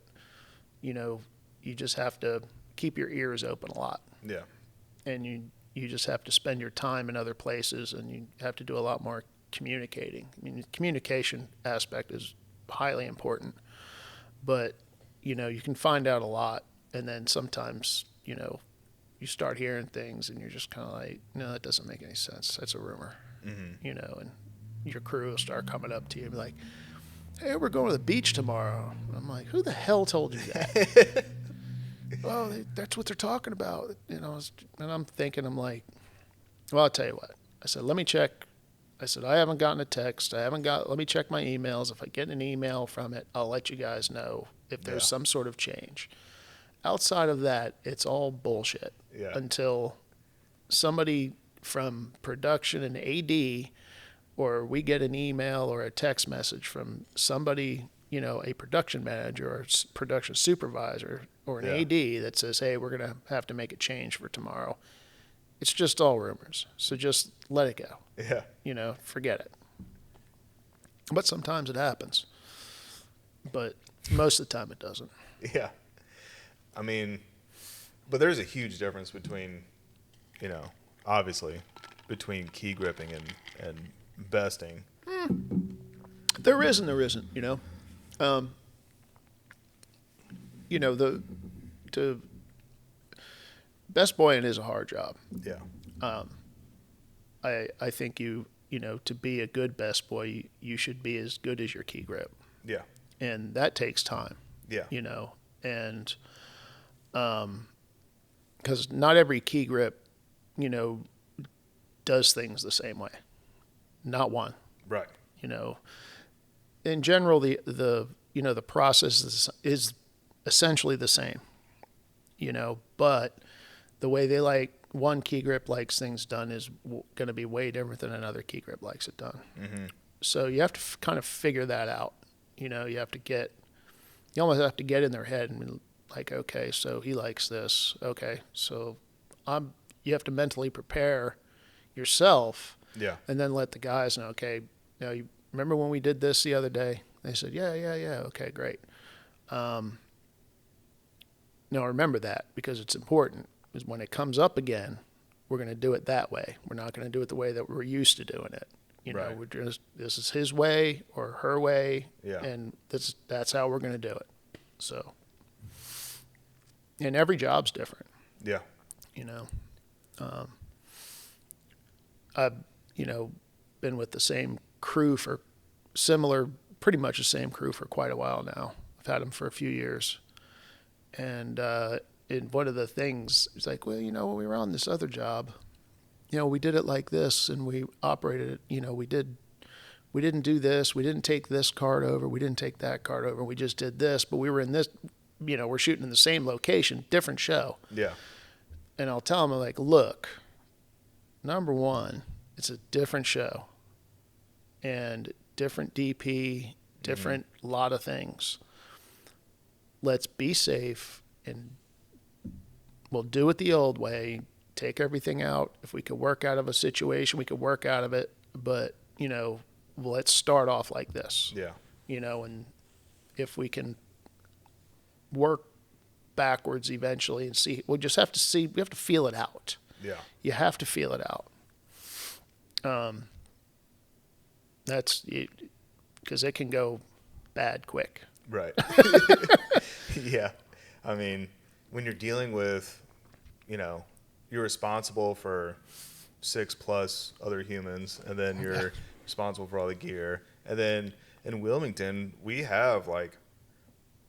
You know, you just have to keep your ears open a lot. Yeah. And you just have to spend your time in other places, and you have to do a lot more communicating. I mean, the communication aspect is highly important. But, you know, you can find out a lot, and then sometimes, you know, you start hearing things and you're just kind of like, no, that doesn't make any sense. That's a rumor. you know, and your crew will start coming up to you and be like, hey, we're going to the beach tomorrow. I'm like, who the hell told you that? Well, that's what they're talking about, you know. And I'm thinking, I'm like, well, I'll tell you what. I said, let me check. I said, I haven't gotten a text. Let me check my emails. If I get an email from it, I'll let you guys know if there's some sort of change. Outside of that, it's all bullshit until somebody from production and AD, or we get an email or a text message from somebody, you know, a production manager or production supervisor or an AD that says, hey, we're going to have to make a change for tomorrow. It's just all rumors. So just let it go. Yeah. You know, forget it. But sometimes it happens. But most of the time it doesn't. Yeah. I mean, but there's a huge difference between, you know, obviously, between key gripping and besting. There is and there isn't, you know. You know, the best boying is a hard job. Yeah. I think you know, to be a good best boy, you should be as good as your key grip. Yeah. And that takes time. Yeah. You know, and because not every key grip, you know, does things the same way. Not one. Right. You know, in general, the you know, the process is essentially the same. You know, but the way they like one key grip likes things done is going to be way different than another key grip likes it done. Mm-hmm. So you have to kind of figure that out. You know, you almost have to get in their head and be like, okay, so he likes this. Okay, so you have to mentally prepare yourself. Yeah. And then let the guys know, okay, now you remember when we did this the other day? They said, yeah, okay, great. Now remember that, because it's important. Is when it comes up again, we're going to do it that way. We're not going to do it the way that we're used to doing it. You know, this is his way or her way, and that's how we're going to do it. So, and every job's different. Yeah. You know, I've, you know, been with the same crew pretty much the same crew for quite a while now. I've had them for a few years. And one of the things, it's like, well, you know, when we were on this other job, you know, we did it like this and we operated it, you know, we didn't do this. We didn't take this card over. We didn't take that card over. We just did this, but we were in this, you know, we're shooting in the same location, different show. Yeah. And I'll tell them, I'm like, look, number one, it's a different show and different DP, different lot of things. Let's be safe and we'll do it the old way. Take everything out. If we could work out of a situation, we could work out of it. But, you know, let's start off like this. Yeah. You know, and if we can work backwards eventually and see, we have to feel it out. Yeah. You have to feel it out. That's because it can go bad quick. Right. Yeah. I mean, when you're dealing with, you know, you're responsible for 6+ other humans, and then you're responsible for all the gear. And then in Wilmington, we have like,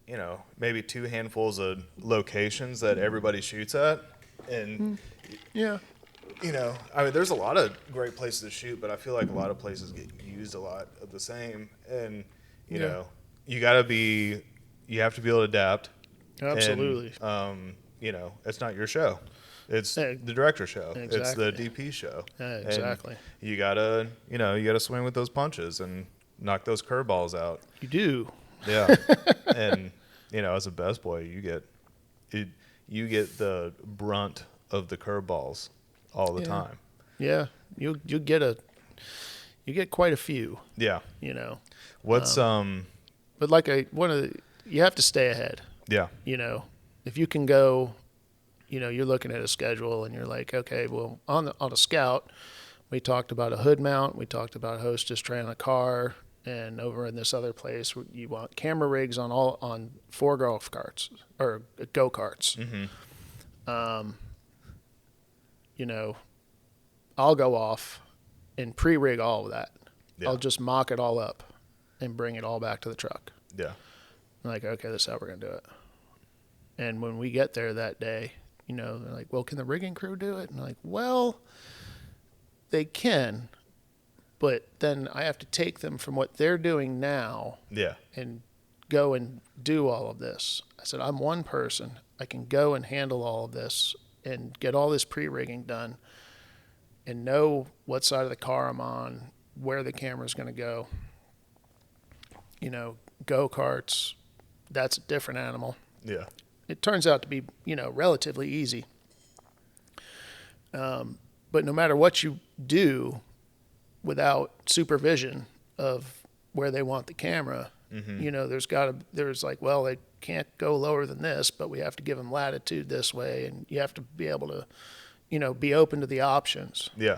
you know, maybe 2 handfuls of locations that everybody shoots at. And, yeah, you know, I mean, there's a lot of great places to shoot, but I feel like a lot of places get used a lot of the same. And, you know, you have to be able to adapt. Absolutely. And, you know, it's not your show. It's the director's show. Exactly. It's the DP show. Exactly. And you gotta swing with those punches and knock those curveballs out. You do. Yeah. And, you know, as a best boy, you get the brunt of the curveballs all the time. Yeah. You get quite a few. Yeah. You know. What's But like you have to stay ahead. Yeah. You know, if you can go, you know, you're looking at a schedule and you're like, okay, well, on a scout, we talked about a hood mount, we talked about a hostess tray on a car, and over in this other place, you want camera rigs on 4 golf carts or go-karts. Mm-hmm. You know, I'll go off and pre-rig all of that. Yeah. I'll just mock it all up and bring it all back to the truck. Yeah. I'm like, okay, this is how we're going to do it. And when we get there that day, you know, they're like, well, can the rigging crew do it? And I'm like, well, they can, but then I have to take them from what they're doing now Yeah. and go and do all of this. I said, I'm one person. I can go and handle all of this and get all this pre-rigging done and know what side of the car I'm on, where the camera's going to go. You know, go-karts, that's a different animal. Yeah. It turns out to be, you know, relatively easy. But no matter what you do without supervision of where they want the camera, you know, there's like, well, they can't go lower than this, but we have to give them latitude this way. And you have to be able to, you know, be open to the options. Yeah.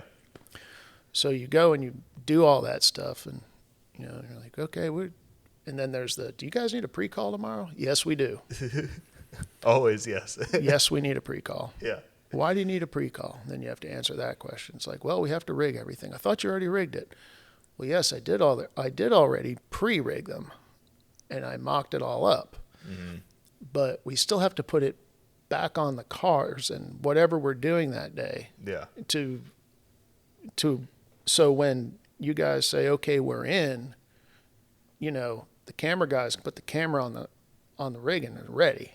So you go and you do all that stuff and, you know, you're like, okay, and then there's do you guys need a pre-call tomorrow? Yes, we do. Always, yes. Yes, we need a pre-call. Yeah. Why do you need a pre-call? Then you have to answer that question. It's like, well, we have to rig everything. I thought you already rigged it. Well, yes, I did already pre-rig them, and I mocked it all up. Mm-hmm. But we still have to put it back on the cars and whatever we're doing that day. Yeah. So when you guys say, okay, we're in, you know, the camera guys can put the camera on the rig and they're ready,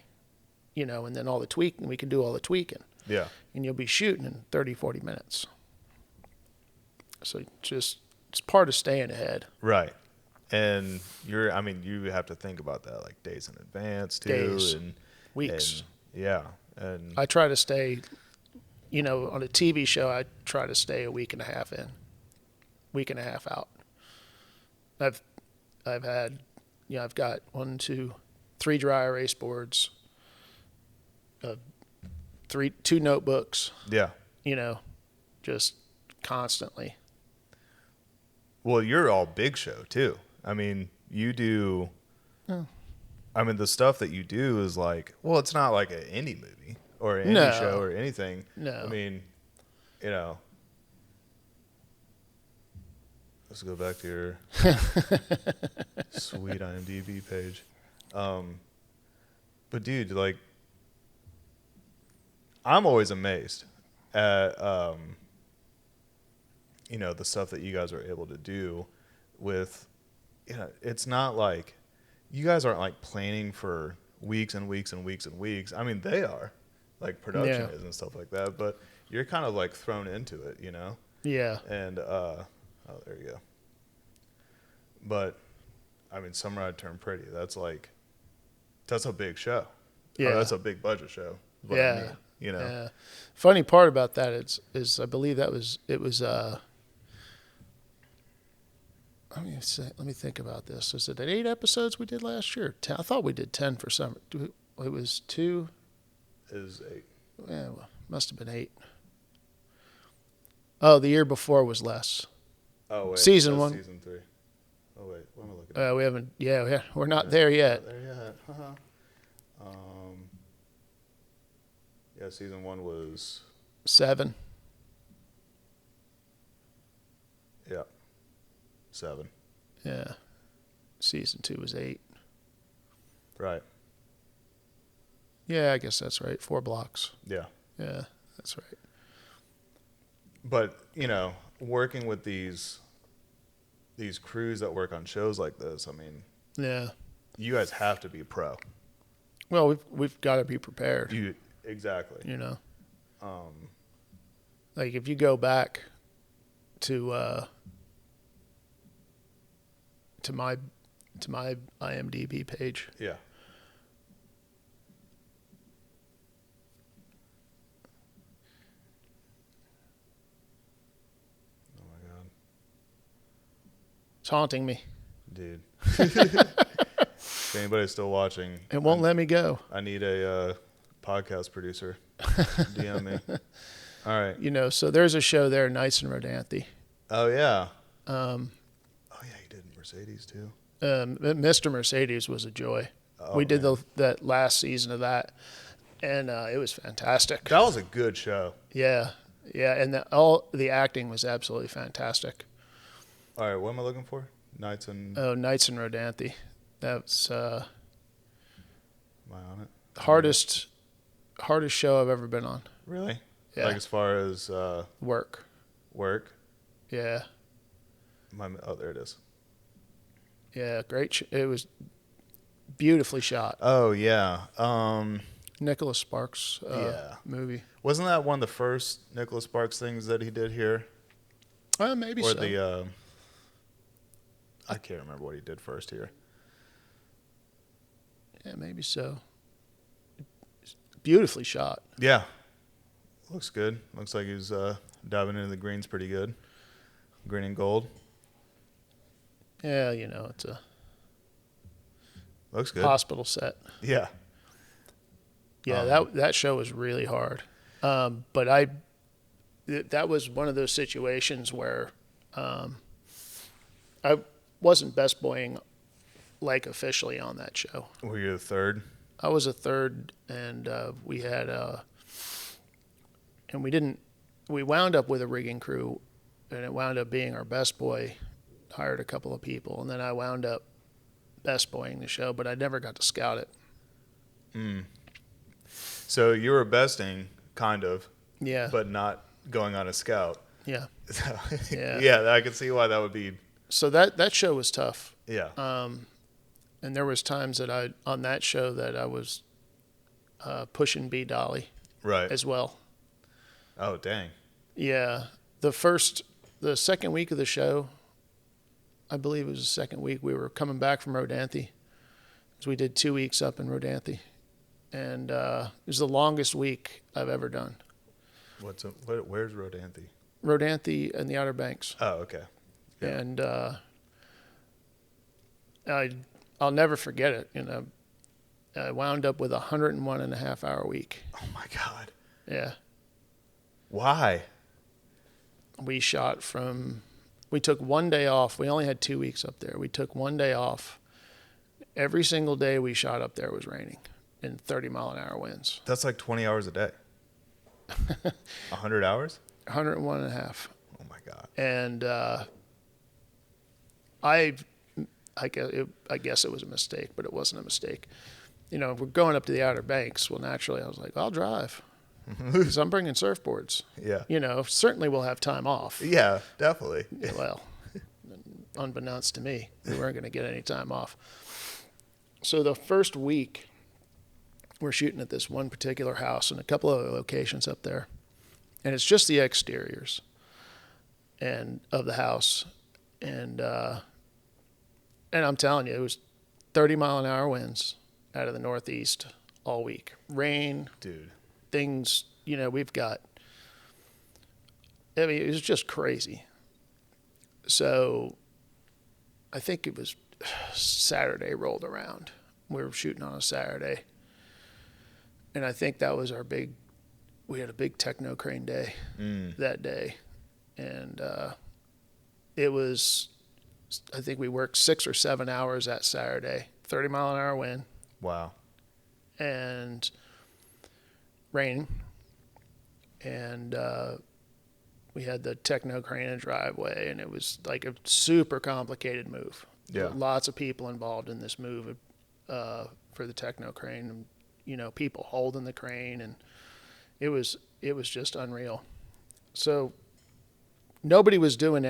you know, and then all the tweaking, we can do all the tweaking. Yeah. And you'll be shooting in 30, 40 minutes. So it's part of staying ahead. Right. And you have to think about that like days in advance too. Days, and weeks. And, yeah. And I try to stay, you know, on a TV show, I try to stay a week and a half in, week and a half out. I've had, you know, I've got 3 dry erase boards, 2 notebooks. Yeah. You know, just constantly. Well, you're all big show too. I mean, you do. Oh. I mean, the stuff that you do is like, well, it's not like an indie movie or an indie show or anything. No. I mean, you know. Let's go back to your sweet IMDb page. But dude, like, I'm always amazed at, you know, the stuff that you guys are able to do with, you know, it's not like you guys aren't like planning for weeks and weeks and weeks and weeks. I mean, they are, like production is and stuff like that, but you're kind of like thrown into it, you know? Yeah. And, oh, there you go. But, I mean, Summer I Turned Pretty, that's a big show. Yeah. That's a big budget show. Yeah. I mean, you know. Yeah. Funny part about that is I believe it was let me think about this. Is it 8 episodes we did last year? 10, I thought we did 10 for summer. It was 2. It was 8. Yeah, well, must have been 8. Oh, the year before was less. Oh, wait. Season 1. Season 3. Oh, wait. What am I looking at? We haven't, yeah, we're not there yet. Not there yet. Yeah, season 1 was 7. Yeah. 7. Yeah. Season 2 was 8. Right. Yeah, I guess that's right. 4 blocks. Yeah. Yeah, that's right. But, you know, working with these crews that work on shows like this, I mean, yeah, you guys have to be pro. Well, we've got to be prepared. Exactly. You know, like if you go back to my IMDb page. Yeah. Oh my God. It's haunting me. Dude. If anybody's still watching, It won't let me go. I need a podcast producer. DM me. All right. You know, so there's a show there, Nights in Rodanthe. Oh yeah. Oh yeah, you did Mercedes too. Mr. Mercedes was a joy. Oh, we did that last season of that, and it was fantastic. That was a good show. Yeah, Yeah, and all the acting was absolutely fantastic. All right, what am I looking for? Nights and... Oh, Nights in Rodanthe. That's Am I on it? hardest show I've ever been on. Really? Yeah. Like as far as Work. Oh, Yeah. there it is. Yeah, great. It was beautifully shot. Oh, yeah. Nicholas Sparks Yeah. movie. Wasn't that one of the first Nicholas Sparks things that he did here? Maybe Or so. I can't remember what he did first here. Yeah, maybe so. Beautifully shot. Yeah. Looks good. Looks like he was diving into the greens pretty good. Green and gold. Yeah, it's a Looks good. hospital set. Yeah. Yeah, that show was really hard. But that was one of those situations where I wasn't best boying like officially on that show. Were you the third? I was a third, and we had and we wound up with a rigging crew, and it wound up being our best boy hired a couple of people, and then I wound up best boying the show, but I never got to scout it. So you were besting, kind of, Yeah. but not going on a scout. Yeah. So, Yeah. yeah, I can see why that would be. So that show was tough. Yeah. And there was times that on that show that I was pushing B Dolly Right. as well. Oh, dang. Yeah. The second week of the show, I believe it was the second week, we were coming back from Rodanthe. So we did 2 weeks up in Rodanthe. And it was the longest week I've ever done. Where's Rodanthe? Rodanthe and the Outer Banks. Oh, okay. Yeah. And I'll never forget it. I wound up with a 101.5-hour week. Oh, my God. Yeah. Why? We took 1 day off. We only had 2 weeks up there. We took 1 day off. Every single day we shot up there was raining and 30-mile-an-hour winds. That's like 20 hours a day. 100 hours? 101.5. Oh, my God. And I guess it was a mistake, but it wasn't a mistake. We're going up to the Outer Banks. Well, naturally, I was like, I'll drive because I'm bringing surfboards. Yeah. Certainly we'll have time off. Yeah, definitely. Well, unbeknownst to me, we weren't going to get any time off. So the first week, we're shooting at this one particular house and a couple of locations up there, and it's just the exteriors and of the house, and I'm telling you, it was 30-mile-an-hour winds out of the northeast all week. Rain, Dude. things, we've got. I mean, it was just crazy. So I think it was Saturday rolled around. We were shooting on a Saturday. And I think that was we had a big techno crane day that day. And it was, I think we worked 6 or 7 hours that Saturday, 30-mile-an-hour wind. Wow. And rain. And we had the techno crane and driveway, and it was like a super complicated move. Yeah. Lots of people involved in this move for the techno crane, and people holding the crane, and it was just unreal. So nobody was doing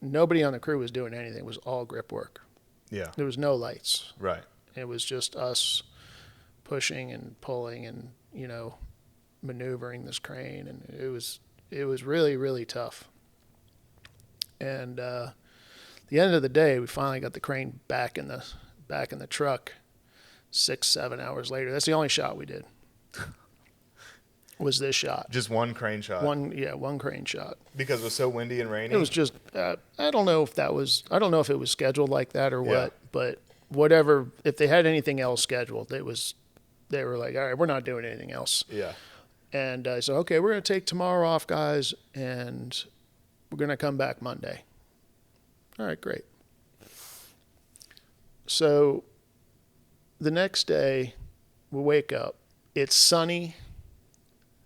nobody on the crew was doing anything. It was all grip work. Yeah. There was no lights. Right. It was just us pushing and pulling and, maneuvering this crane. And it was really, really tough. And at the end of the day, we finally got the crane back in the truck 6-7 hours later. That's the only shot we did. Was this shot. Just one crane shot. One crane shot. Because it was so windy and rainy? It was just, I don't know if it was scheduled like that or what, Yeah. but whatever, if they had anything else scheduled, they were like, all right, we're not doing anything else. Yeah. And I said, okay, we're going to take tomorrow off, guys, and we're going to come back Monday. All right, great. So the next day, we wake up. It's sunny.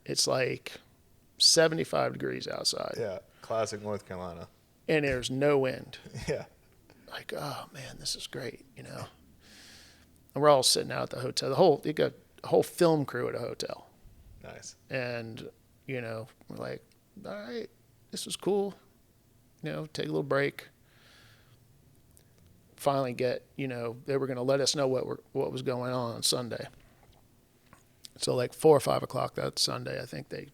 It's like 75 degrees outside. Yeah, classic North Carolina. And there's no wind. Yeah. Like, oh man, this is great, you know. And we're all sitting out at the hotel. You got a whole film crew at a hotel. Nice. And, you know, we're like, all right, this was cool. You know, take a little break. Finally they were going to let us know what was going on Sunday. So like 4 or 5 o'clock that Sunday, I think they,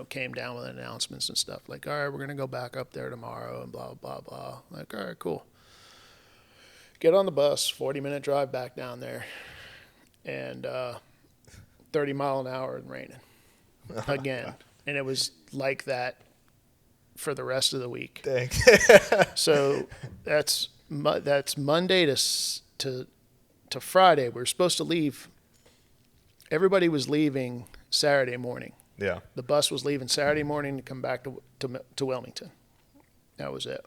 came down with announcements and stuff like, all right, we're going to go back up there tomorrow and blah, blah, blah. Like, all right, cool. Get on the bus, 40-minute drive back down there, and 30 mile an hour and raining again. And it was like that for the rest of the week. Dang. So that's Monday to Friday. We were supposed to leave. Everybody was leaving Saturday morning. Yeah. The bus was leaving Saturday morning to come back to Wilmington. That was it.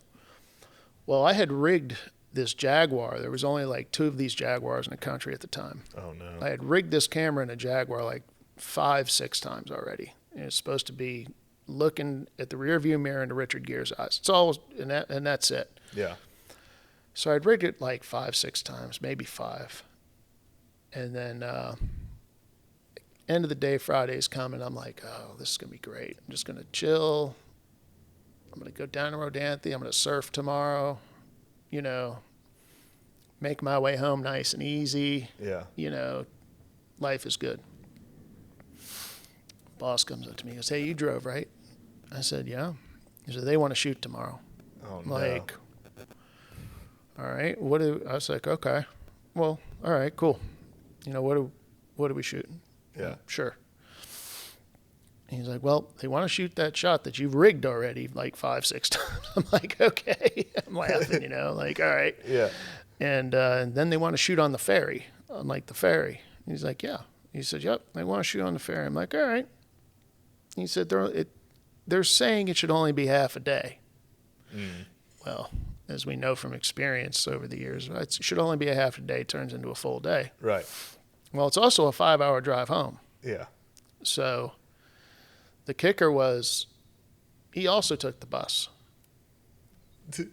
Well, I had rigged this Jaguar. There was only like 2 of these Jaguars in the country at the time. Oh, no. I had rigged this camera in a Jaguar like 5-6 times already. And it's supposed to be looking at the rear view mirror into Richard Gere's eyes. It's all, and that's it. Yeah. So I'd rigged it like 5-6 times, maybe 5. And then end of the day, Friday's coming. I'm like, oh, this is going to be great. I'm just going to chill. I'm going to go down to Rodanthe. I'm going to surf tomorrow. Make my way home nice and easy. Yeah. Life is good. Boss comes up to me and goes, hey, you drove, right? I said, yeah. He said, they want to shoot tomorrow. Oh, I'm no. like, all right, I was like, okay, well, all right, cool. What are we shooting? Yeah. Sure. And he's like, well, they want to shoot that shot that you've rigged already like 5-6 times. I'm like, okay. I'm laughing, like, all right. Yeah. And then they want to shoot on the ferry. I'm like, the ferry? He's like, yeah. He said, yep, they want to shoot on the ferry. I'm like, all right. He said, they're saying it should only be half a day. Mm. Well, as we know from experience over the years, it should only be a half a day, turns into a full day. Right. Well, it's also a 5-hour drive home. Yeah. So the kicker was he also took the bus.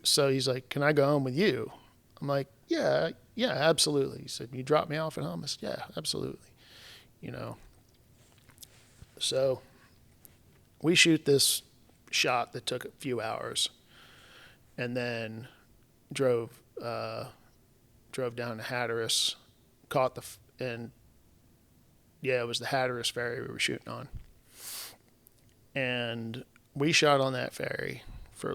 So he's like, can I go home with you? I'm like, yeah, absolutely. He said, you drop me off at home? I said, yeah, absolutely. So we shoot this shot that took a few hours and then drove down to Hatteras, it was the Hatteras ferry we were shooting on. And we shot on that ferry for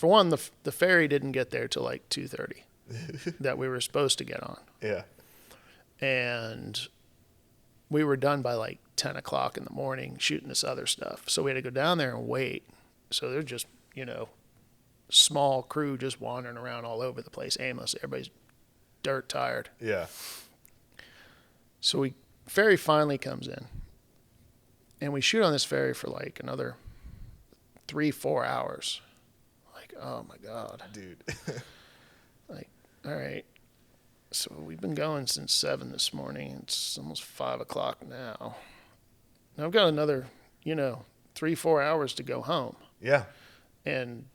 one, the ferry didn't get there till like 2:30 that we were supposed to get on. Yeah. And we were done by like 10 o'clock in the morning shooting this other stuff. So we had to go down there and wait. So they're just, small crew just wandering around all over the place aimlessly. Everybody's dirt tired. Yeah. So ferry finally comes in. And we shoot on this ferry for like another 3-4 hours. Like, oh my God. Dude. Like, all right. So we've been going since 7 this morning. It's almost 5 o'clock now. Now I've got another, 3-4 hours to go home. Yeah. And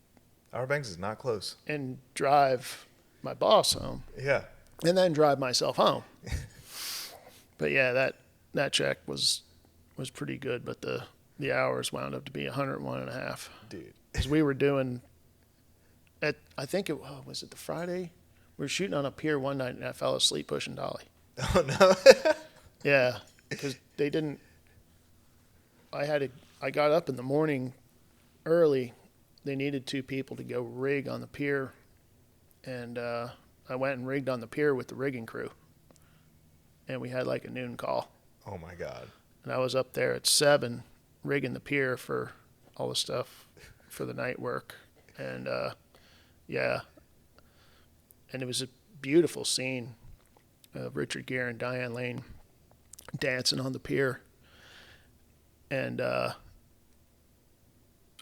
Outer Banks is not close. And drive my boss home. Yeah. And then drive myself home. But yeah, that check was pretty good, but the hours wound up to be 101.5. Dude. Because we were doing I think was it the Friday? We were shooting on a pier one night and I fell asleep pushing dolly. Oh no. Yeah, because they didn't. I got up in the morning early. They needed 2 people to go rig on the pier, and I went and rigged on the pier with the rigging crew. And we had like a noon call. Oh my God. And I was up there at 7 rigging the pier for all the stuff for the night work. And yeah. And it was a beautiful scene of Richard Gere and Diane Lane dancing on the pier. And all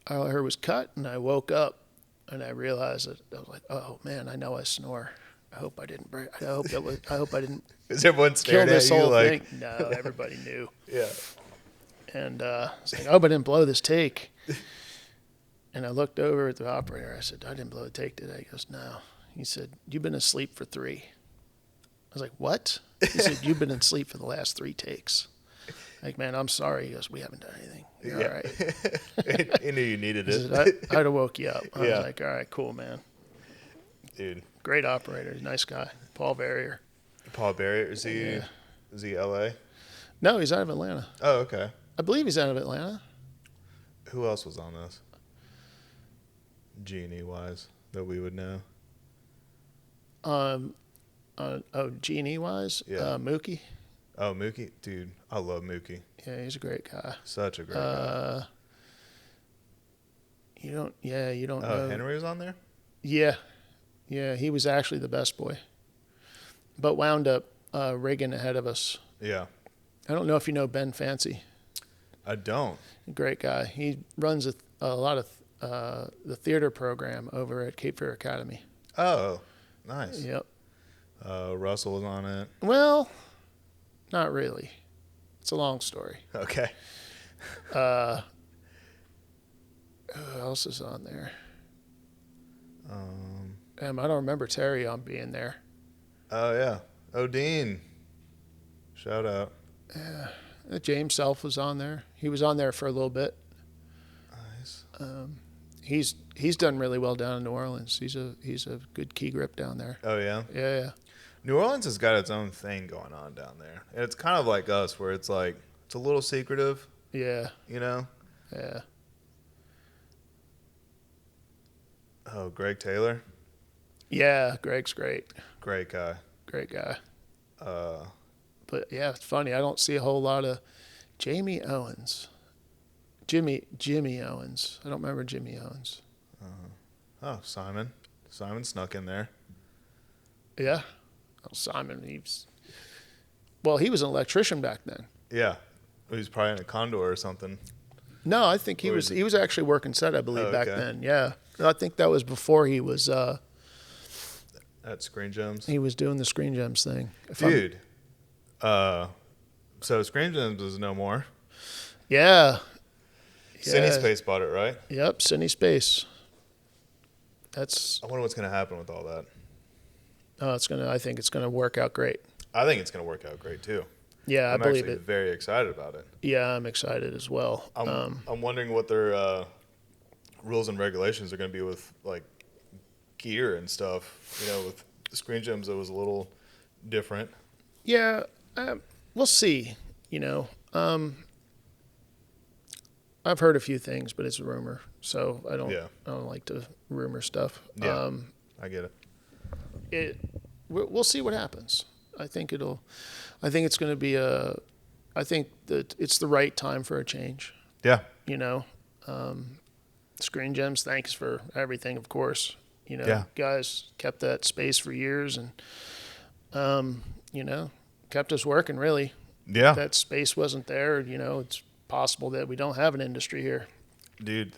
I heard was cut, and I woke up and I realized that I was like, oh man, I know I snore. I hope I didn't break. I hope I didn't Is everyone kill staring this at you whole like? thing. No, everybody knew. Yeah. And I was like, oh, but I didn't blow this take. And I looked over at the operator. I said, I didn't blow a take today. He goes, no. He said, you've been asleep for 3. I was like, what? He said, you've been asleep for the last 3 takes. Like, man, I'm sorry. He goes, we haven't done anything. You're all right. He knew you needed it. Said, I'd have woke you up. I was like, all right, cool, man. Dude. Great operator. Nice guy. Paul Barrier. Paul Barrier, is he LA? No, he's out of Atlanta. Oh, okay. I believe he's out of Atlanta. Who else was on this? G&E wise, that we would know. G&E wise? Yeah. Mookie. Oh, Mookie? Dude, I love Mookie. Yeah, he's a great guy. Such a great guy. You don't know. Oh, Henry was on there? Yeah. Yeah, he was actually the best boy. But wound up rigging ahead of us. Yeah. I don't know if you know Ben Fancy. I don't. Great guy. He runs a lot of the theater program over at Cape Fear Academy. Oh, nice. Yep. Russell was on it. Well, not really. It's a long story. Okay. Who else is on there? I don't remember Terry on being there. Oh, yeah. Odine. Shout out. Yeah. James Self was on there. He was on there for a little bit. Nice. He's done really well down in New Orleans. He's a good key grip down there. Oh, yeah? Yeah. New Orleans has got its own thing going on down there. And it's kind of like us, where it's like, it's a little secretive. Yeah. You know? Yeah. Oh, Greg Taylor? Yeah, Greg's great. Great guy. Great guy. But yeah, it's funny. I don't see a whole lot of Jimmy Owens. Jimmy Owens. I don't remember Jimmy Owens. Oh, Simon. Simon snuck in there. Yeah. Oh, Simon, he was an electrician back then. Yeah. He was probably in a Condor or something. No, I think he was actually working set, I believe, back then. Yeah. I think that was before he was at Screen Gems. He was doing the Screen Gems thing. Dude. So Screen Gems is no more. Yeah. Cine Space bought it, right? Yep, Cine Space. I wonder what's going to happen with all that. I think it's gonna work out great. I think it's going to work out great too. Yeah, I believe it. I'm actually very excited about it. Yeah, I'm excited as well. I'm wondering what their rules and regulations are going to be with like gear and stuff. You know, with Screen Gems, it was a little different. Yeah, we'll see. You know, I've heard a few things, but it's a rumor, so I don't like to rumor stuff. Yeah, I get it. We'll see what happens. I think it's going to be I think that it's the right time for a change. Yeah. You know, Screen Gems, thanks for everything, of course. You know, Yeah. Guys kept that space for years and, you know, kept us working, really. Yeah. If that space wasn't there, you know, it's possible that we don't have an industry here. Dude,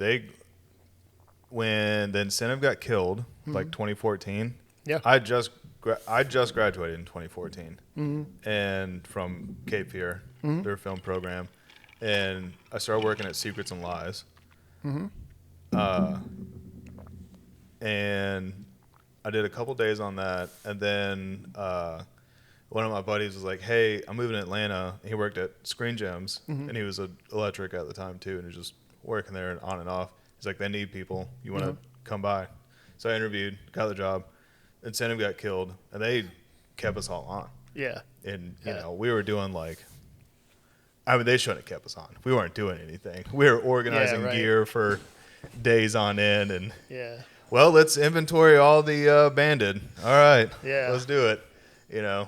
when the incentive got killed, like 2014, Yeah. I just graduated in 2014, and from Cape Fear, their film program, and I started working at Secrets and Lies. And I did a couple days on that, and then one of my buddies was like, "Hey, I'm moving to Atlanta." He worked at Screen Gems, and he was an electric at the time too, and he was just working there on and off. He's like, "They need people. You want to come by?" So I interviewed, got the job. Incentive got killed, and they kept us all on. Yeah. And you know, we were doing they shouldn't have kept us on. We weren't doing anything. We were organizing gear for days on end, and well, let's inventory all the banded. All right, let's do it. You know,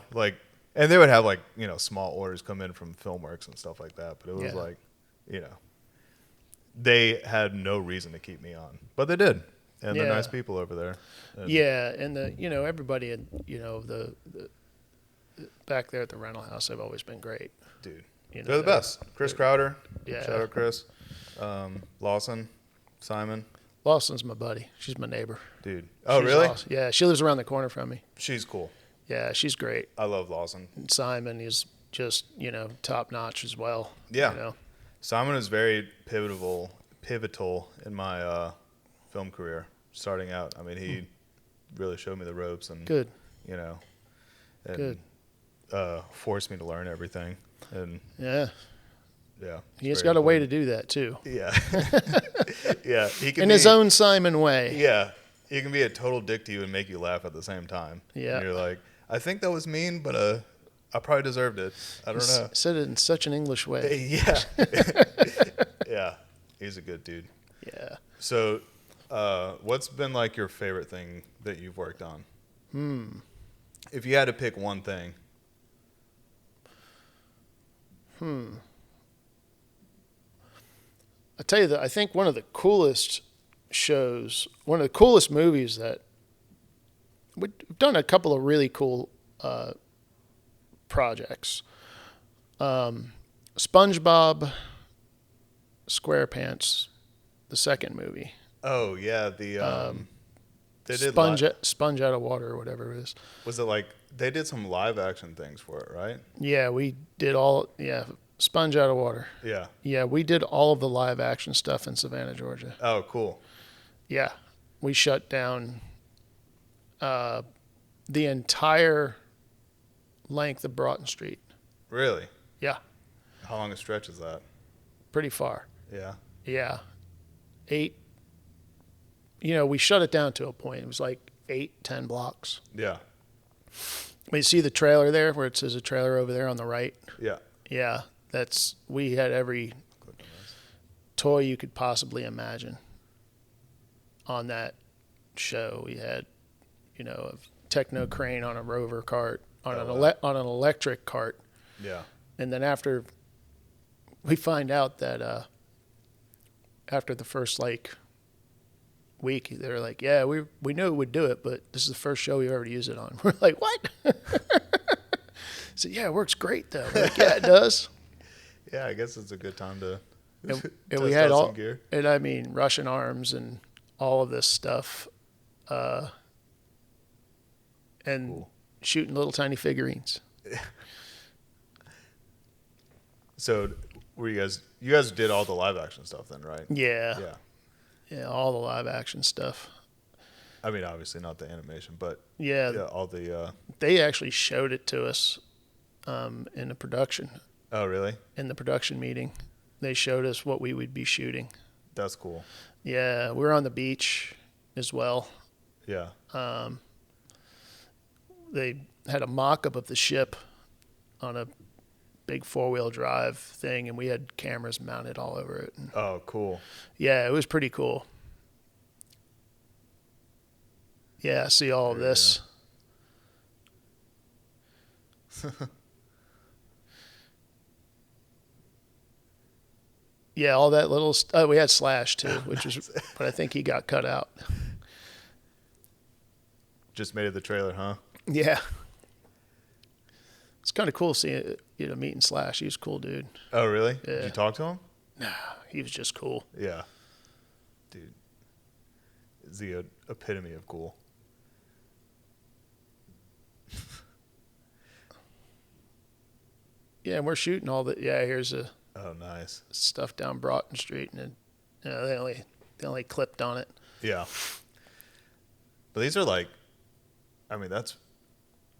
and they would have small orders come in from Filmworks and stuff like that. But it was they had no reason to keep me on, but they did. And they're nice people over there. And everybody, the back there at the rental house, they've always been great. Dude, You know, they're the best. Chris Crowder, Yeah. shout out Chris, Lawson, Simon. Lawson's my buddy. She's my neighbor. Dude. Oh, She's really? awesome. Yeah, she lives around the corner from me. She's cool. Yeah, she's great. I love Lawson. And Simon is just, top notch as well. Yeah. You know? Simon was very pivotal in my film career starting out. I mean, he really showed me the ropes and Good. You know, and Good. Forced me to learn everything. And Yeah. yeah, He's got a way to do that too. Yeah. Yeah. He can in his own Simon way. Yeah. He can be a total dick to you and make you laugh at the same time. Yeah. And you're like, I think that was mean, but I probably deserved it. I don't know. Said it in such an English way. Yeah. Yeah. He's a good dude. Yeah. So, what's been like your favorite thing that you've worked on? If you had to pick one thing. I tell you that I think one of the coolest shows, one of the coolest movies that we've done a couple of really cool projects. SpongeBob SquarePants, the second movie. Oh yeah, they did Sponge Out of Water or whatever it is. Was it like they did some live action things for it, right? Yeah, we did all. Yeah, Sponge Out of Water. Yeah. Yeah, we did all of the live action stuff in Savannah, Georgia. Oh, cool. Yeah, we shut down the entire length of Broughton Street. Really? Yeah. How long a stretch is that? Pretty far. Yeah. Yeah. 8. We shut it down to a point. It was like 8-10 blocks. Yeah. You see the trailer there where it says a trailer over there on the right? Yeah. Yeah. We had every toy you could possibly imagine on that show. We had, a techno crane on a rover cart, on an electric cart. Yeah. And then after we find out that after the first week, they're like, yeah, we knew it would do it, but this is the first show we've ever used it on. We're like, what? So yeah, it works great though. We're like, yeah, it does. Yeah, I guess it's a good time to and we had all some gear. And I mean Russian arms and all of this stuff, and Cool. shooting little tiny figurines. So you guys did all the live action stuff then, right? Yeah. Yeah. Yeah, all the live action stuff. I mean, obviously not the animation, but Yeah, all the. they actually showed it to us in the production. Oh, really? In the production meeting, they showed us what we would be shooting. That's cool. Yeah, we were on the beach as well. Yeah. They had a mock-up of the ship on a big 4-wheel drive thing, and we had cameras mounted all over it. And Oh, cool. yeah, it was pretty cool. Yeah, see all of this. Yeah, all that little we had Slash too, but I think he got cut out. Just made it the trailer, huh? Yeah. It's kind of cool seeing meeting Slash. He was a cool dude. Oh, really? Yeah. Did you talk to him? Nah, he was just cool. Yeah. Dude. Is the epitome of cool. Yeah, and we're shooting all the. Yeah, here's a. Oh, nice. Stuff down Broughton Street, and they only clipped on it. Yeah. But these are like, I mean,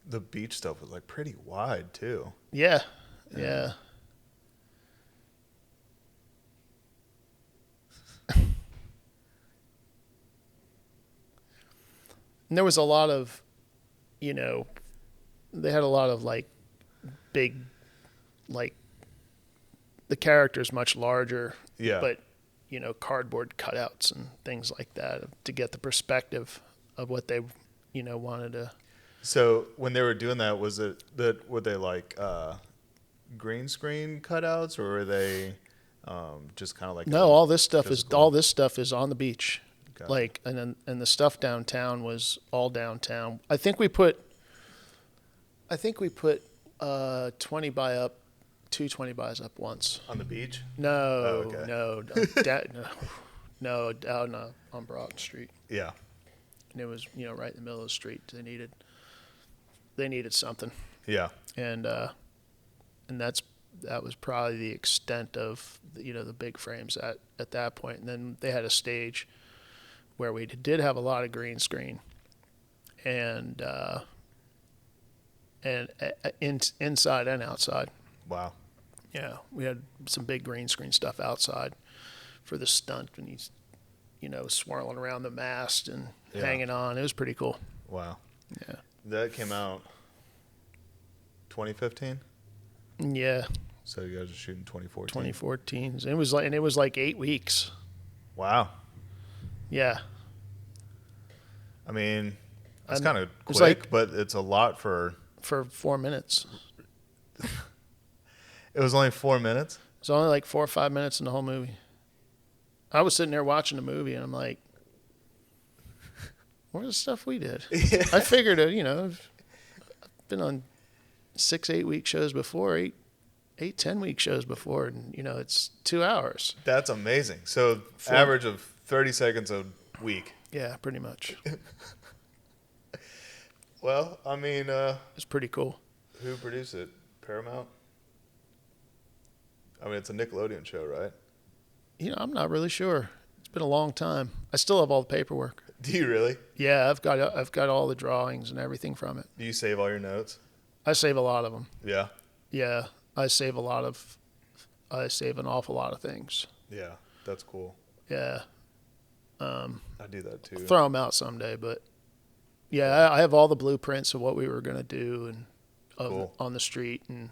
the beach stuff was like pretty wide too. Yeah. Yeah. And there was a lot of, they had a lot of big, the characters much larger. Yeah. But, cardboard cutouts and things like that to get the perspective of what they, wanted to. So when they were doing that, were they like green screen cutouts, or were they just kind of like? No, all this stuff physical? is on the beach. Gotcha. And the stuff downtown was all downtown. I think we put 20 by up, 220 bys up once. On the beach? No, Oh, okay. no, down on Broughton Street. Yeah. And it was right in the middle of the street. They needed something, Yeah. and that's that was probably the extent of the big frames at that point. And then they had a stage where we did have a lot of green screen, and inside and outside. Wow. Yeah, we had some big green screen stuff outside for the stunt when he's, swirling around the mast and hanging on. It was pretty cool. Wow. Yeah. That came out 2015? Yeah. So you guys are shooting 2014? 2014. It was like 8 weeks. Wow. Yeah. I mean, that's kind of quick, like, but it's a lot for 4 minutes. It was only 4 minutes? It's only like 4 or 5 minutes in the whole movie. I was sitting there watching the movie, and I'm like, where's the stuff we did? Yeah. I figured, I've been on 6-8 week shows before, 10 week shows before, and, it's 2 hours. That's amazing. So average of 30 seconds a week. Yeah, pretty much. Well, I mean... it's pretty cool. Who produced it? Paramount? I mean, it's a Nickelodeon show, right? I'm not really sure. It's been a long time. I still have all the paperwork. Do you really? Yeah, I've got all the drawings and everything from it. Do you save all your notes? I save a lot of them. Yeah? Yeah, I save an awful lot of things. Yeah, that's cool. Yeah. I do that too. I'll throw them out someday, but yeah, I have all the blueprints of what we were going to do and cool. on the street, and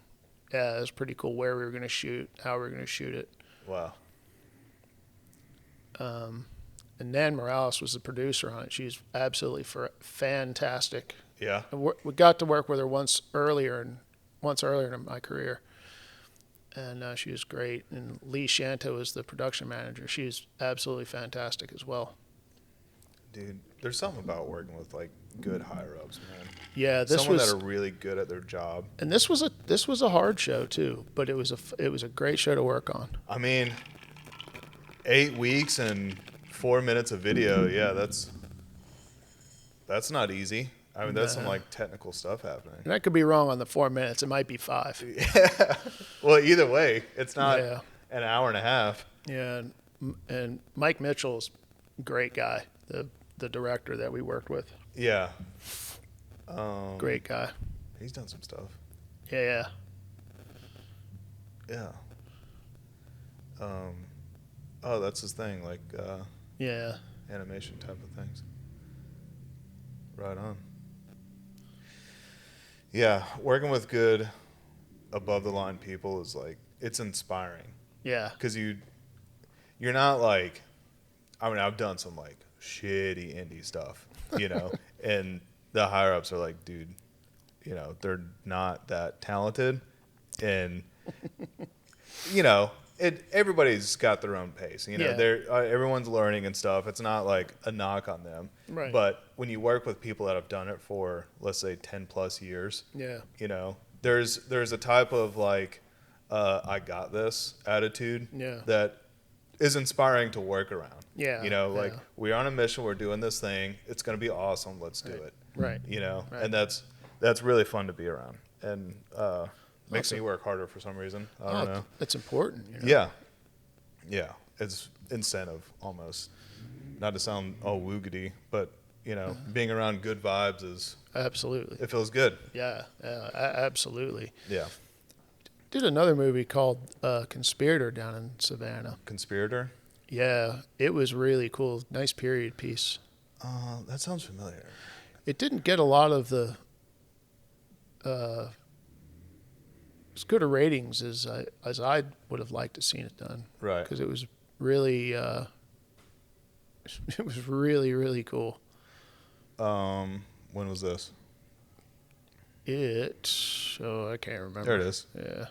yeah, it was pretty cool where we were going to shoot, how we were going to shoot it. Wow. And Nan Morales was the producer on it. She's absolutely fantastic. Yeah. We got to work with her once earlier in my career, and she was great. And Lee Shanto is the production manager. She's absolutely fantastic as well. Dude, there's something about working with like good higher ups, man. Yeah, someone that are really good at their job. And this was a hard show too, but it was a great show to work on. I mean, 8 weeks and 4 minutes of video. Yeah, that's not easy. I mean, that's some like technical stuff happening. And I could be wrong on the 4 minutes. It might be 5. Yeah. Well, either way, it's not an hour and a half. Yeah, and Mike Mitchell's a great guy, the director that we worked with. Yeah. Great guy. He's done some stuff. Yeah. Yeah. Oh, that's his thing, like yeah, animation type of things. Right on. Yeah, working with good, above the line people is like, it's inspiring. Yeah. Because you're not like, I mean, I've done some like shitty indie stuff, and the higher ups are like, dude, they're not that talented, and everybody's got their own pace. They're everyone's learning and stuff. It's not like a knock on them. Right. But when you work with people that have done it for, let's say, 10 plus years, there's a type of like, I got this attitude that is inspiring to work around. Yeah. We're on a mission. We're doing this thing. It's going to be awesome. Let's do it. Right. Right. And that's really fun to be around. And, makes me work harder for some reason. I don't know. It's important. Yeah. Yeah. It's incentive almost. Not to sound all woogity, but, being around good vibes is... Absolutely. It feels good. Yeah. Absolutely. Yeah. Did another movie called Conspirator down in Savannah. Conspirator? Yeah. It was really cool. Nice period piece. That sounds familiar. It didn't get a lot of the... as good a ratings as I would have liked to seen it done. Right. Because it was really, it was really, really cool. When was this? I can't remember. There it is. Yeah.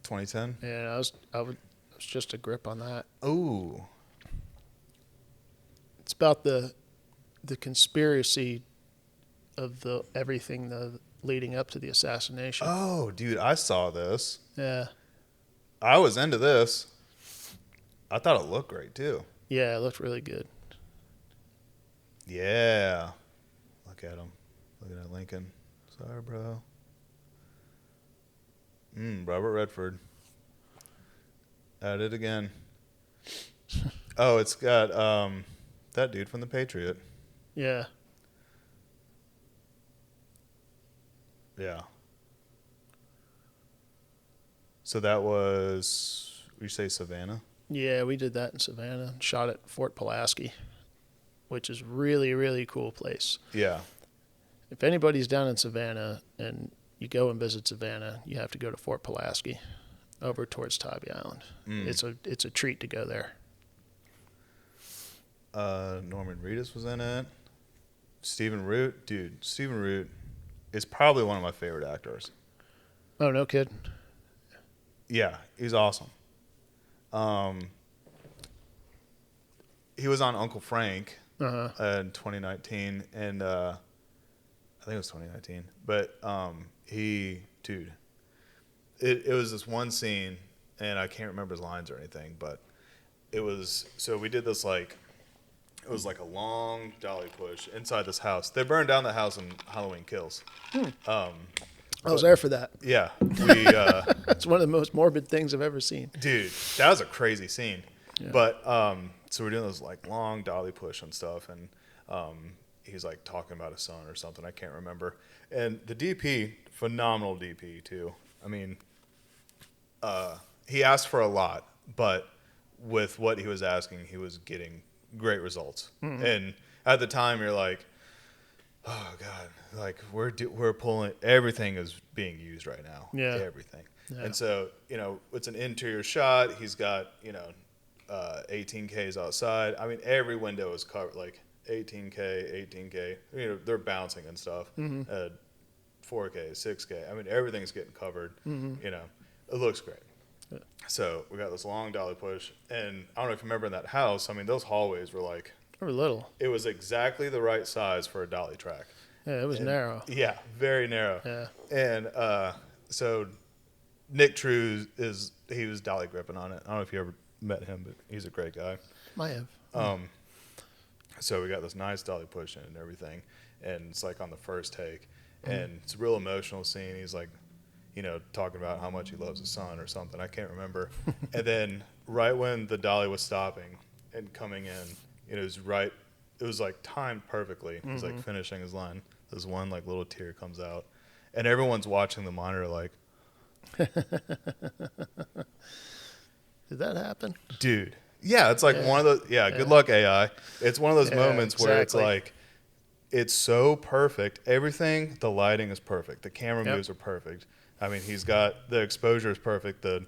2010? Yeah, I was just a grip on that. Ooh. It's about the conspiracy of everything leading up to the assassination. Oh, dude, I saw this. Yeah. I was into this. I thought it looked great, too. Yeah, it looked really good. Yeah. Look at him. Look at that Lincoln. Sorry, bro. Robert Redford. At it again. Oh, it's got that dude from The Patriot. Yeah. Yeah. So that was, you say Savannah? Yeah, we did that in Savannah. Shot at Fort Pulaski, which is really, really cool place. Yeah. If anybody's down in Savannah and you go and visit Savannah, you have to go to Fort Pulaski over towards Tybee Island. It's a treat to go there. Norman Reedus was in it. Stephen Root. Dude, Stephen Root is probably one of my favorite actors. Oh, no kid. Yeah, he's awesome. He was on Uncle Frank in 2019, and I think it was 2019. But it was this one scene, and I can't remember his lines or anything, but it was, so we did this like, it was like a long dolly push inside this house. They burned down the house in Halloween Kills. I was there for that. Yeah, we. It's one of the most morbid things I've ever seen. Dude, that was a crazy scene. Yeah. But so we're doing this like long dolly push and stuff, and he's like talking about his son or something. I can't remember. And the DP, phenomenal DP too. I mean, he asked for a lot, but with what he was asking, he was getting great results. Mm-hmm. And at the time, you're like, oh God, like we're pulling, everything is being used right now. Yeah. Everything. Yeah. And so, it's an interior shot. He's got, 18Ks outside. I mean, every window is covered, like 18K. They're bouncing and stuff. Mm-hmm. 4K, 6K. I mean, everything's getting covered. Mm-hmm. It looks great. Yeah. So we got this long dolly push. And I don't know if you remember in that house, I mean, those hallways were like, they were little. It was exactly the right size for a dolly track. Yeah, it was narrow. Yeah, very narrow. Yeah. And so Nick True he was dolly gripping on it. I don't know if you ever met him, but he's a great guy. I have. So we got this nice dolly push in and everything, and it's like on the first take, and it's a real emotional scene. He's like, talking about how much he loves his son or something. I can't remember. And then right when the dolly was stopping and coming in, it was like timed perfectly. It was like finishing his line. This one like little tear comes out, and everyone's watching the monitor like, did that happen? Dude. Yeah, it's like one of those, good luck AI. It's one of those moments where it's like, it's so perfect. Everything, the lighting is perfect. The camera moves are perfect. I mean, he's got, the exposure is perfect. The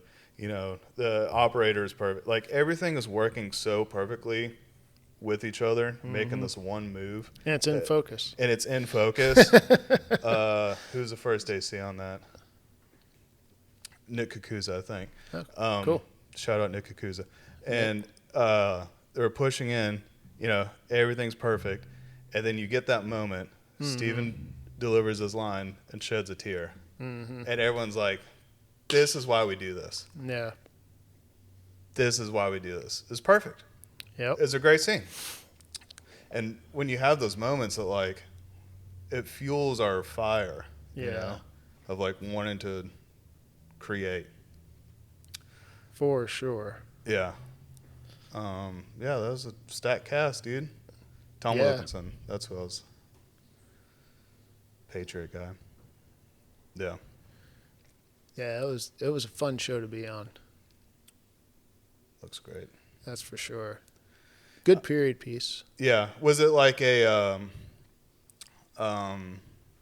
operator is perfect. Like everything is working so perfectly with each other, making this one move. And it's in focus. And it's in focus. Who's the first AC on that? Nick Kakuza, I think. Oh, cool. Shout out Nick Kakuza. And they were pushing in, everything's perfect. And then you get that moment, Steven delivers his line and sheds a tear. Mm-hmm. And everyone's like, this is why we do this. Yeah. This is why we do this. It's perfect. Yep. It's a great scene. And when you have those moments that, like, it fuels our fire, of, like, wanting to create. For sure. Yeah. That was a stacked cast, dude. Tom Wilkinson. That's who I was. Patriot guy. Yeah. Yeah, it was a fun show to be on. Looks great. That's for sure. Good period piece. Yeah. Was it like a I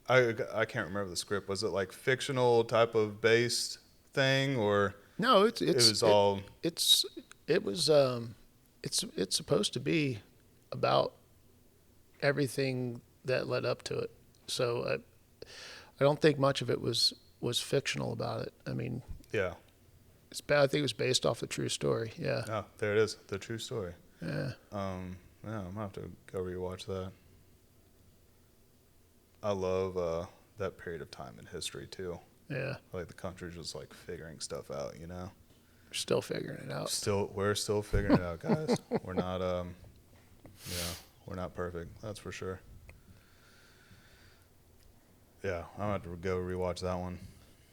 can't remember the script. Was it like fictional type of based thing, or no? It's supposed to be about everything that led up to it. So I don't think much of it was fictional about it. I mean, yeah, I think it was based off the true story. Yeah. Oh, there it is, the true story. Yeah. I'm gonna have to go rewatch that. I love that period of time in history too. Yeah. Like the country's just like figuring stuff out, We're still figuring it out. We're still figuring it out, guys. We're not we're not perfect. That's for sure. Yeah, I'm gonna have to go rewatch that one.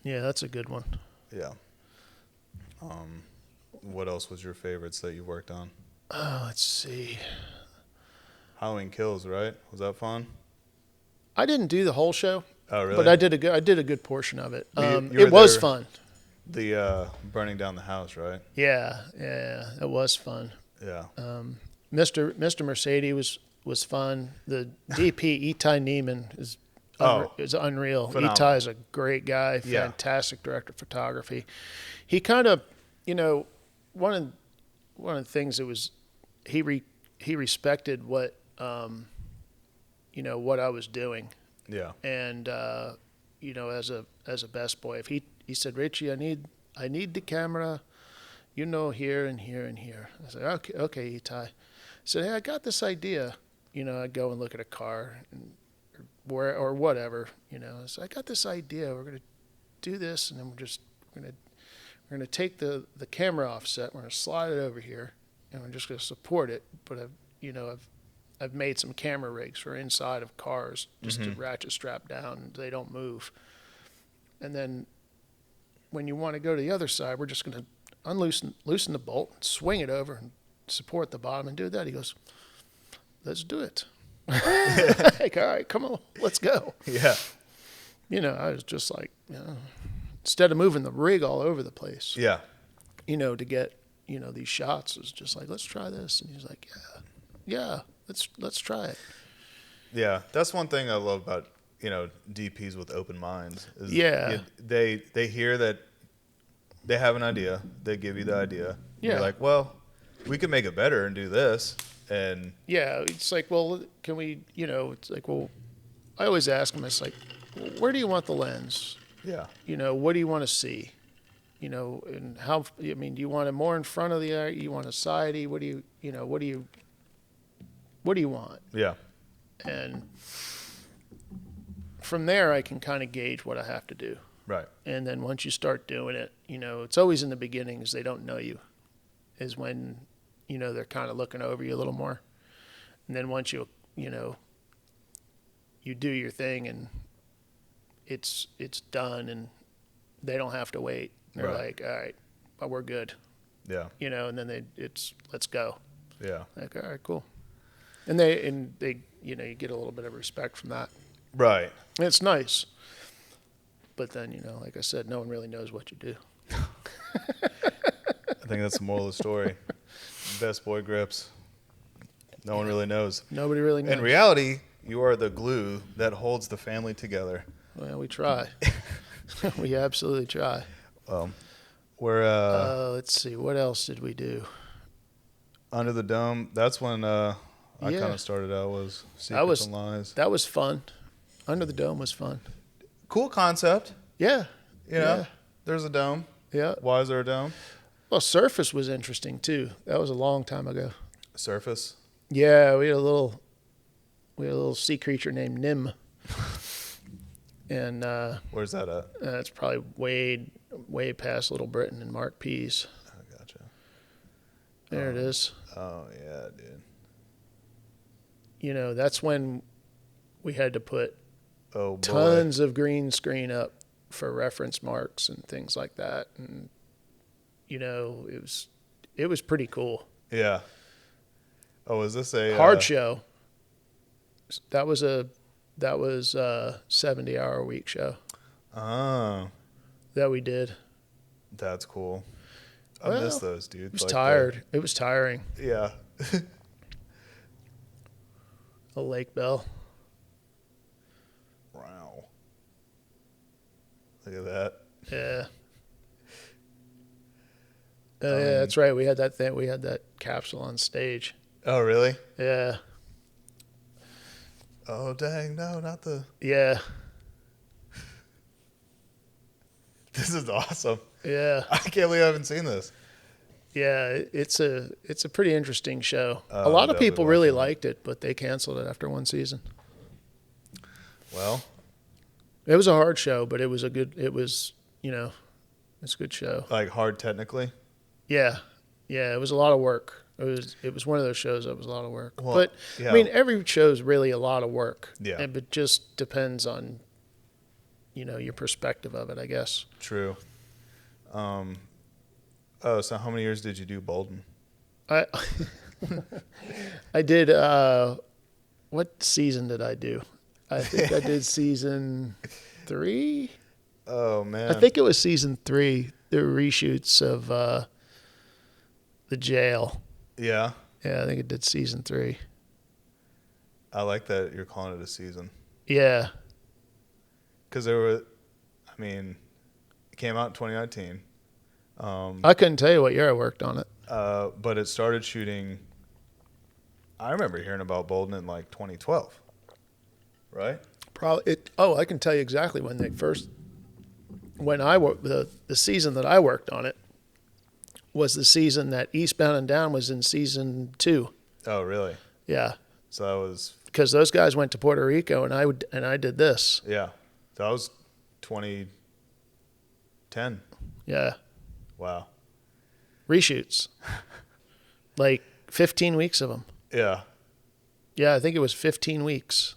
Yeah, that's a good one. Yeah. What else was your favorites that you worked on? Let's see. Halloween Kills, right? Was that fun? I didn't do the whole show. Oh, really? But I did a good portion of it. You It were was there- fun. The burning down the house, right? Yeah, it was fun. Yeah. Mr. Mercedes was fun. The DP Ep1 Neiman is unreal. Phenomenal. Ep1 is a great guy, Yeah. fantastic director of photography. He kind of, one of the things that was he respected what what I was doing. Yeah. And as a best boy, if he said, Ritchie, I need the camera, here and here and here. I said, okay, Ep1. I said, hey, I got this idea. I'd go and look at a car or whatever. So I got this idea. We're gonna do this, and then we're gonna take the camera offset. We're gonna slide it over here, and we're just gonna support it. But I've made some camera rigs for inside of cars just to ratchet strap down and they don't move. And then when you want to go to the other side, we're just going to loosen the bolt, swing it over and support the bottom and do that. He goes, let's do it. Like, all right, come on, let's go. Yeah. I was just like, instead of moving the rig all over the place, Yeah. to get, these shots, it was just like, let's try this. And he's like, yeah. Let's try it. Yeah, that's one thing I love about DPs with open minds. Is they hear that they have an idea, they give you the idea. Yeah. You're like, well, we could make it better and do this, and it's like, well, can we? It's like, well, I always ask them. It's like, where do you want the lens? yeah, What do you want to see? And how? I mean, do you want it more in front of the eye? You want a sidey? What do you want? yeah, And from there, I can kind of gauge what I have to do. right, And then once you start doing it, it's always in the beginnings, they don't know you, is when, they're kind of looking over you a little more. And then once you do your thing and it's done and they don't have to wait. They're Right. like, all right, well, we're good. yeah, And then let's go. yeah, Like, all right, cool. And they you get a little bit of respect from that. right. And it's nice. But then, like I said, no one really knows what you do. I think that's the moral of the story. Best boy grips. No one really knows. Nobody really knows. In reality, you are the glue that holds the family together. Well, we try. We absolutely try. We're Let's see. What else did we do? Under the Dome. That's when I Yeah. kind of started out, was Secrets and Lies. That was fun. Under the Dome was fun. Cool concept. Yeah. There's a dome. Yeah. Why is there a dome? Well, Surface was interesting too. That was a long time ago. Surface. Yeah, we had a little sea creature named Nim. And Where's that at? it's probably way past Little Britain and Mark Pease. I gotcha. There it is. Oh yeah, dude. That's when we had to put Oh boy. tons of green screen up for reference marks and things like that. And, it was pretty cool. Yeah. Oh, is this a Hard show. That was a 70-hour-a-week show Oh, that we did. that's cool. I Well, miss those, dude. It was tired. It was tiring. Yeah. A Lake Bell. Wow. Look at that. Yeah. Yeah, that's right. We had that thing. We had that capsule on stage. Oh, really? Yeah. Oh, dang. No, not the. Yeah. This is awesome. Yeah. I can't believe I haven't seen this. Yeah. It's a pretty interesting show. A Oh, lot of definitely people really watching it. liked it, but they canceled it after one season. Well, It was a hard show, but it's a good show. like hard technically. Yeah. Yeah. It was a lot of work. It was one of those shows that was a lot of work. Well, But yeah. I mean, every show is really a lot of work. Yeah. And it just depends on, your perspective of it, I guess. True. Oh, so how many years did you do Bolden? I I did. What season did I do? I think I did season 3. Oh man. I think it was season 3. The reshoots of the jail. Yeah. Yeah, I think it did season 3. I like that you're calling it a season. Yeah. Because there were, I mean, it came out in 2019. I couldn't tell you what year I worked on it. But it started shooting. I remember hearing about Bolden in like 2012, right? Probably it. Oh, I can tell you exactly when they first. When I worked the season that I worked on it was the season that Eastbound and Down was in season 2. Oh, really? Yeah, So that was, because those guys went to Puerto Rico and I did this. yeah, that was 2010. Yeah, Wow. reshoots, like 15 weeks of them. Yeah. Yeah, I think it was 15 weeks.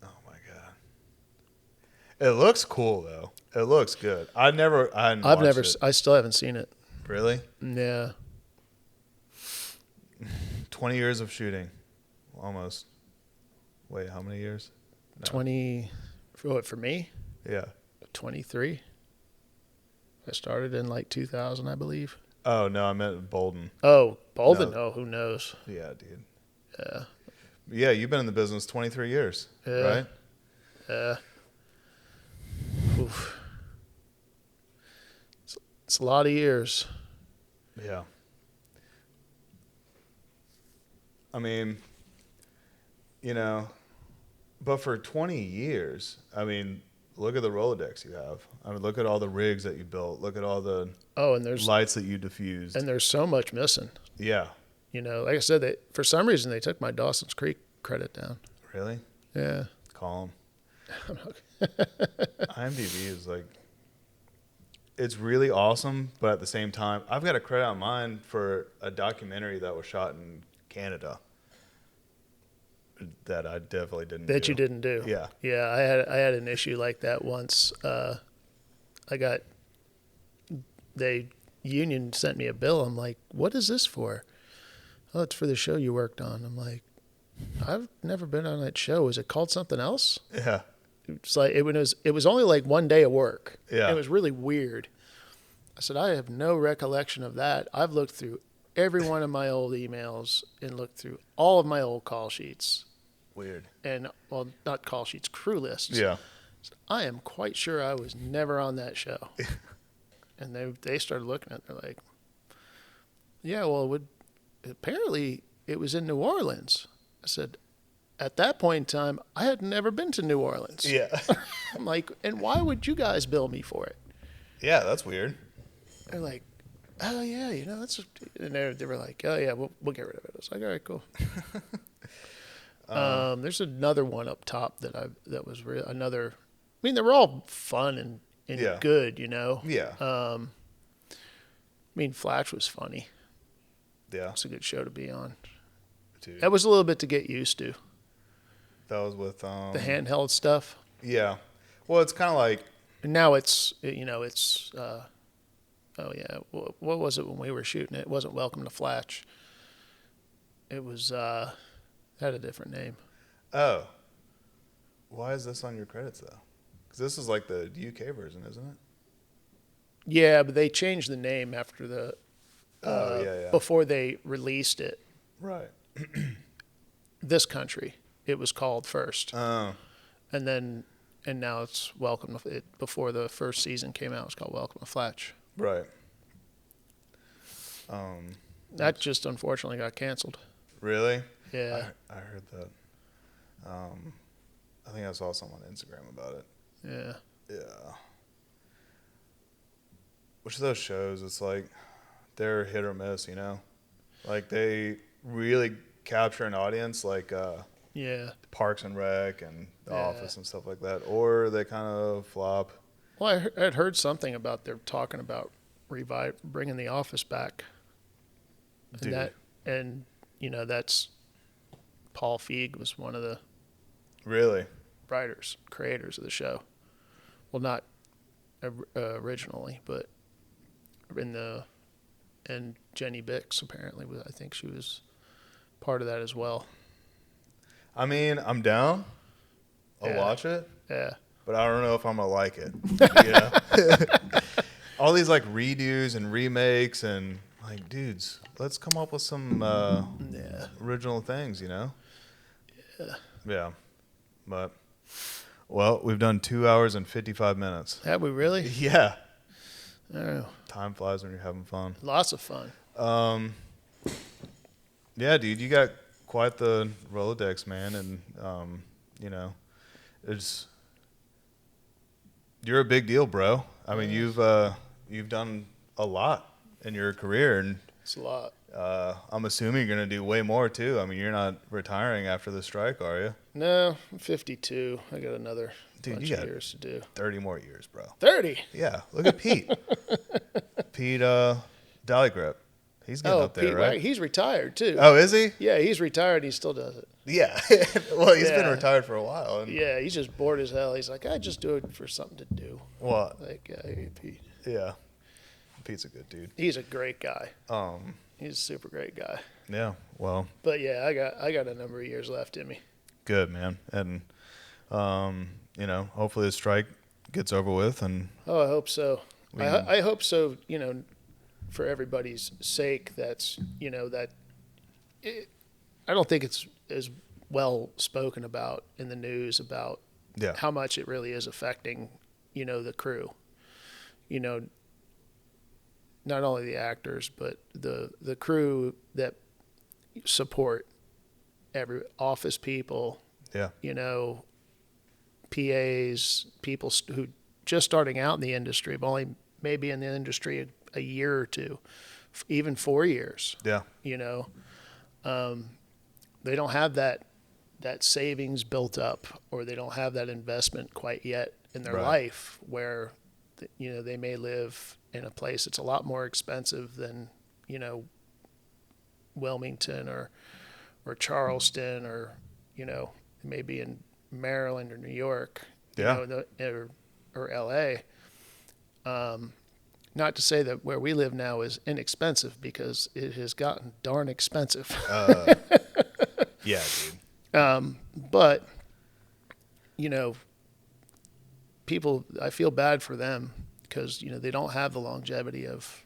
Oh my god. It looks cool though. It looks good. I hadn't watched it. I still haven't seen it. Really? Yeah. 20 years of shooting. Almost. Wait, how many years? No. 20, for me? Yeah. 23. I started in like 2000, I believe. Oh, no, I meant Bolden. Oh, Bolden? No. Oh, who knows? Yeah, dude. Yeah. Yeah, you've been in the business 23 years, Yeah. right? Yeah. Oof. It's a lot of years. Yeah. I mean, you know, but for 20 years, I mean, look at the Rolodex you have. I mean, look at all the rigs that you built. Look at all the lights that you diffused. And there's so much missing. Yeah. You know, like I said, for some reason they took my Dawson's Creek credit down. Really? Yeah. Call them. IMDb is like, it's really awesome, but at the same time, I've got a credit on mine for a documentary that was shot in Canada that I definitely didn't do. That you didn't do. Yeah. Yeah, I had an issue like that once. Union sent me a bill. I'm like, what is this for? Oh, it's for the show you worked on. I'm like, I've never been on that show. Is it called something else? Yeah. It's like it was only like one day of work. Yeah. It was really weird. I said, I have no recollection of that. I've looked through every one of my old emails and looked through all of my old call sheets. Weird. And, well, not call sheets, crew lists. Yeah. I am quite sure I was never on that show. And they started looking at it. They're like, yeah, well, apparently it was in New Orleans. I said, at that point in time, I had never been to New Orleans. Yeah. I'm like, and why would you guys bill me for it? Yeah, that's weird. They're like, oh, yeah, you know, that's... And they were like, oh, yeah, we'll get rid of it. I was like, all right, cool. There's another one up top that was real. Another... I mean, they were all fun and Yeah. good, you know? Yeah. I mean, Flash was funny. Yeah. It's a good show to be on. Dude. That was a little bit to get used to. That was with... The handheld stuff. Yeah. Well, it's kind of like... And now it's, you know, it's... oh, yeah. What was it when we were shooting it? It wasn't Welcome to Flash. It was... had a different name. Oh. Why is this on your credits, though? Because this is like the UK version, isn't it? Yeah, but they changed the name after the... yeah. Before they released it. Right. This country, it was called first. Oh. And now it's Welcome to... before the first season came out, it was called Welcome to Flash. Right. That just unfortunately got canceled. Really? Yeah. I heard that. I think I saw someone on Instagram about it. Yeah. Yeah. Which of those shows, it's like they're hit or miss, you know? Like they really capture an audience like Yeah. Parks and Rec and The Yeah. Office and stuff like that. Or they kind of flop. Well, I had heard something about they're talking about bringing The Office back. Dude. And you know, that's Paul Feig was one of the Really? creators of the show. Well, not originally, but and Jenny Bix apparently I think she was part of that as well. I mean, I'm down. I'll Yeah. watch it. Yeah. But I don't know if I'm gonna like it. You know? All these like redos and remakes and like, dudes, let's come up with some original things, you know? Yeah. Yeah. But well, we've done 2 hours and 55 minutes. Have we really? Yeah. I don't know. Time flies when you're having fun. Lots of fun. Yeah, dude, you got quite the Rolodex, man, and you know, you're a big deal, bro. I mean, you've done a lot in your career, and It's a lot. I'm assuming you're gonna do way more too. I mean, you're not retiring after the strike, are you? No, I'm 52. I got another bunch you of got years to do. 30 more years, bro. 30. Yeah, look at Pete. Pete Dallygrip. He's getting up there, Pete, right? he's retired too. Oh, is he? Yeah, he's ritired. He still does it. Yeah. Well, he's been Yeah. retired for a while. And, Yeah, he's just bored as hell. He's like, I just do it for something to do. What? Like, hey, Pete. Yeah. Pete's a good dude. He's a great guy. He's a super great guy. Yeah. Well, But yeah, I got a number of years left in me. good, man. And you know, hopefully the strike gets over with, and Oh, I hope so. I hope so. You know, for everybody's sake, that's that. I don't think it's as well spoken about in the news about yeah, how much it really is affecting, the crew. Not only the actors, but the crew that support every office people, yeah, PAs, people who just starting out in the industry, but only maybe in the industry a year or two, even 4 years. yeah, They don't have that savings built up, or they don't have that investment quite yet in their Right. life where, they may live in a place that's a lot more expensive than, Wilmington or Charleston, or, maybe in Maryland or New York, Yeah. or LA. Not to say that where we live now is inexpensive, because it has gotten darn expensive. yeah, dude. But, people, I feel bad for them because, they don't have the longevity of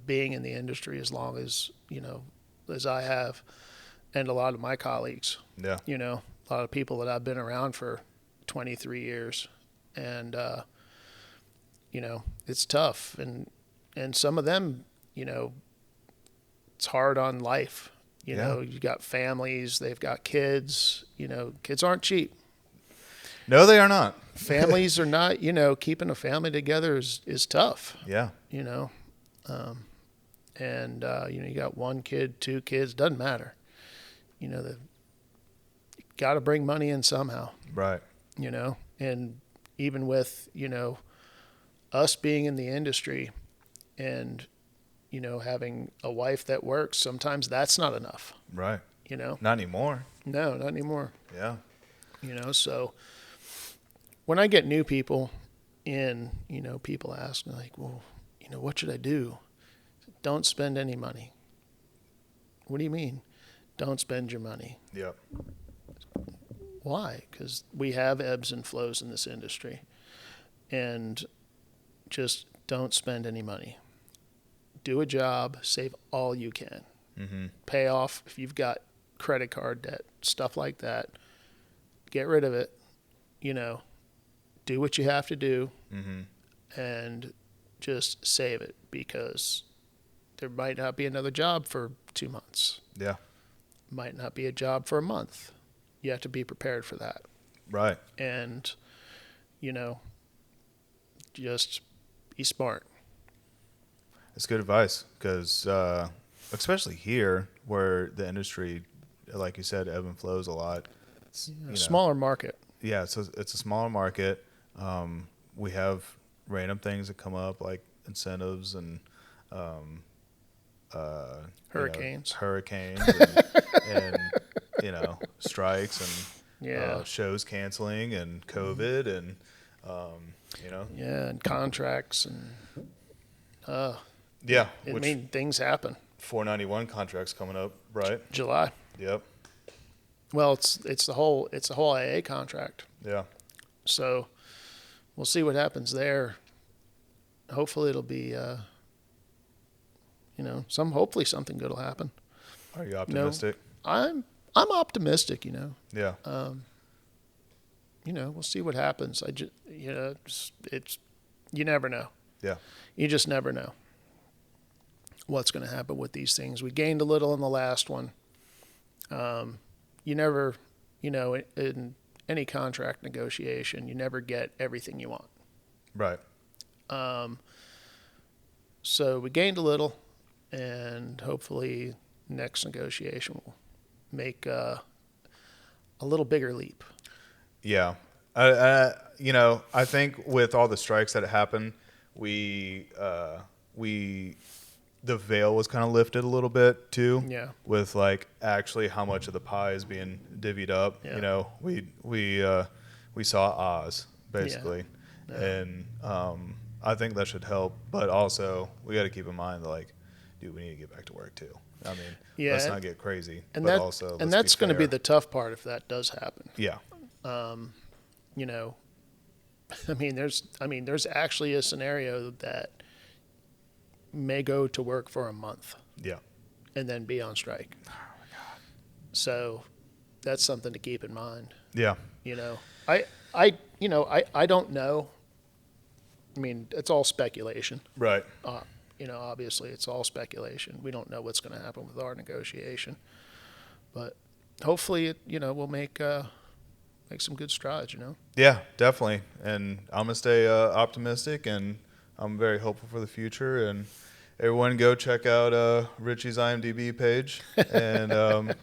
being in the industry as long as, as I have, and a lot of my colleagues. Yeah, A lot of people that I've been around for 23 years. And, it's tough. And some of them, it's hard on life. Yeah. You got families, they've got kids, kids aren't cheap. no, they are not. Families are not, keeping a family together is tough, Yeah, and, you got one kid, two kids, doesn't matter. You got to bring money in somehow, right. and even with, us being in the industry and, having a wife that works, sometimes that's not enough, Right. No, Not anymore. not anymore. Yeah. So when I get new people in, people ask me like, well, what should I do? Don't spend any money. What do you mean? Don't spend your money. Yep. Why? Because we have ebbs and flows in this industry, and just don't spend any money. Do a job, save all you can. Mm-hmm. Pay off if you've got credit card debt, stuff like that. Get rid of it. Do what you have to do, Mm-hmm. and just save it, because there might not be another job for 2 months. Yeah. Might not be a job for a month. You have to be prepared for that. Right. And, just be smart. It's good advice, because especially here where the industry, like you said, ebb and flows a lot. It's, Smaller market. Yeah, it's a smaller market. We have random things that come up, like incentives and Hurricanes. Hurricanes and strikes and Yeah. shows canceling and COVID and You know. Yeah, and contracts and Yeah. I mean, things happen. 491 contracts coming up, right? July. Yep. Well, it's the whole AA contract. Yeah. So we'll see what happens there. Hopefully it'll be, hopefully something good will happen. Are you optimistic? I'm optimistic. Yeah. We'll see what happens. You never know. Yeah. You just never know what's going to happen with these things. We gained a little in the last one. You never, in any contract negotiation, you never get everything you want. Right. So we gained a little, and hopefully next negotiation will make a little bigger leap. Yeah. I think with all the strikes that happened, the veil was kind of lifted a little bit too. Yeah. With like actually how much of the pie is being divvied up. Yeah. We saw Oz basically. Yeah. And I think that should help, but also we got to keep in mind that, like, dude, we need to get back to work too. I mean, let's not get crazy, and but that, also and that's going to be the tough part if that does happen. Yeah. There's actually a scenario that may go to work for a month. Yeah. And then be on strike. Oh my God. So that's something to keep in mind. Yeah. I don't know. I mean, it's all speculation. Right. Obviously it's all speculation. We don't know what's going to happen with our negotiation, but hopefully we'll make some good strides, Yeah, definitely. And I'm going to stay optimistic, and I'm very hopeful for the future. And everyone go check out Ritchie's IMDB page and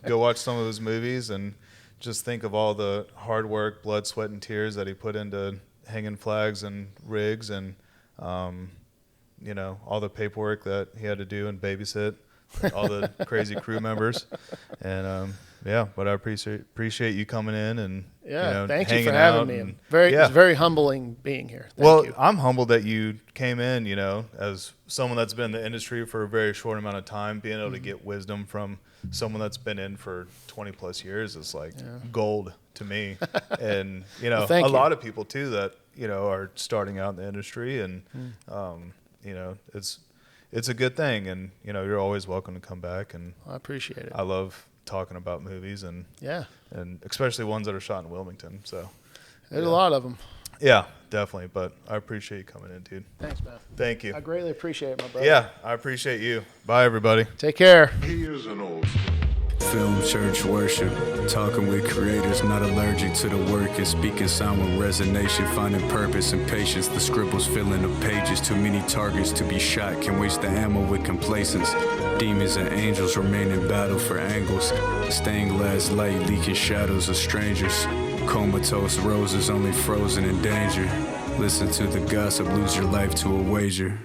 go watch some of his movies, and just think of all the hard work, blood, sweat, and tears that he put into hanging flags and rigs, and all the paperwork that he had to do and babysit all the crazy crew members. And but I appreciate you coming in and thank you hanging for out. having me. It's very humbling being here. Thank you. I'm humbled that you came in, as someone that's been in the industry for a very short amount of time, being able to get wisdom from someone that's been in for 20 plus years is like gold to me. And a lot of people too that are starting out in the industry, and it's a good thing. And you're always welcome to come back, and I appreciate it. I love talking about movies, and especially ones that are shot in Wilmington. So there's a lot of them. Yeah, definitely. But I appreciate you coming in, dude. Thanks, man. Thank you. I greatly appreciate it, my brother. Yeah, I appreciate you. Bye, everybody. Take care. He is an old Film, church, worship, talking with creators, not allergic to the work and speaking sound with resignation, finding purpose and patience. The scribbles filling the pages, too many targets to be shot, can waste the ammo with complacence. Demons and angels remain in battle for angles, stained glass light leaking shadows of strangers. Comatose roses only frozen in danger. Listen to the gossip, lose your life to a wager.